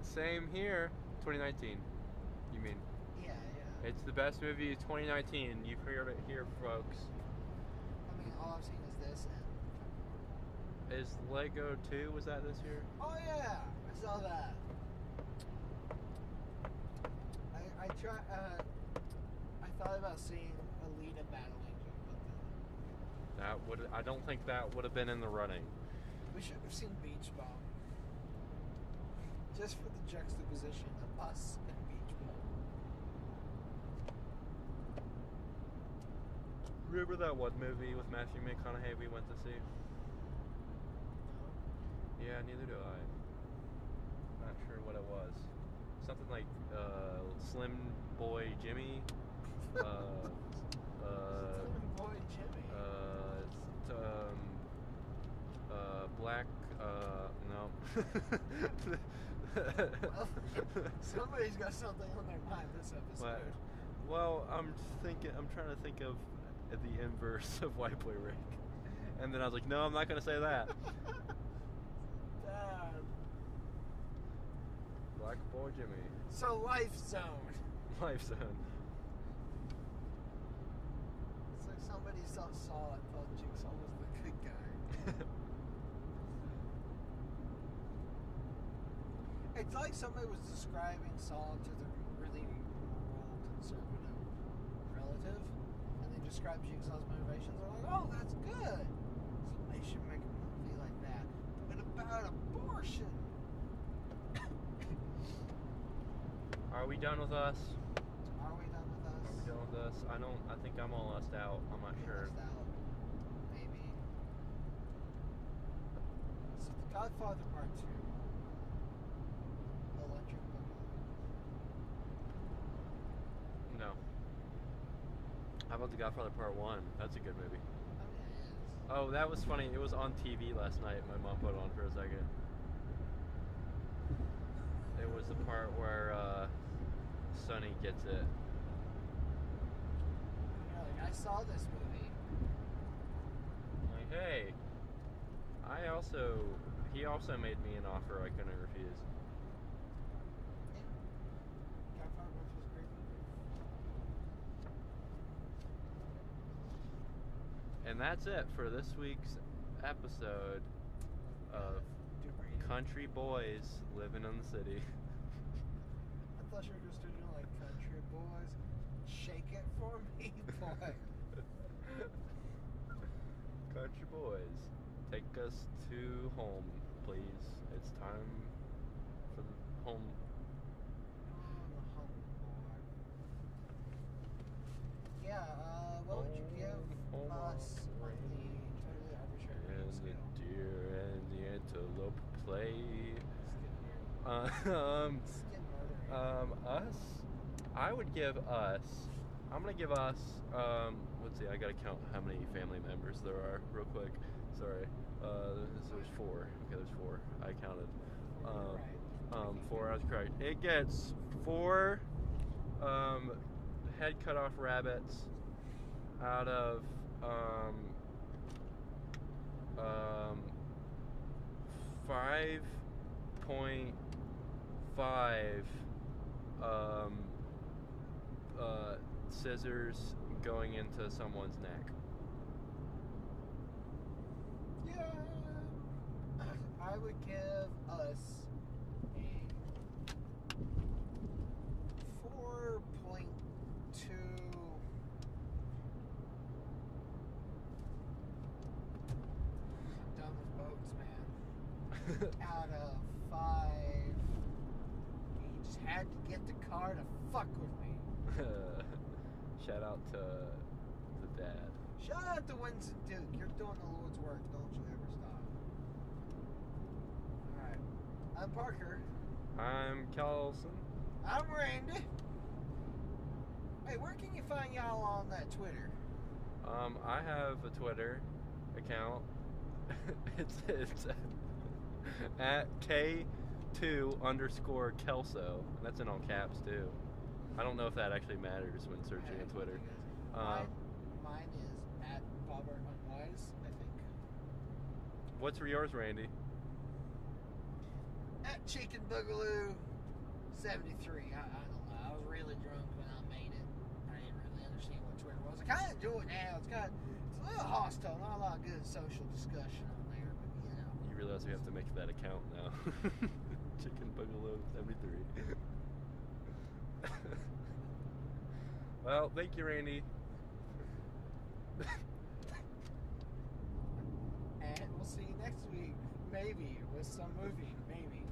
Speaker 2: Same here. 2019. You mean?
Speaker 1: Yeah.
Speaker 2: It's the best movie of 2019. You've heard it here, folks.
Speaker 1: I mean, all I've seen is this and.
Speaker 2: Is Lego 2? Was that this year?
Speaker 1: Oh yeah, I saw that. I thought about seeing Alita Battle Angel, but
Speaker 2: I don't think that would have been in the running.
Speaker 1: we should have seen Beach Ball. Just for the juxtaposition of us and Beach Ball.
Speaker 2: Remember that one movie with Matthew McConaughey we went to see? Yeah, neither do I. Not sure what it was. Something like Slim Boy Jimmy.
Speaker 1: Slim Boy Jimmy.
Speaker 2: Black. No.
Speaker 1: Well, somebody's got something on their mind this episode.
Speaker 2: Well, I'm trying to think of the inverse of White Boy Rick, and then I was like, no, I'm not gonna say that.
Speaker 1: Damn.
Speaker 2: Black Boy Jimmy.
Speaker 1: So Life Zone.
Speaker 2: Life Zone.
Speaker 1: It's like somebody saw it, thought Jigsaw was the good guy. It's like somebody was describing Saw to their really moral, conservative relative, and they described Jigsaw's motivations. They're like, "Oh, that's good. Somebody should make a movie like that, but about abortion."
Speaker 2: Are we done with us?
Speaker 1: Are we done with us?
Speaker 2: Are we done with us? I think I'm all left out. I'm not sure.
Speaker 1: Left out. Maybe. So The Godfather Part 2. Electric Boogaloo.
Speaker 2: No. How about The Godfather Part 1? That's a good movie.
Speaker 1: I mean, it is.
Speaker 2: Oh, that was funny. It was on TV last night. My mom put it on for a second. It was the part where Sonny gets it.
Speaker 1: You're like, I saw this movie.
Speaker 2: Like, hey, he also made me an offer I couldn't refuse.
Speaker 1: Yeah. Godfather Part 2 was a great movie.
Speaker 2: And that's it for this week's episode of Country Boys Living in the City.
Speaker 1: I thought you were just doing like Country Boys. Shake it for me, boy.
Speaker 2: Country Boys, take us to home, please. It's time for the home.
Speaker 1: Yeah, what would you give us on the totally arbitrary
Speaker 2: And
Speaker 1: scale?
Speaker 2: the deer and the antelope play.
Speaker 1: It's getting murdering.
Speaker 2: Us. I would give us. I'm gonna give us. Let's see. I gotta count how many family members there are real quick. Sorry. There's 4. Okay, there's 4. I counted.
Speaker 1: Right.
Speaker 2: 4. I was correct. It gets 4 head cut off rabbits out of 5.5 scissors going into someone's neck.
Speaker 1: Yeah. I would give us a 4.2. I'm done with boats, man. Out of 5. He just had to get the car to fuck with me.
Speaker 2: Shout out to the dad.
Speaker 1: Shout out to Winston Duke. You're doing the Lord's work. Don't you ever stop. Alright. I'm Parker.
Speaker 2: I'm Carlson.
Speaker 1: I'm Randy. Hey, where can you find y'all on that Twitter?
Speaker 2: I have a Twitter account. it's at K2_Kelso. That's in all caps too. I don't know if that actually matters when searching on Twitter.
Speaker 1: Mine is at Bobber Unwise, I think.
Speaker 2: What's for yours, Randy?
Speaker 1: At Chicken Boogaloo 73. I don't know. I was really drunk when I made it. I didn't really understand what Twitter was. I kind of do it now. It's a little hostile. Not a lot of good social discussion on there, but you know.
Speaker 2: You realize we have to make that account now. Chicken Boogaloo 73. Well, thank you, Randy.
Speaker 1: And we'll see you next week, maybe, with some movie, maybe.